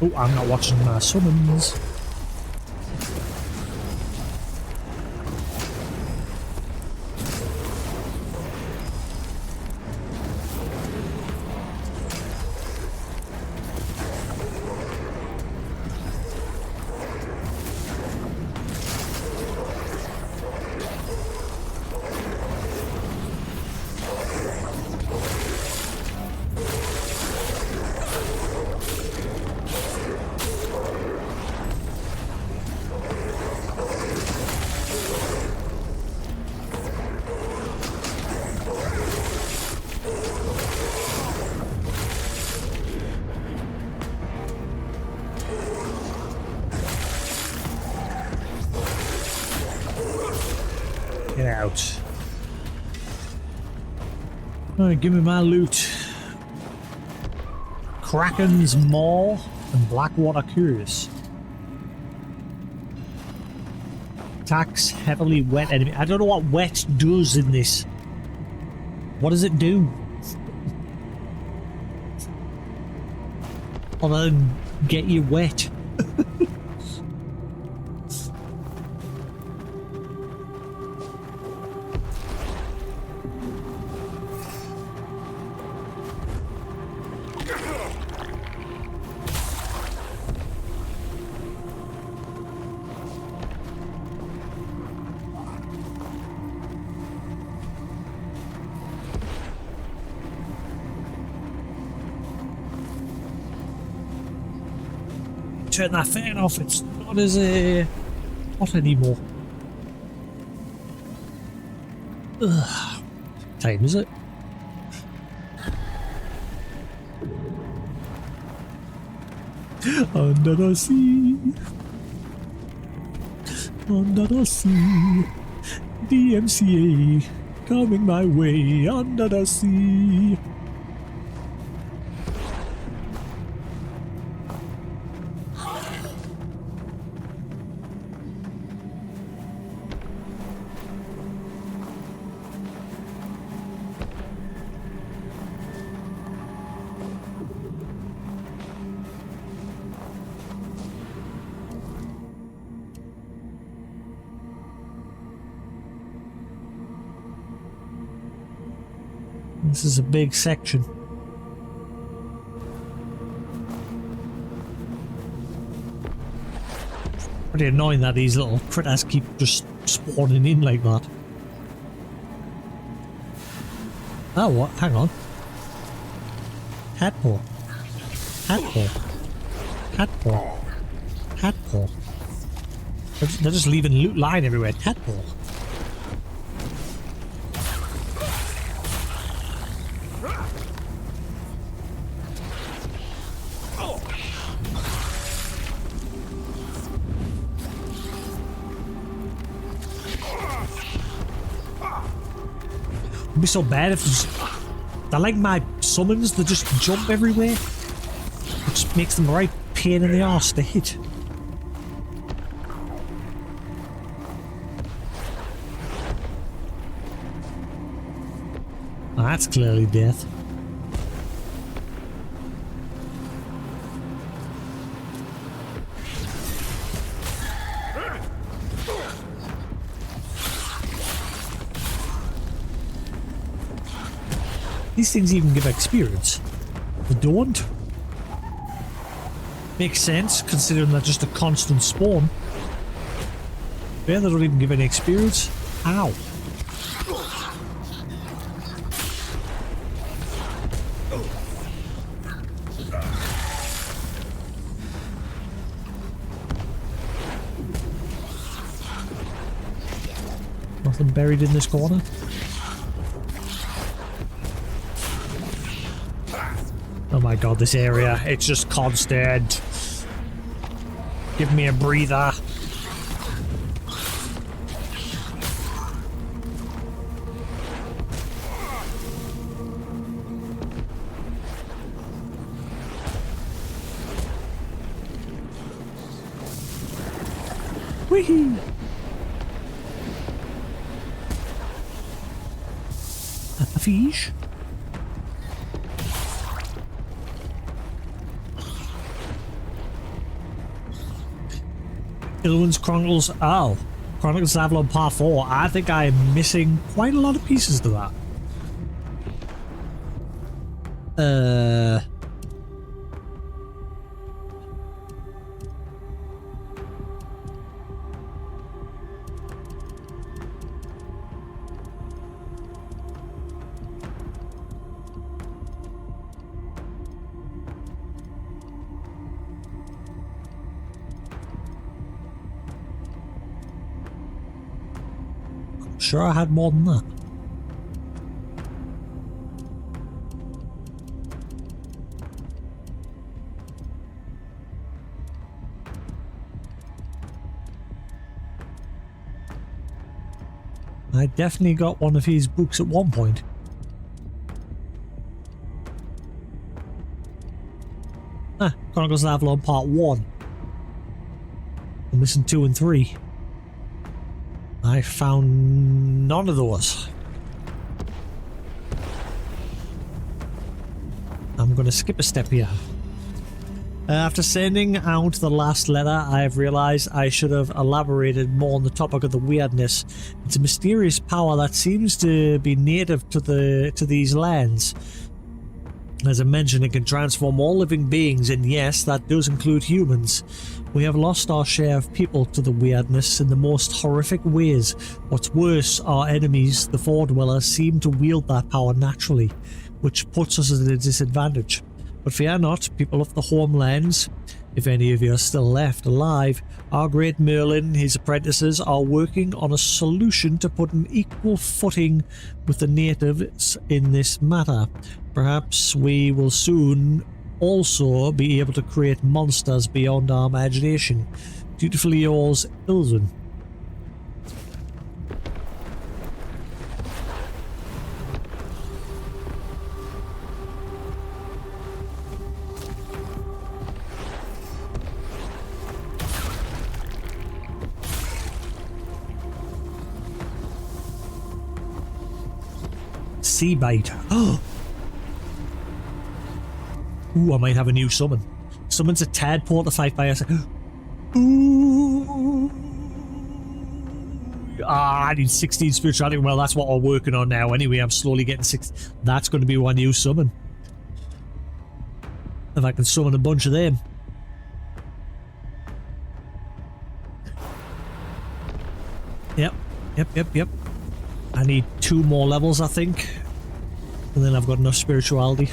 Oh, I'm not watching my summons. Get out. Alright, give me my loot. Kraken's Maw and Blackwater Curse. Attacks heavily wet enemy. I don't know what wet does in this. What does it do? Other than get you wet. Turn that fan off, it's not as hot anymore. Ugh. Time is it? Under the sea, under the sea, DMCA coming my way under the sea. This is a big section. Pretty annoying that these little critters keep just spawning in like that. Oh, what? Hang on. Hatball. Hatball. Hatball. Hatball. They're just leaving loot lying everywhere. Hatball. It'd be so bad if they're like my summons, they just jump everywhere. It just makes them a right pain in the arse to hit. Oh, that's clearly death. These things even give experience. They don't. Makes sense, considering they're just a constant spawn. Yeah, they don't even give any experience. Ow. Nothing buried in this corner. Oh my god, this area, it's just constant. Give me a breather. Whee! A fish? Ilwin's Chronicles. Oh. Chronicles of Avalon Part 4. I think I am missing quite a lot of pieces to that. Sure, I had more than that. I definitely got one of his books at one point. Ah, Chronicles of Avalon Part 1. I'm missing 2 and 3. I found none of those. I'm going to skip a step here. After sending out the last letter, I have realized I should have elaborated more on the topic of the weirdness. It's a mysterious power that seems to be native to these lands. As I mentioned, it can transform all living beings, and yes, that does include humans. We have lost our share of people to the weirdness in the most horrific ways. What's worse, our enemies, the Four Dwellers, seem to wield that power naturally, which puts us at a disadvantage. But fear not, people of the homelands, if any of you are still left alive, our great Merlin, his apprentices, are working on a solution to put an equal footing with the natives in this matter. Perhaps we will soon also be able to create monsters beyond our imagination. Dutifully yours, Ilzun. Sea bite. Oh! Ooh, I might have a new summon. Summons a tadpole to fight by us. Ooh! Ah, I need 16 spirituality. Well, that's what we're working on now. Anyway, I'm slowly getting 6. That's going to be my new summon. If I can summon a bunch of them. Yep. I need 2 more levels, I think. And then I've got enough spirituality.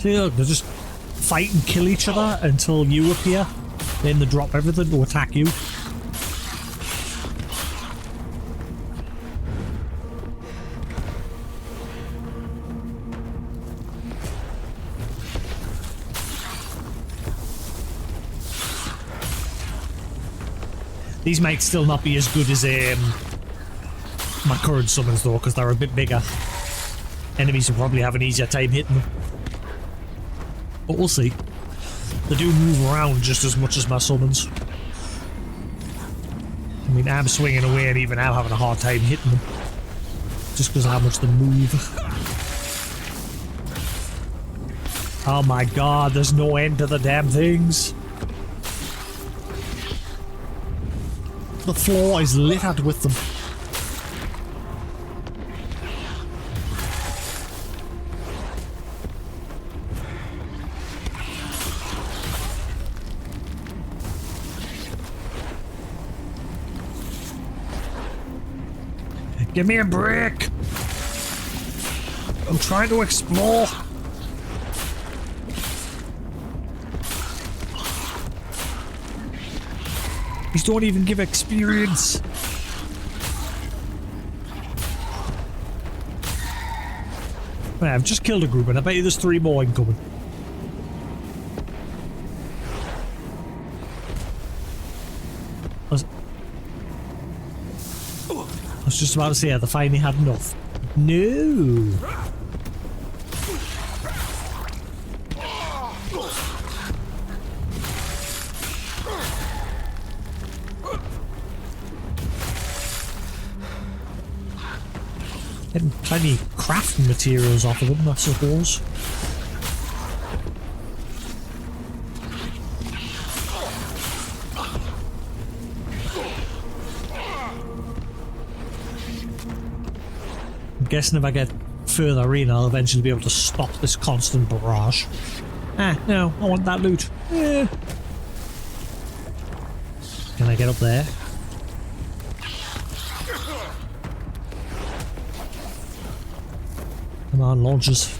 See, look, they just fight and kill each other until you appear. Then they drop everything to attack you. These might still not be as good as my current summons though, because they're a bit bigger. Enemies will probably have an easier time hitting them. But we'll see. They do move around just as much as my summons. I mean, I'm swinging away and even I'm having a hard time hitting them. Just because of how much they move. Oh my god, there's no end to the damn things. The floor is littered with them. Give me a break! I'm trying to explore! These don't even give experience! Right, I've just killed a group and I bet you there's 3 more incoming. was just about to say, they finally had enough. No! Getting plenty of crafting materials off of them, I suppose. I'm guessing if I get further in, I'll eventually be able to stop this constant barrage. Ah, no, I want that loot. Eh. Can I get up there? Come on, launches.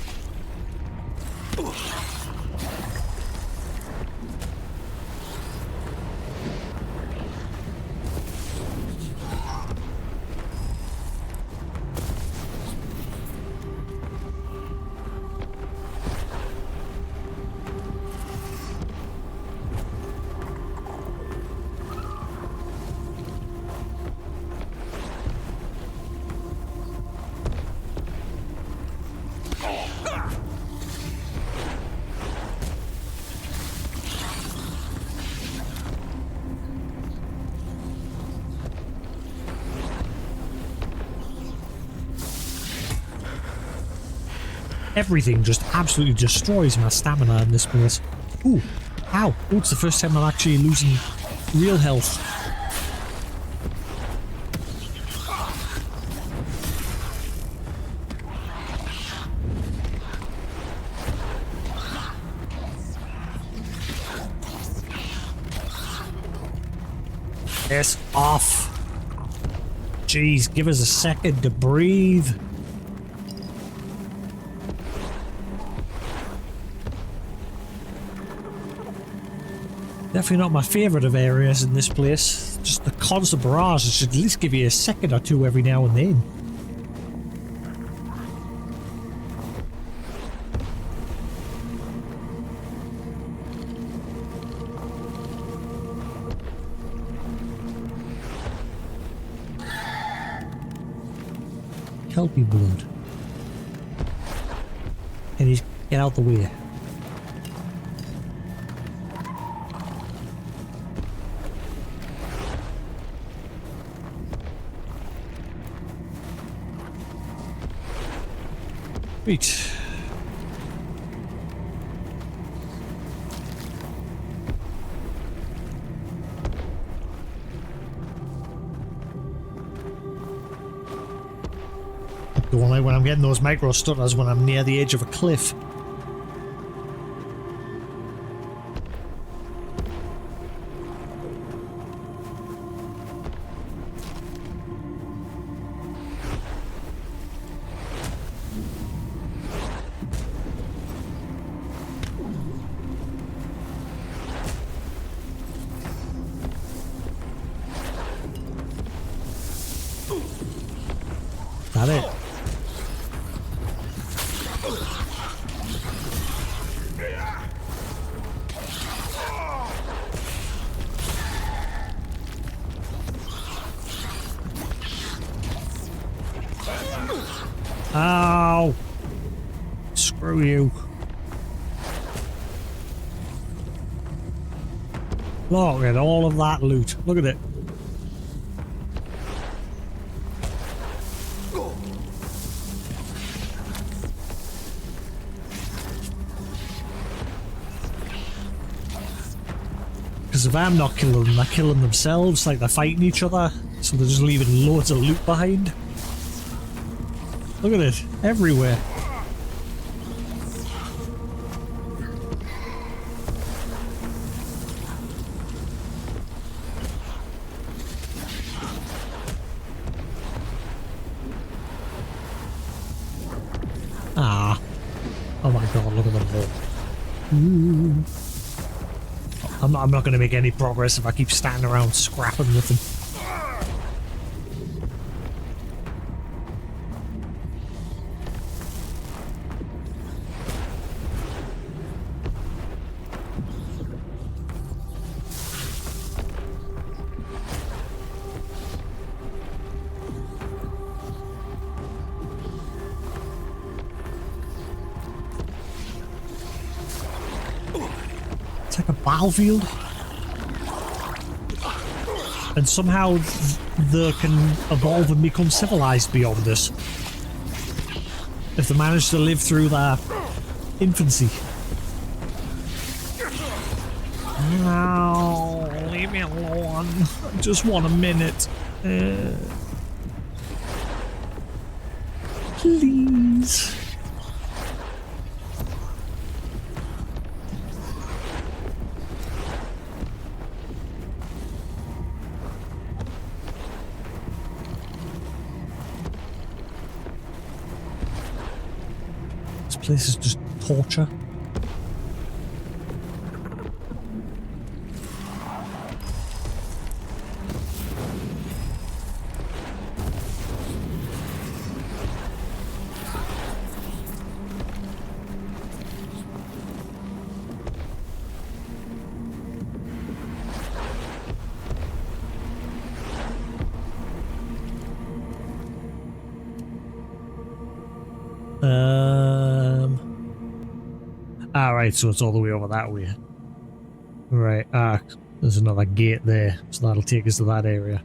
Everything just absolutely destroys my stamina in this place. Ooh, ow. Ooh, it's the first time I'm actually losing real health. Piss off. Jeez, give us a second to breathe. Definitely not my favourite of areas in this place. Just the constant barrage should at least give you a second or two every now and then. Kelpie blood. And he's get out the way. Sweet. The only when I'm getting those micro stutters when I'm near the edge of a cliff. That it. Ow! Screw you. Look at all of that loot. Look at it. Because if I'm not killing them, they're killing themselves, like they're fighting each other, so they're just leaving loads of loot behind. Look at it, everywhere. Ah. Oh my god, look at them all. Ooh. I'm not going to make any progress if I keep standing around scrapping with them. battlefield. And somehow they can evolve and become civilized beyond this. If they manage to live through their infancy. No, leave me alone. I just want a minute. Please. This place is just torture. Alright, so it's all the way over that way. Right, there's another gate there, so that'll take us to that area.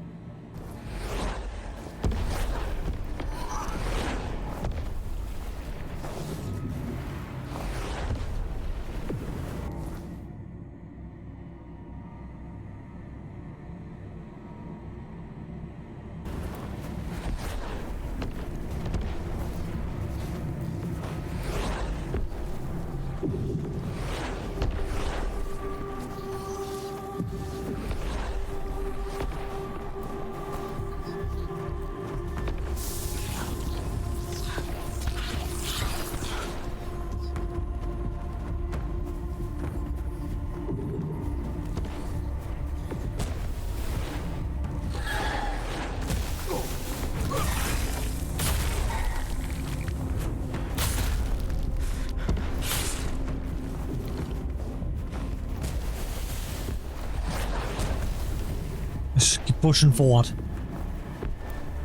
Just keep pushing forward.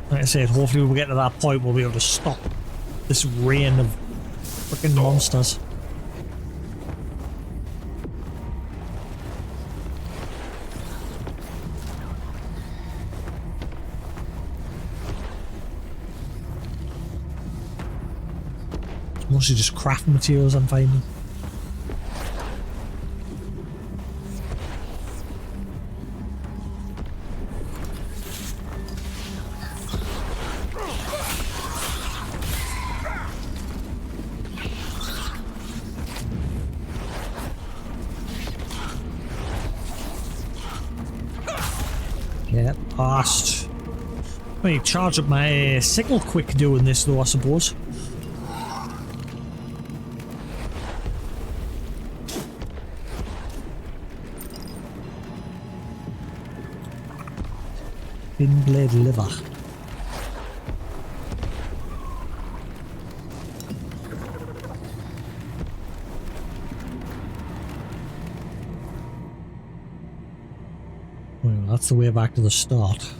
Like I said, hopefully when we get to that point we'll be able to stop this rain of freaking monsters. It's mostly just crafting materials I'm finding. Get past. I mean, charge up my signal quick doing this though, I suppose. Thin blade liver. Well, that's the way back to the start.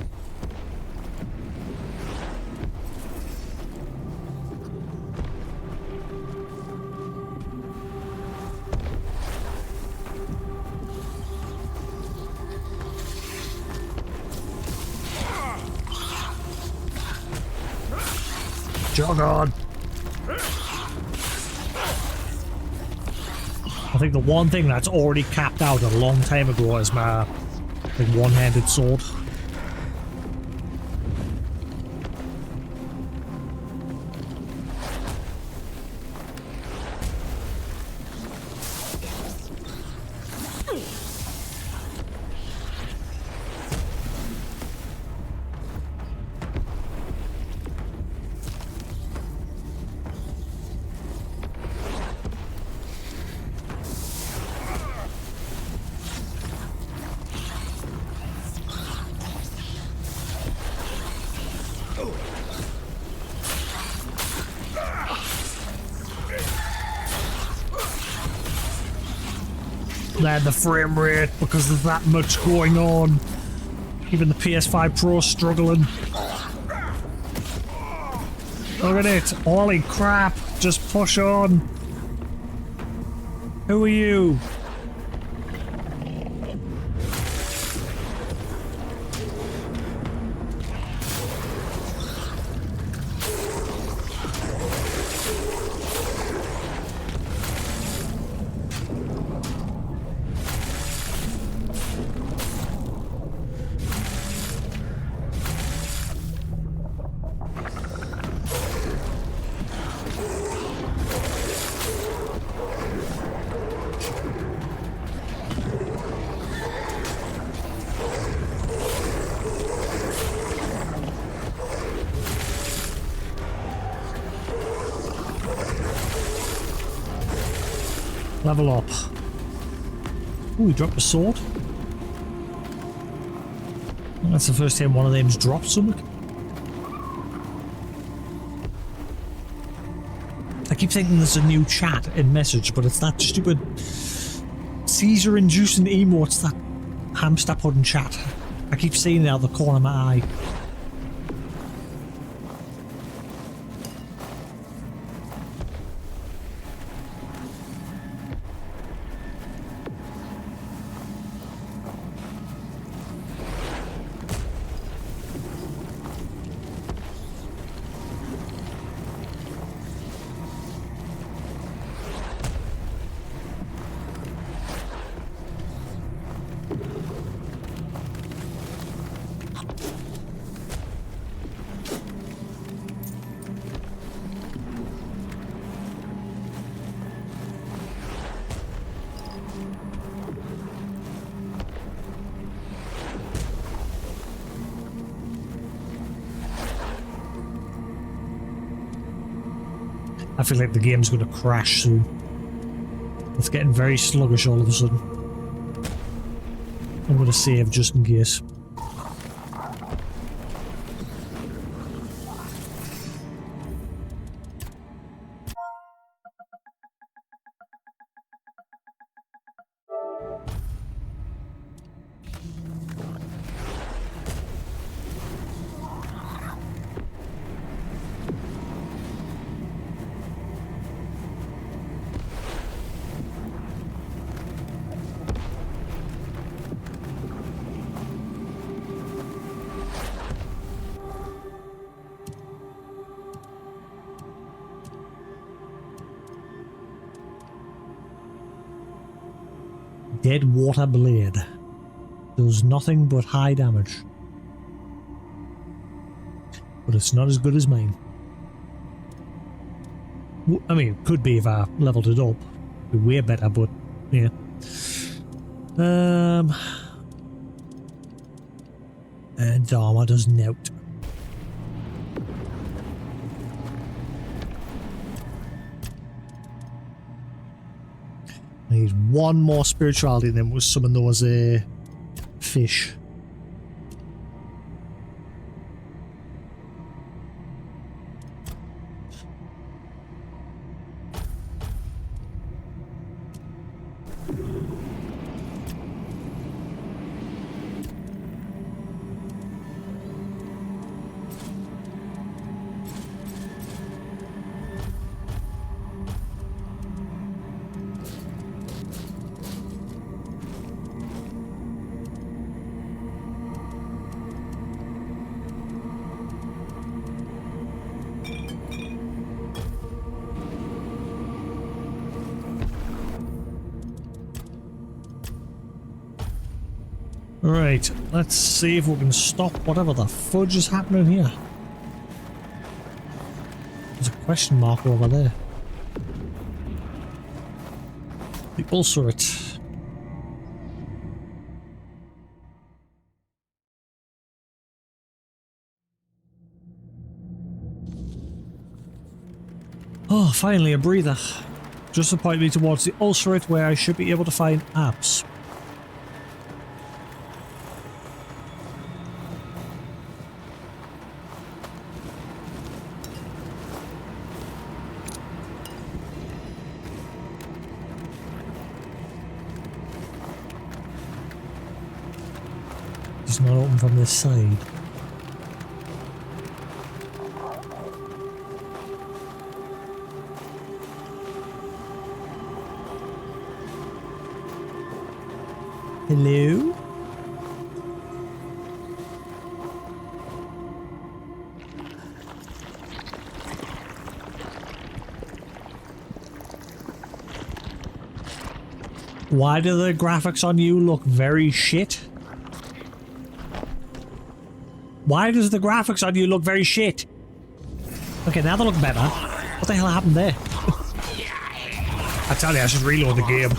Jog on! I think the one thing that's already capped out a long time ago is my like one-handed sword. The frame rate because there's that much going on. Even the PS5 Pro struggling. Look at it. Holy crap. Just push on. Who are you? Level up. Ooh, he dropped a sword. That's the first time one of them's dropped something. I keep thinking there's a new chat in message, but it's that stupid seizure-inducing emotes that hamster put in chat. I keep seeing it out of the corner of my eye. I feel like the game's going to crash soon. It's getting very sluggish all of a sudden. I'm going to save just in case. Dead water blade. Does nothing but high damage. But it's not as good as mine. I mean, it could be if I leveled it up. It'd be way better, but yeah. And armor does note. I need one more spirituality and then we'll summon those fish. Right, let's see if we can stop whatever the fudge is happening here. There's a question mark over there. The ulcerate. Oh, finally a breather. Just to point me towards the ulcerate where I should be able to find apps. It's not open from this side. Hello? Why do the graphics on you look very shit? Why does the graphics on you look very shit? Okay, now they look better. What the hell happened there? I tell you, I should reload the game.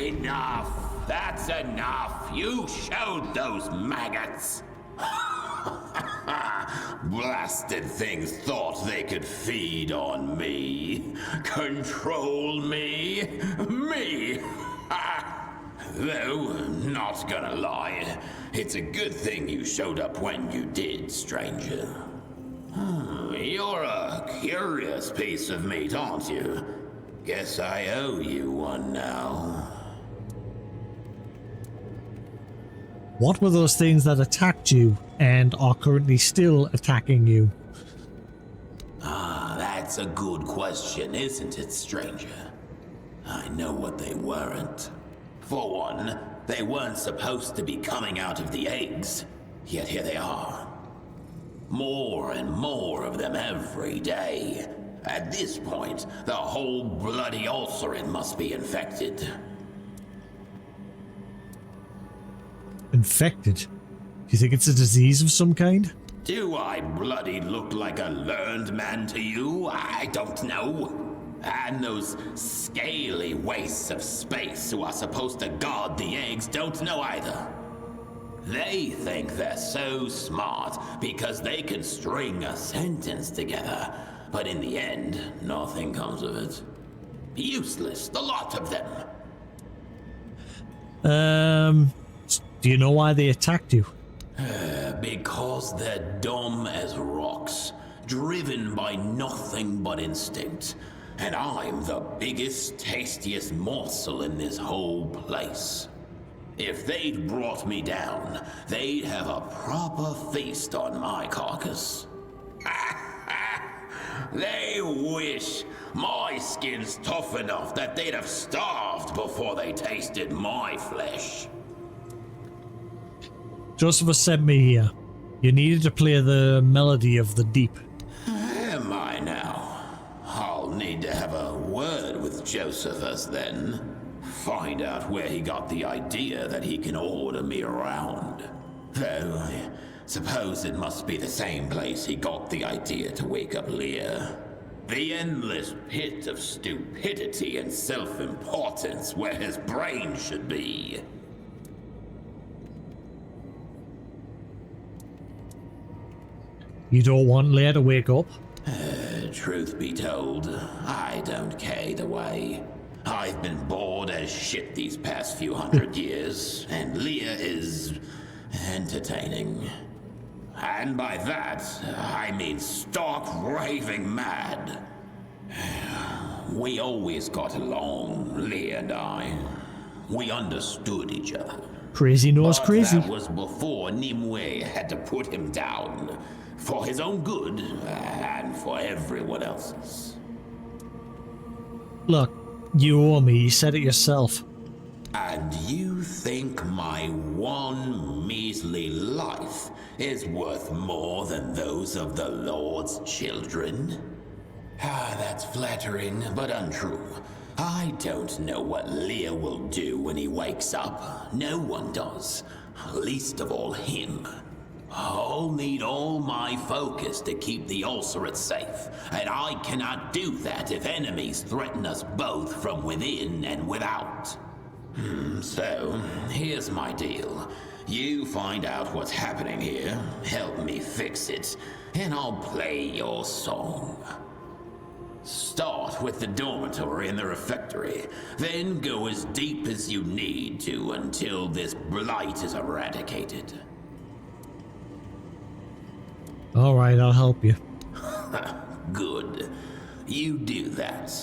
Enough! That's enough! You showed those maggots! Blasted things thought they could feed on me, control me, Though, not gonna lie, it's a good thing you showed up when you did, stranger. You're a curious piece of meat, aren't you? Guess I owe you one now. What were those things that attacked you and are currently still attacking you? That's a good question, isn't it, stranger? I know what they weren't. For one, they weren't supposed to be coming out of the eggs, yet here they are. More and more of them every day. At this point, the whole bloody ulcerate must be infected. Infected? Do you think it's a disease of some kind? Do I bloody look like a learned man to you? I don't know. And those scaly wastes of space who are supposed to guard the eggs don't know either. They think they're so smart because they can string a sentence together, but in the end, nothing comes of it. Useless, the lot of them. Do you know why they attacked you? Because they're dumb as rocks, driven by nothing but instinct. And I'm the biggest, tastiest morsel in this whole place. If they'd brought me down, they'd have a proper feast on my carcass. They wish my skin's tough enough that they'd have starved before they tasted my flesh. Josephus sent me here. You needed to play the melody of the deep. Am I now? I'll need to have a word with Josephus then. Find out where he got the idea that he can order me around. Though, I suppose it must be the same place he got the idea to wake up Leah. The endless pit of stupidity and self-importance where his brain should be. You don't want Leah to wake up? Truth be told, I don't care either way. I've been bored as shit these past few hundred years, and Leah is entertaining. And by that, I mean stark raving mad. We always got along, Leah and I. We understood each other. Crazy knows crazy. That was before Nimue had to put him down. For his own good, and for everyone else's. Look, you owe me, you said it yourself. And you think my one measly life is worth more than those of the Lord's children? That's flattering, but untrue. I don't know what Leah will do when he wakes up. No one does. Least of all him. I'll need all my focus to keep the ulcerate safe, and I cannot do that if enemies threaten us both from within and without. So, here's my deal. You find out what's happening here, help me fix it, and I'll play your song. Start with the dormitory and the refectory, then go as deep as you need to until this blight is eradicated. Alright, I'll help you. Good. You do that.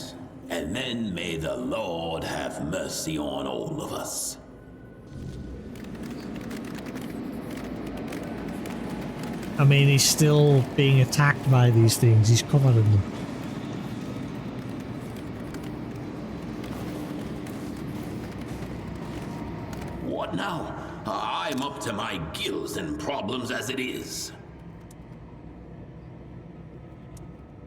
And then may the Lord have mercy on all of us. I mean, he's still being attacked by these things. He's covered in them. What now? I'm up to my gills in problems as it is.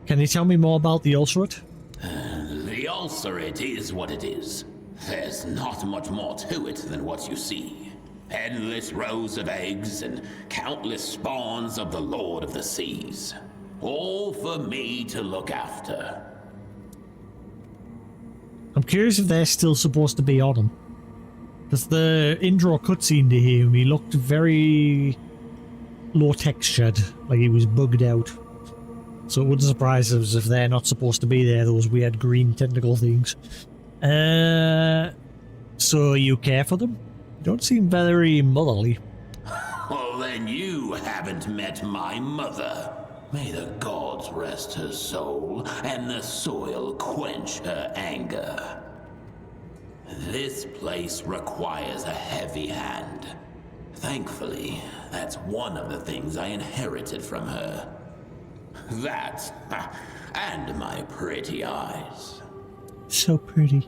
Can you tell me more about the ulcerate? The ulcerate is what it is. There's not much more to it than what you see. Endless rows of eggs and countless spawns of the Lord of the Seas. All for me to look after. I'm curious if they're still supposed to be on him. Because the intro cutscene to him, he looked very low textured, like he was bugged out. So it wouldn't surprise us if they're not supposed to be there, those weird green tentacle things. So you care for them? You don't seem very motherly. Well, then you haven't met my mother. May the gods rest her soul, and the soil quench her anger. This place requires a heavy hand. Thankfully, that's one of the things I inherited from her. That, and my pretty eyes. So pretty.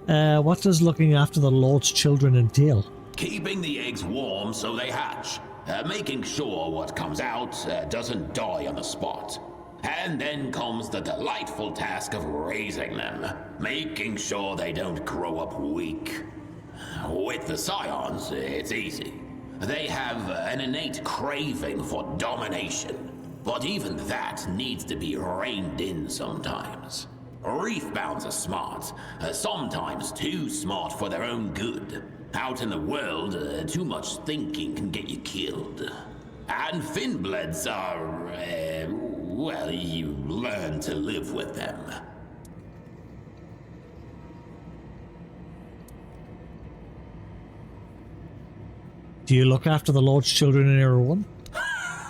What does looking after the Lord's children entail? Keeping the eggs warm so they hatch. Making sure what comes out doesn't die on the spot. And then comes the delightful task of raising them. Making sure they don't grow up weak. With the scions, it's easy. They have an innate craving for domination. But even that needs to be reined in sometimes. Reefbounds are smart, sometimes too smart for their own good. Out in the world, too much thinking can get you killed. And Finbloods are, well, you learn to live with them. Do you look after the Lord's children in your own?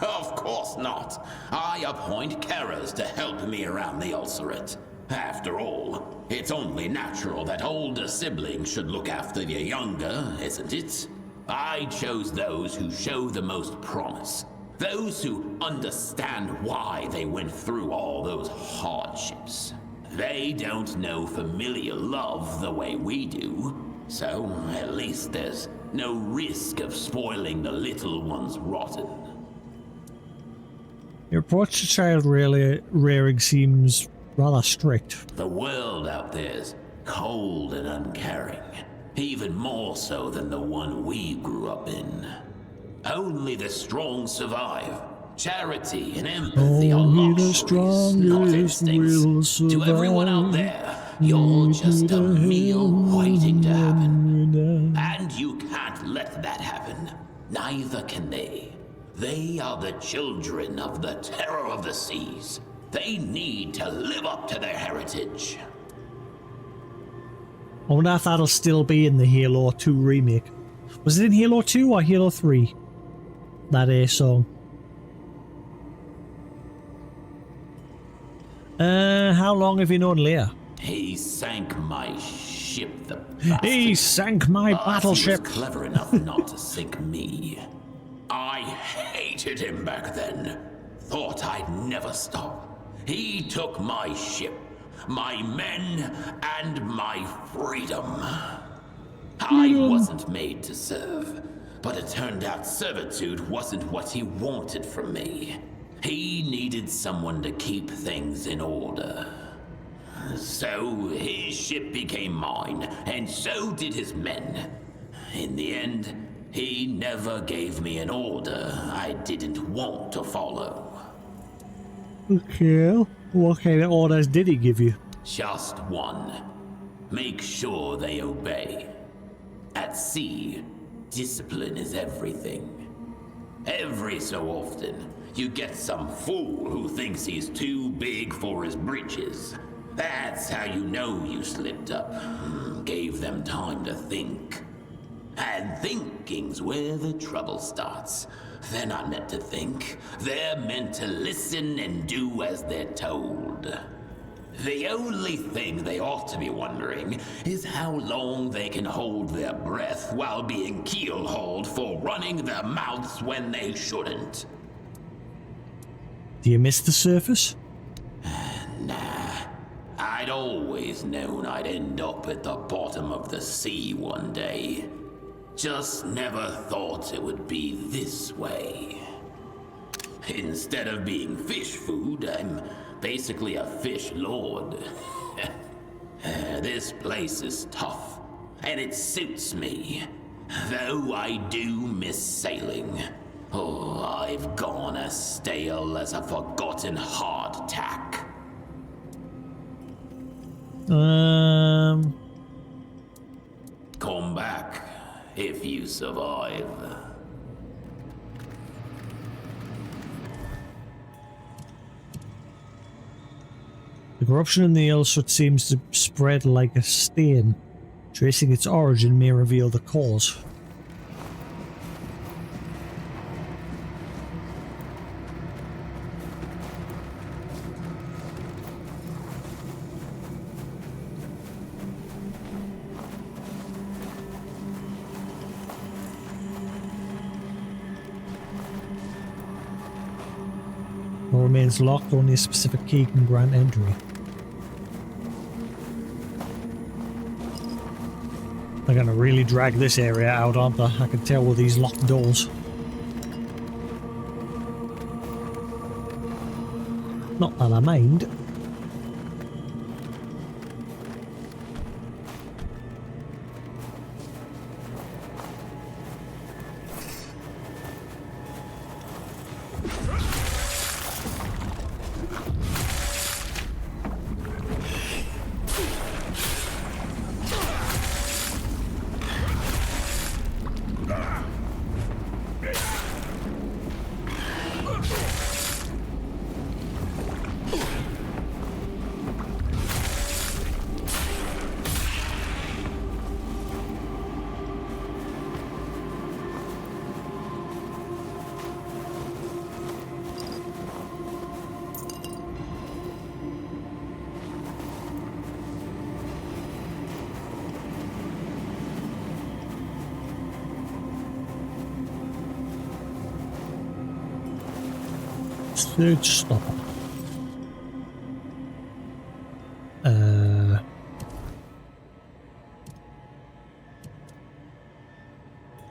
Of course not. I appoint carers to help me around the ulcerate. After all, it's only natural that older siblings should look after the younger, isn't it? I chose those who show the most promise. Those who understand why they went through all those hardships. They don't know familiar love the way we do. So, at least there's no risk of spoiling the little ones rotten. Your approach to child rearing seems rather strict. The world out there's cold and uncaring. Even more so than the one we grew up in. Only the strong survive. Charity and empathy are luxuries, not instincts. To everyone out there, you're just a meal waiting to happen. And you can't let that happen. Neither can they. They are the children of the terror of the seas. They need to live up to their heritage. I wonder if that'll still be in the Halo 2 remake. Was it in Halo 2 or Halo 3? That A song. How long have you known Leia? He sank my ship, the bastard. He sank my battleship. He was clever enough not to sink me. I hated him back then. Thought I'd never stop. He took my ship, my men, and my freedom. I wasn't made to serve, but it turned out servitude wasn't what he wanted from me. He needed someone to keep things in order. So his ship became mine, and so did his men. In the end, he never gave me an order I didn't want to follow. Okay, what kind of orders did he give you? Just one. Make sure they obey. At sea, discipline is everything. Every so often, you get some fool who thinks he's too big for his britches. That's how you know you slipped up. Gave them time to think. And thinking's where the trouble starts. They're not meant to think. They're meant to listen and do as they're told. The only thing they ought to be wondering is how long they can hold their breath while being keel-hauled for running their mouths when they shouldn't. Do you miss the surface? Nah. I'd always known I'd end up at the bottom of the sea one day. Just never thought it would be this way. Instead of being fish food, I'm basically a fish lord. This place is tough, and it suits me. Though I do miss sailing. Oh, I've gone as stale as a forgotten hardtack. Come back, if you survive. The corruption in the Illsut seems to spread like a stain. Tracing its origin may reveal the cause. Door remains locked, only a specific key can grant entry. They're gonna really drag this area out, aren't they? I can tell with these locked doors. Not that I mind. Third stopper.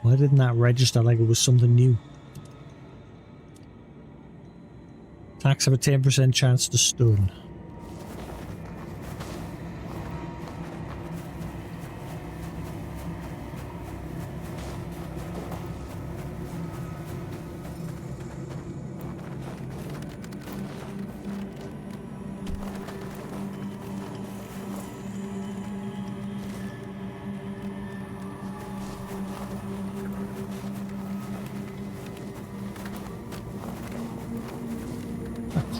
Why didn't that register like it was something new? Attacks have a 10% chance to stun.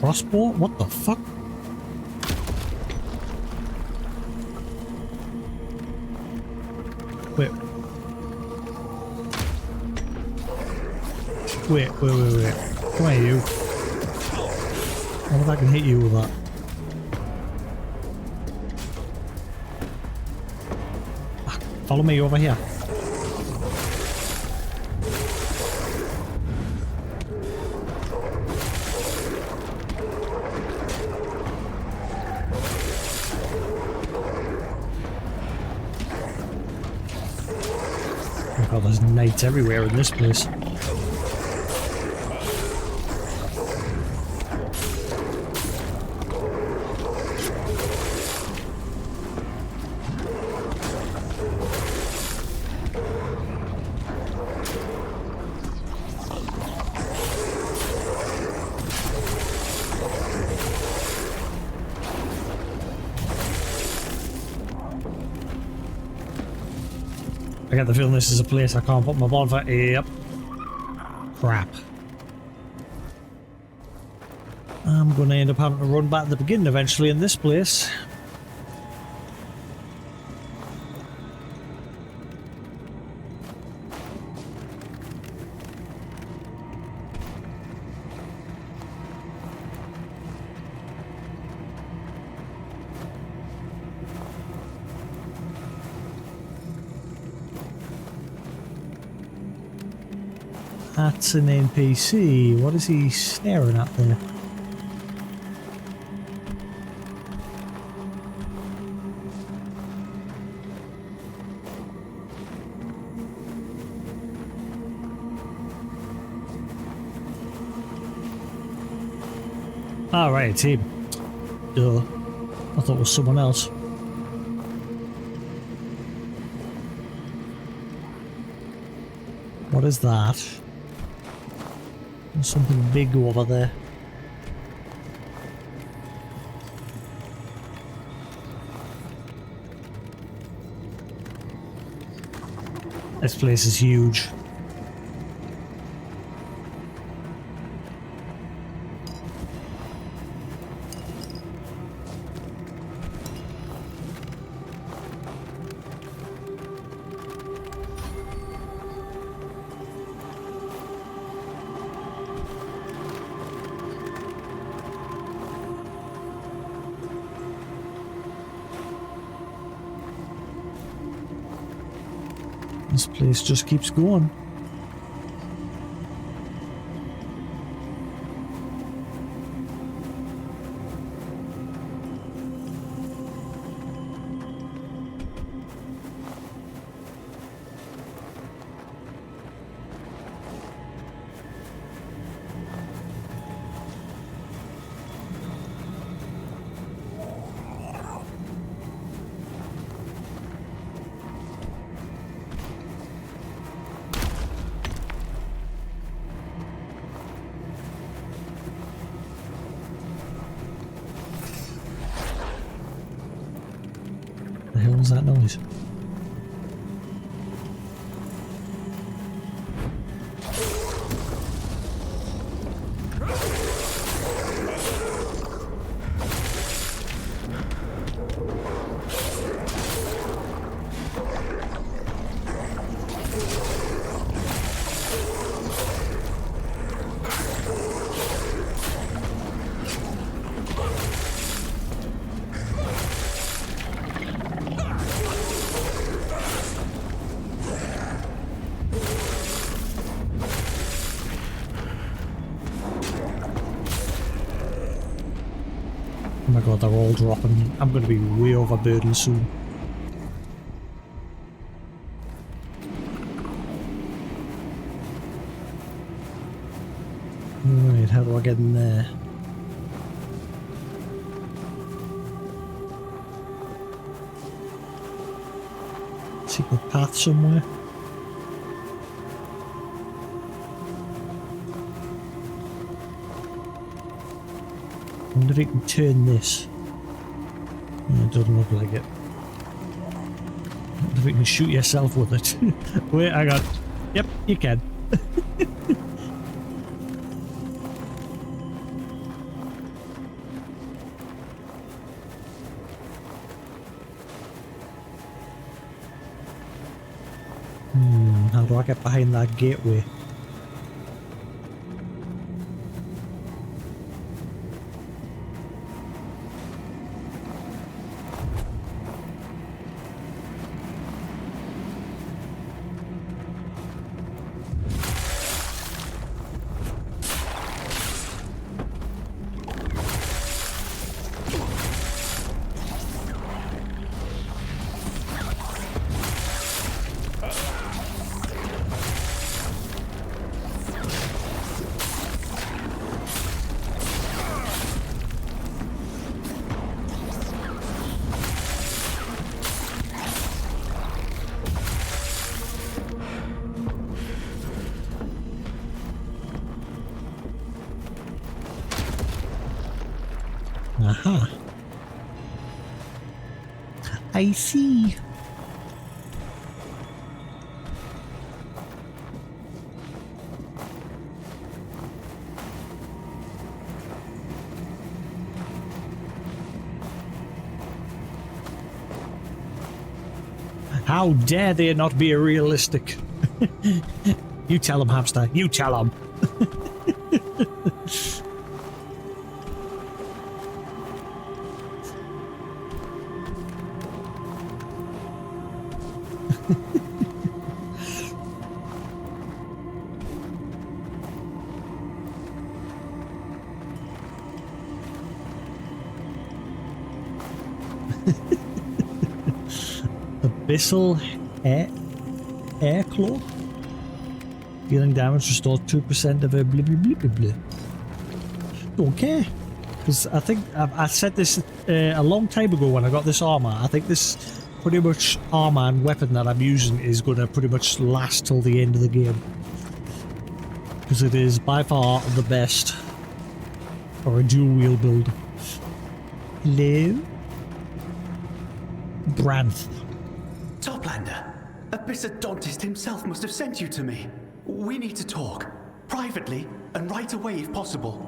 Crossbow? What the fuck? Wait. Wait. Come on, you. I wonder if I can hit you with that. Follow me over here. Oh, there's knights everywhere in this place. I get the feeling this is a place I can't put my bonfire. Yep. Crap. I'm going to end up having to run back to the beginning eventually in this place. That's an NPC. What is he staring at there? Ah, right, it's him. Duh. I thought it was someone else. What is that? There's something big over there. This place is huge. This place just keeps going. The hell was that noise? Oh my god, they're all dropping. I'm going to be way overburdened soon. Right, how do I get in there? Secret path somewhere? I wonder if you can turn this. No, it doesn't look like it. I wonder if you can shoot yourself with it. Wait, hang on. Yep, you can. How do I get behind that gateway? Aha. I see. How dare they not be realistic? You tell him, hamster. You tell him. Visceral air claw. Dealing damage restores 2% of a blah blah blah blah blah. Don't care. Because I think I said this a long time ago when I got this armor. I think this pretty much armor and weapon that I'm using is going to pretty much last till the end of the game. Because it is by far the best for a dual wheel build. Hello? Branth. Toplander, Abyssodontist himself must have sent you to me. We need to talk. Privately, and right away if possible.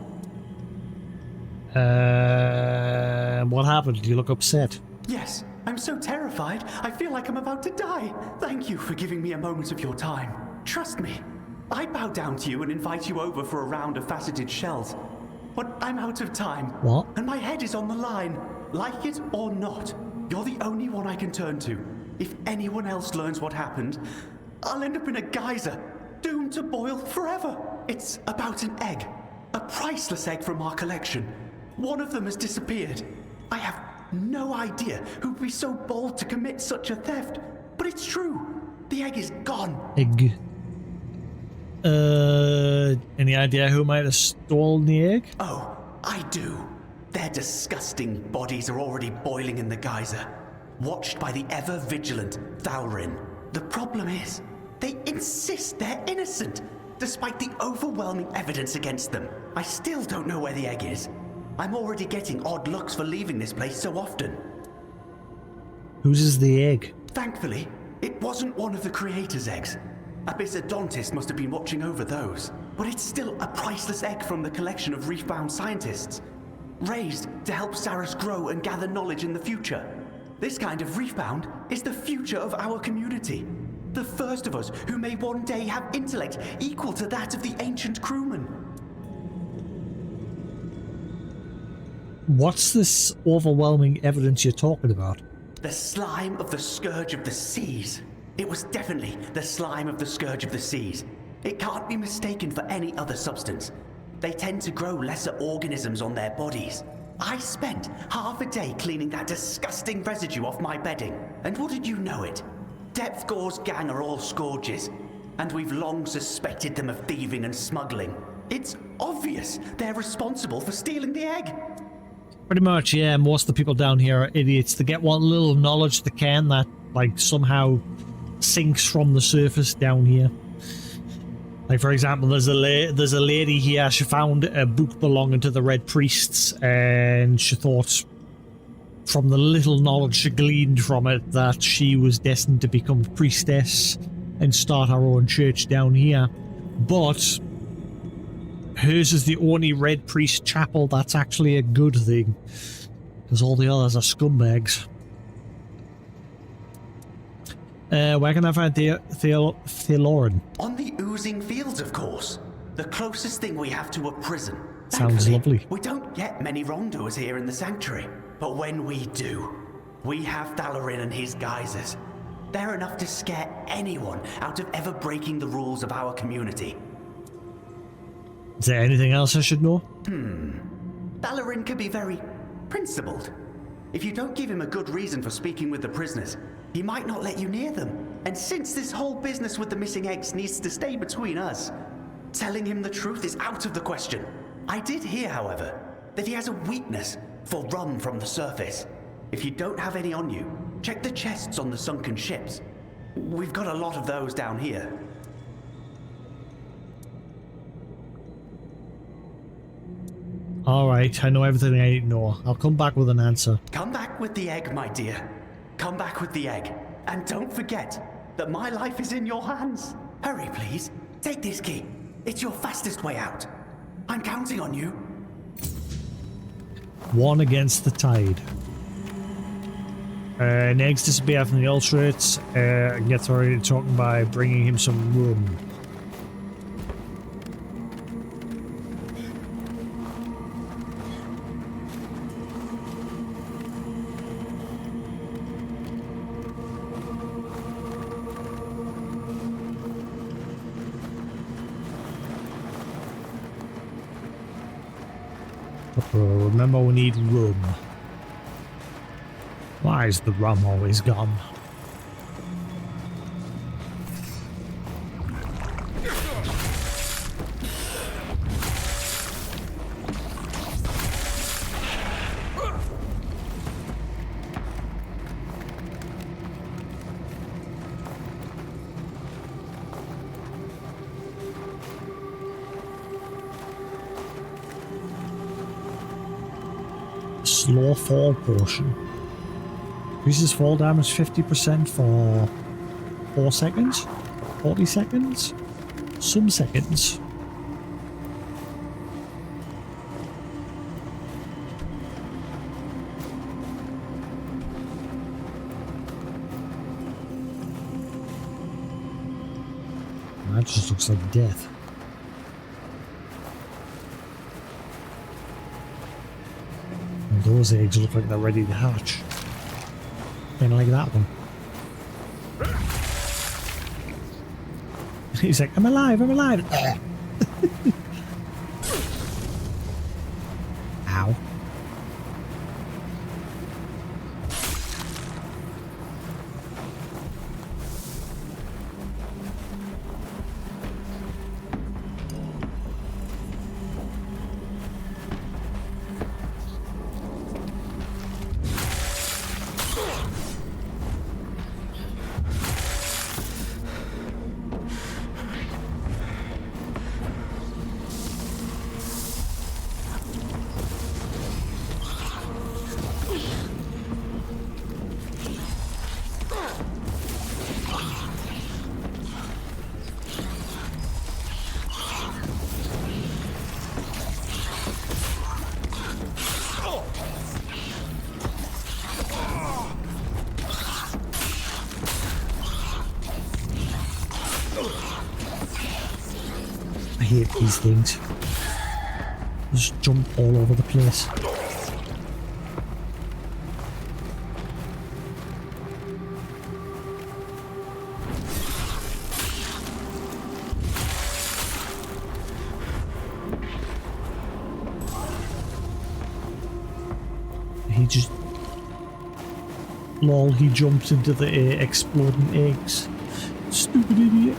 What happened? You look upset. Yes, I'm so terrified, I feel like I'm about to die. Thank you for giving me a moment of your time. Trust me, I'd bow down to you and invite you over for a round of faceted shells. But I'm out of time. What? And my head is on the line. Like it or not, you're the only one I can turn to. If anyone else learns what happened, I'll end up in a geyser, doomed to boil forever. It's about an egg. A priceless egg from our collection. One of them has disappeared. I have no idea who'd be so bold to commit such a theft. But it's true. The egg is gone. Egg. Any idea who might have stolen the egg? Oh, I do. Their disgusting bodies are already boiling in the geyser, watched by the ever-vigilant Thalrin. The problem is, they insist they're innocent, despite the overwhelming evidence against them. I still don't know where the egg is. I'm already getting odd looks for leaving this place so often. Whose is the egg? Thankfully, it wasn't one of the creator's eggs. Abyssodontist must have been watching over those. But it's still a priceless egg from the collection of reef-bound scientists, raised to help Saris grow and gather knowledge in the future. This kind of reef-bound is the future of our community. The first of us who may one day have intellect equal to that of the ancient crewmen. What's this overwhelming evidence you're talking about? The slime of the Scourge of the Seas. It was definitely the slime of the Scourge of the Seas. It can't be mistaken for any other substance. They tend to grow lesser organisms on their bodies. I spent half a day cleaning that disgusting residue off my bedding. And wouldn't you know it? Depth Gore's gang are all scourges, and we've long suspected them of thieving and smuggling. It's obvious they're responsible for stealing the egg. Pretty much, yeah. Most of the people down here are idiots. They get what little knowledge they can that, like, somehow sinks from the surface down here. Like, for example, there's a lady here. She found a book belonging to the Red Priests, and she thought, from the little knowledge she gleaned from it, that she was destined to become a priestess and start her own church down here. But hers is the only Red Priest chapel that's actually a good thing, because all the others are scumbags. Where can I find Theolorin? On the oozing fields, of course. The closest thing we have to a prison. Sounds lovely. We don't get many wrongdoers here in the sanctuary. But when we do, we have Thalrin and his geysers. They're enough to scare anyone out of ever breaking the rules of our community. Is there anything else I should know? Thalrin can be very principled. If you don't give him a good reason for speaking with the prisoners, he might not let you near them. And since this whole business with the missing eggs needs to stay between us, telling him the truth is out of the question. I did hear, however, that he has a weakness for rum from the surface. If you don't have any on you, check the chests on the sunken ships. We've got a lot of those down here. Alright, I know everything I need to know. I'll come back with an answer. Come back with the egg, my dear. Come back with the egg. And don't forget that my life is in your hands. Hurry, please. Take this key. It's your fastest way out. I'm counting on you. One against the tide. Next disappear from the Ultrates. I can get already talking by bringing him some rum. Remember, we need rum. Why is the rum always gone? Slow fall potion. Increases fall damage 50% for 4 seconds? 40 seconds? Some seconds. That just looks like death. And those eggs look like they're ready to hatch. Kind of like that one. He's like, I'm alive, I'm alive. Ow. I hate these things. Just jump all over the place. He just... Lol, he jumps into the exploding eggs. Stupid idiot.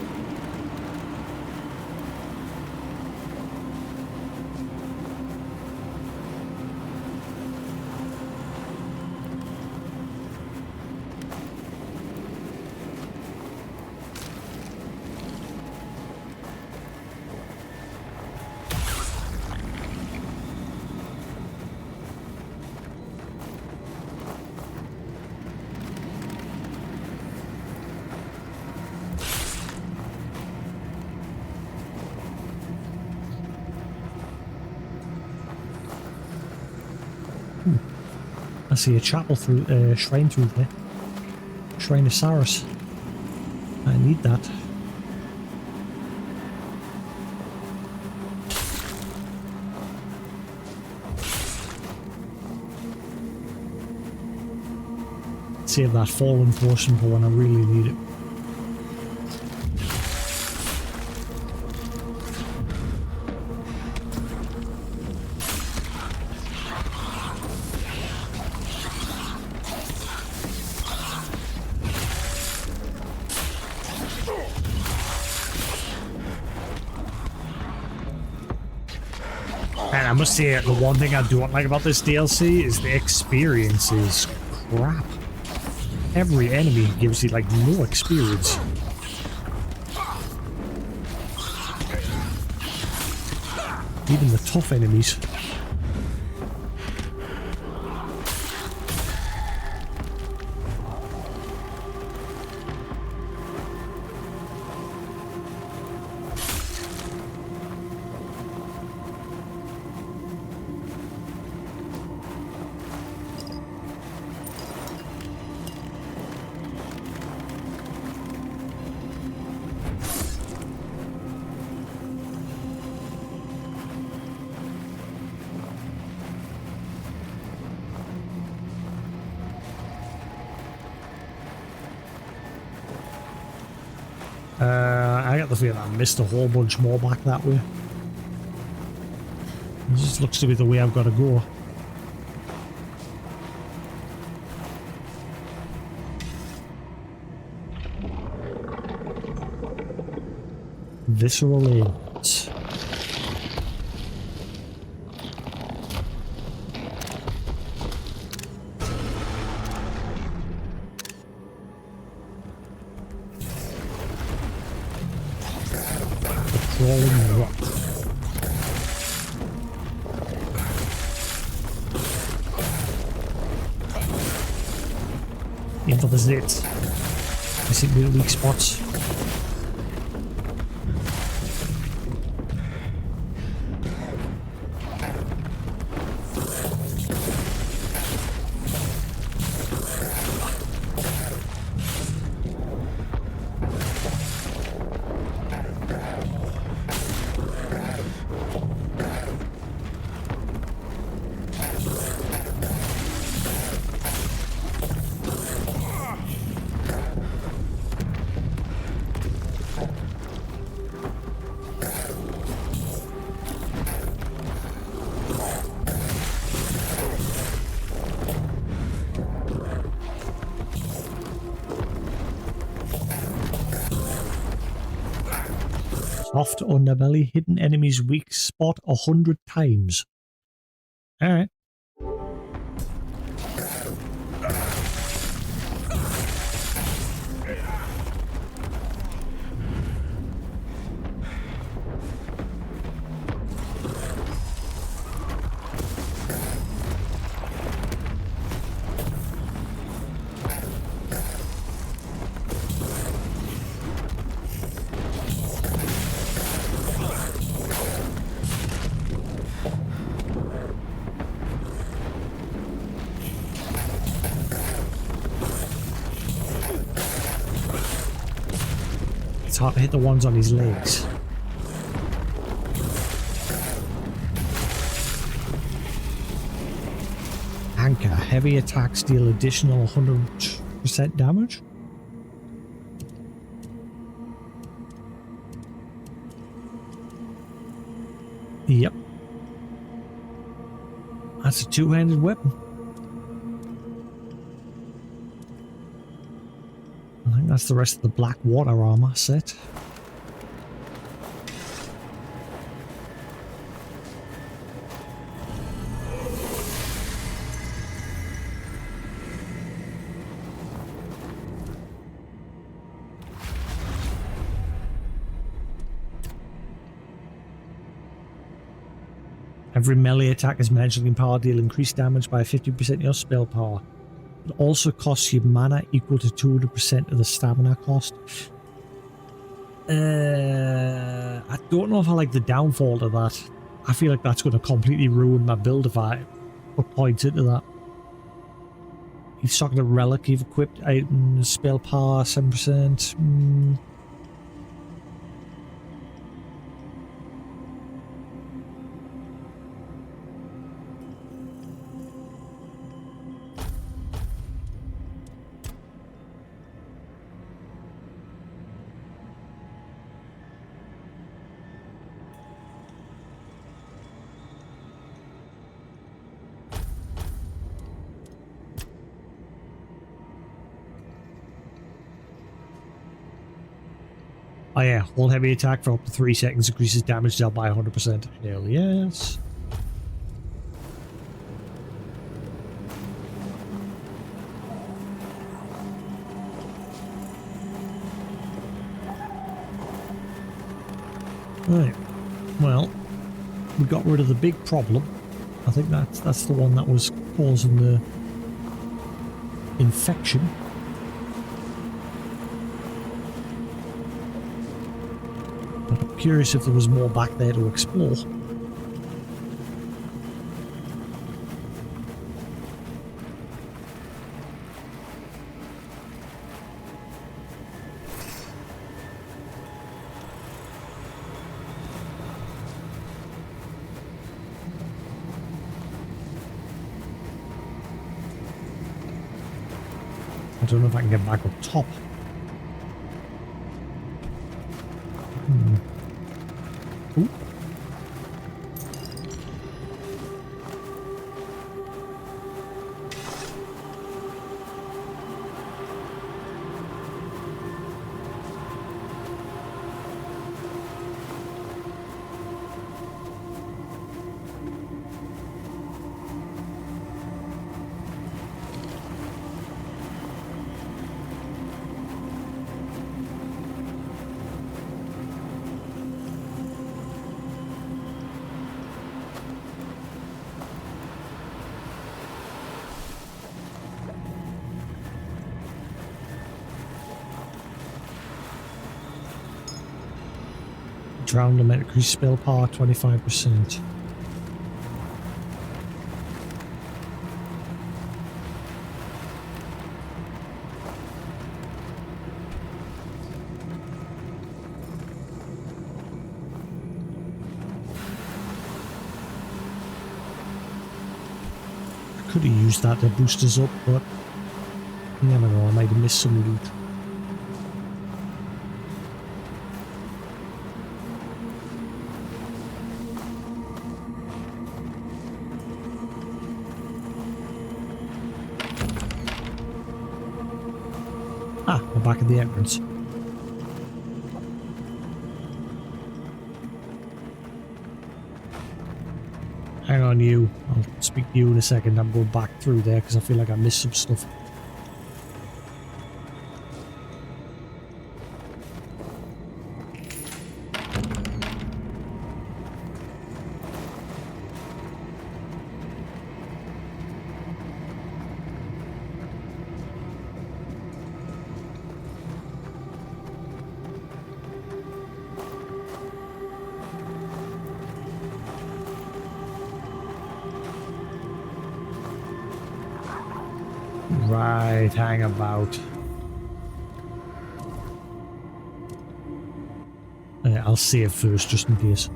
I see a chapel through, shrine through there. Shrine of Saris. I need that. Save that fallen portion for when I really need it. And I must say, the one thing I don't like about this DLC is the experience is crap. Every enemy gives you like no experience. Even the tough enemies. I got the feeling I missed a whole bunch more back that way. It just looks to be the way I've got to go. Visceral aliens. Crawling rock. Into the zits. seem to be the weak spots. Soft underbelly, hidden enemy's weak spot 100 times. Alright. It's hard to hit the ones on his legs. Anchor. Heavy attacks deal additional 100% damage. Yep. That's a two-handed weapon. I think that's the rest of the black water armor set. Every melee attack is magically power, deal increased damage by 50% of your spell power. It also costs you mana equal to 200% of the stamina cost. I don't know if I like the downfall to that. I feel like that's going to completely ruin my build if I put points into that. You've stocked a relic, you've equipped items, spell power 7%. Oh yeah, hold heavy attack for up to 3 seconds, increases damage dealt by 100%. Hell yes. Right, well, we got rid of the big problem. I think that's the one that was causing the infection. I'm curious if there was more back there to explore. I don't know if I can get back up top. Ooh. round limit, increase spell power 25%. Could have used that to boost us up, but you never know, I might have missed some loot. Ah, we're back at the entrance. Hang on, you. I'll speak to you in a second. I'm going back through there because I feel like I missed some stuff. Right, hang about. I'll save first, just in case.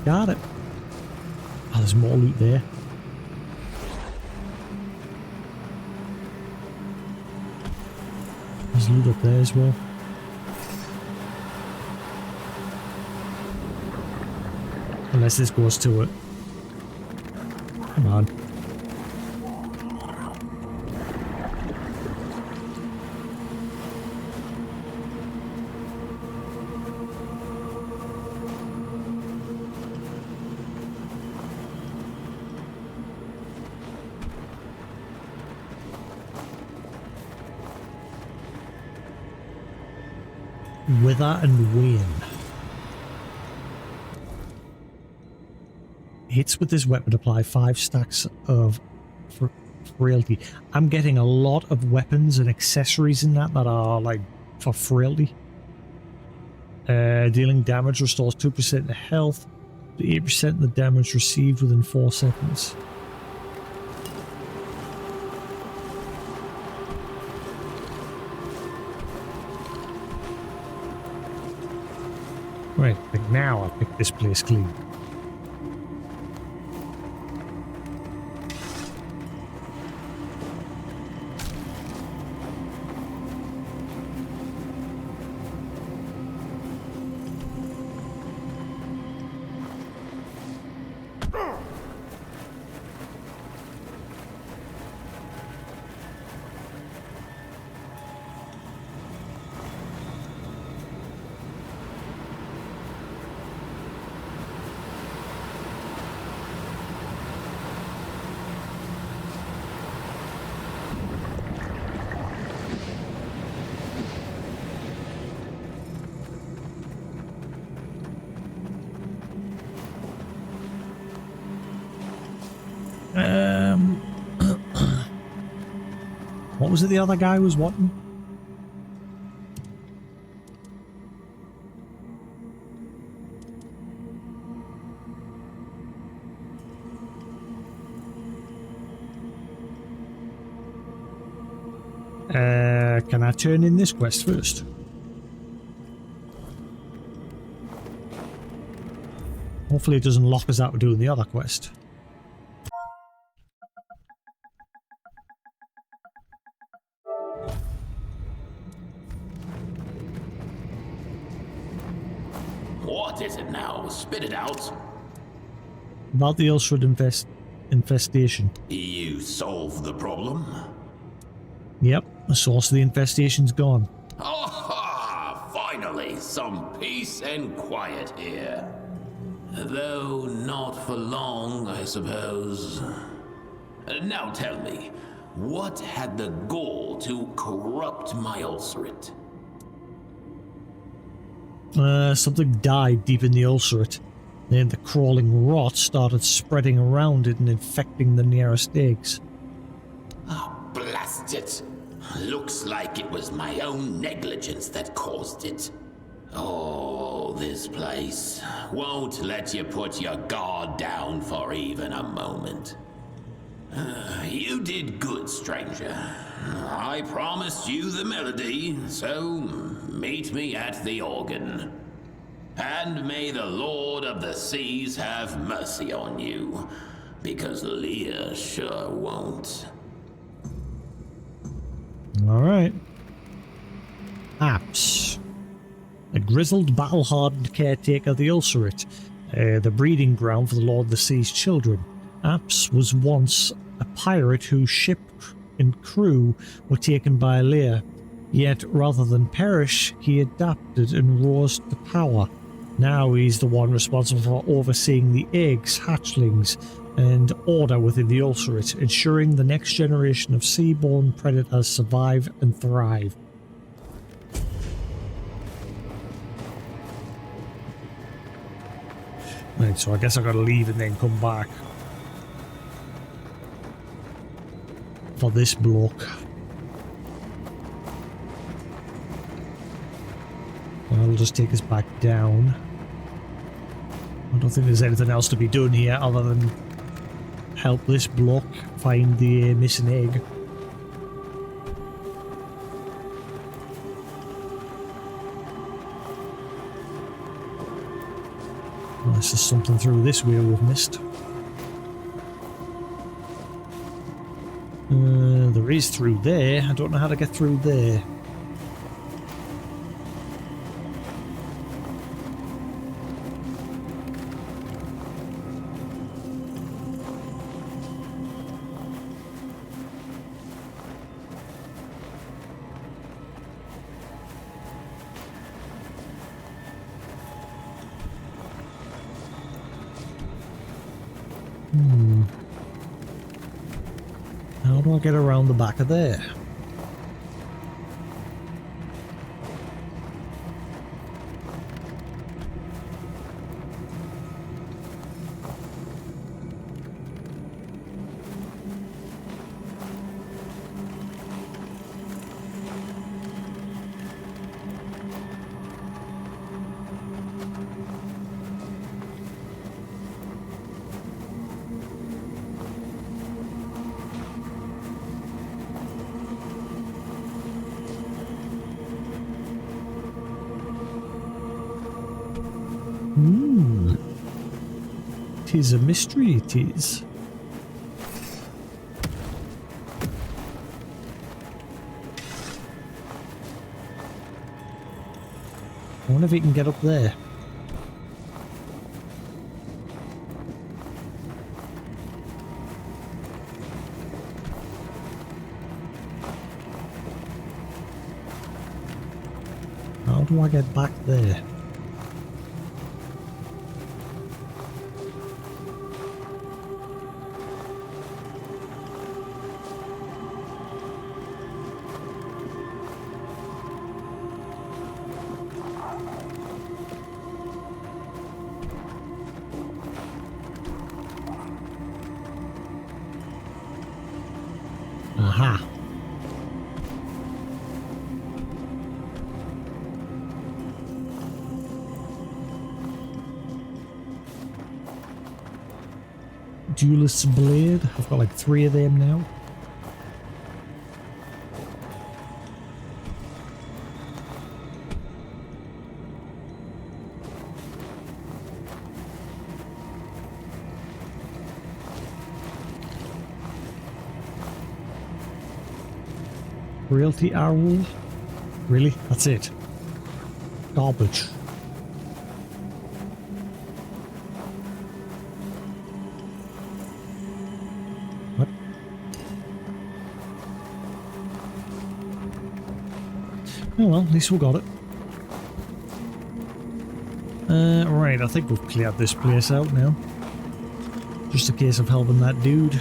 Got it. Oh, there's more loot there. There's loot up there as well. Unless this goes to it. Come on. Wither and wane. Hits with this weapon apply 5 stacks of frailty. I'm getting a lot of weapons and accessories in that are like for frailty. Dealing damage restores 2% of health to 8% of the damage received within 4 seconds. Right, I think now I've picked this place clean. What was it the other guy was wanting? Can I turn in this quest first? Hopefully it doesn't lock us out of doing the other quest. What is it now? Spit it out. About the Ulcerate infestation. You solved the problem? Yep. The source of the infestation's gone. Aha! Finally, some peace and quiet here. Though not for long, I suppose. Now tell me, what had the gall to corrupt my ulcerate? Something died deep in the ulcerate. Then the crawling rot started spreading around it and infecting the nearest eggs. Oh, blast it! Looks like it was my own negligence that caused it. Oh, this place won't let you put your guard down for even a moment. You did good, stranger. I promised you the melody, so meet me at the organ. And may the Lord of the Seas have mercy on you, because Leah sure won't. Alright. Apps. A grizzled, battle-hardened caretaker of the Ulcerate, the breeding ground for the Lord of the Sea's children. Apps was once a pirate whose ship and crew were taken by Leah. Yet, rather than perish, he adapted and rose to power. Now he's the one responsible for overseeing the eggs, hatchlings, and order within the Ulcerate, ensuring the next generation of seaborne predators survive and thrive. Right, so I guess I gotta leave and then come back for this block. That'll just take us back down. I don't think there's anything else to be done here other than help this block find the missing egg. Unless there's something through this way we've missed. There is through there. I don't know how to get through there. How do I get around the back of there? Tis a mystery, it is. I wonder if he can get up there. How do I get back there? Aha. Duelist's Blade. I've got like 3 of them now. Realty Owl? Really? That's it? Garbage. What? Oh well, at least we got it. Right, I think we've cleared this place out now. Just a case of helping that dude.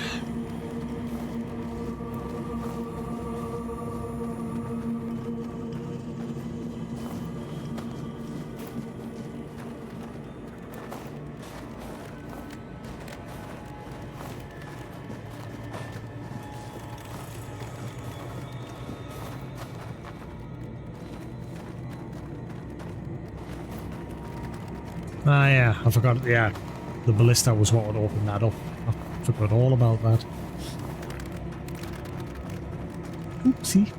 Ah yeah, I forgot, yeah, the ballista was what would open that up. I forgot all about that. Oopsie.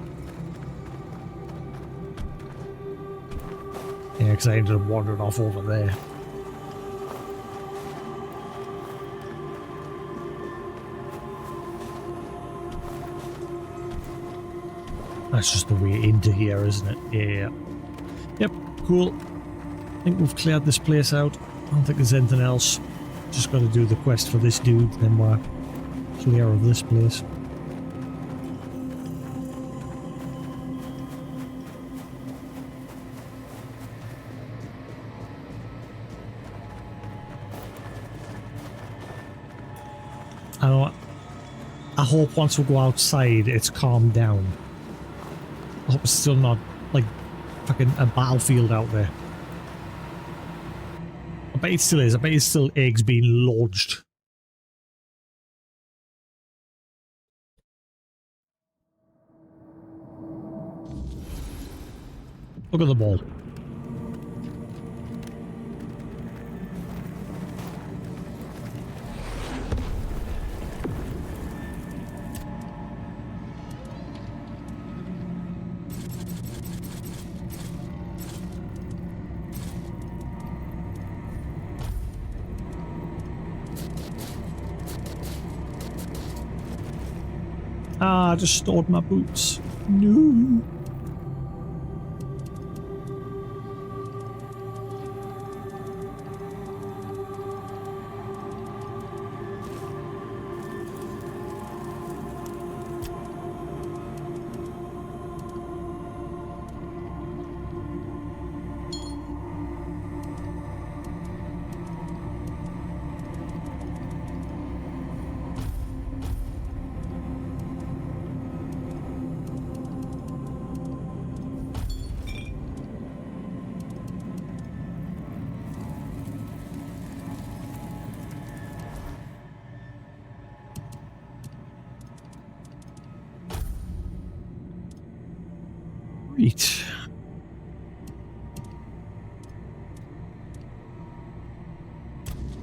Yeah, because I ended up wandering off over there. That's just the way into here, isn't it? Yeah. Yep, cool. I think we've cleared this place out. I don't think there's anything else. Just got to do the quest for this dude, then we're clear of this place. I hope once we go outside it's calmed down. I hope it's still not like fucking a battlefield out there. I bet it still is. I bet it's still eggs being launched. Look at the ball. Ah, I just stored my boots. No. Right.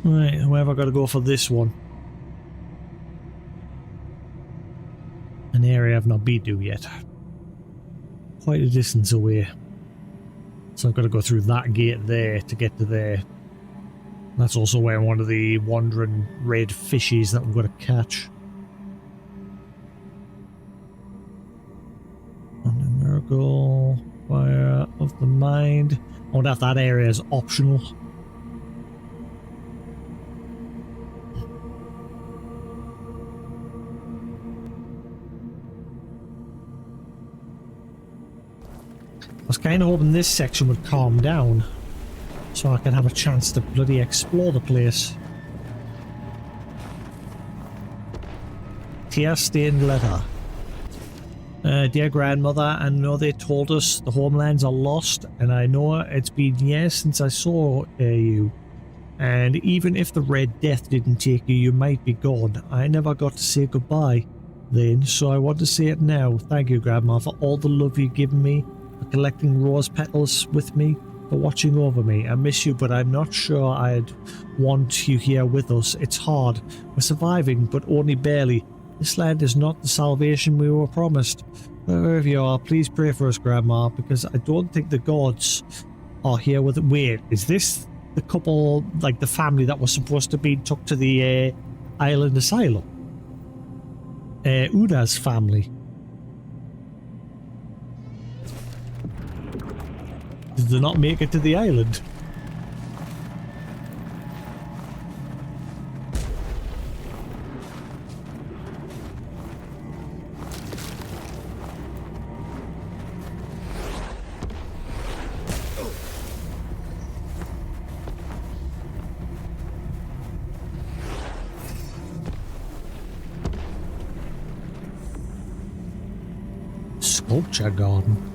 Right, where have I got to go for this one? An area I've not been to yet. Quite a distance away. So I've got to go through that gate there to get to there. That's also where one of the wandering red fishies that we've got to catch. On the miracle, fire of the mind. I wonder if that area is optional. I was kind of hoping this section would calm down so I can have a chance to bloody explore the place. Tear-stained letter. Dear grandmother, I know they told us the homelands are lost, and I know it's been years since I saw you. And even if the Red Death didn't take you, you might be gone. I never got to say goodbye then, so I want to say it now. Thank you, Grandma, for all the love you've given me, for collecting rose petals with me, for watching over me. I miss you, but I'm not sure I'd want you here with us. It's hard. We're surviving, but only barely. This land is not the salvation we were promised. Wherever you are, please pray for us, Grandma, because I don't think the gods are here with it. Wait, is this the couple, like the family that was supposed to be took to the island asylum? Uda's family. Did they not make it to the island? Sculpture garden.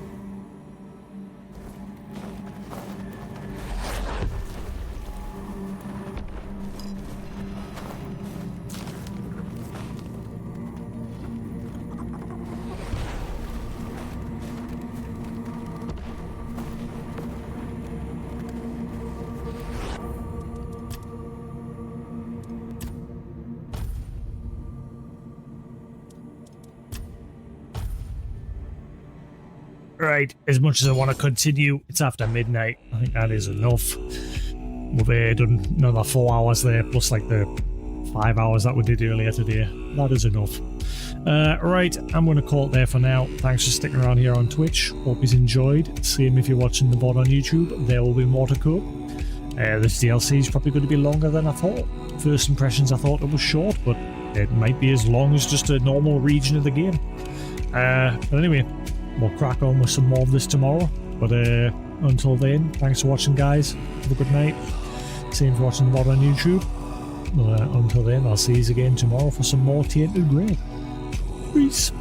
Right, as much as I want to continue, it's after midnight. I think that is enough. We've done another 4 hours there, plus like the 5 hours that we did earlier today. That is enough. Right, I'm going to call it there for now. Thanks for sticking around here on Twitch. Hope you've enjoyed. Same if you're watching the VOD on YouTube. There will be more to come. This DLC is probably going to be longer than I thought. First impressions, I thought it was short, but it might be as long as just a normal region of the game. But anyway, we'll crack on with some more of this tomorrow. But until then, thanks for watching, guys. Have a good night. Same for watching the VOD on YouTube. Until then, I'll see you again tomorrow for some more Tainted Grail. Peace.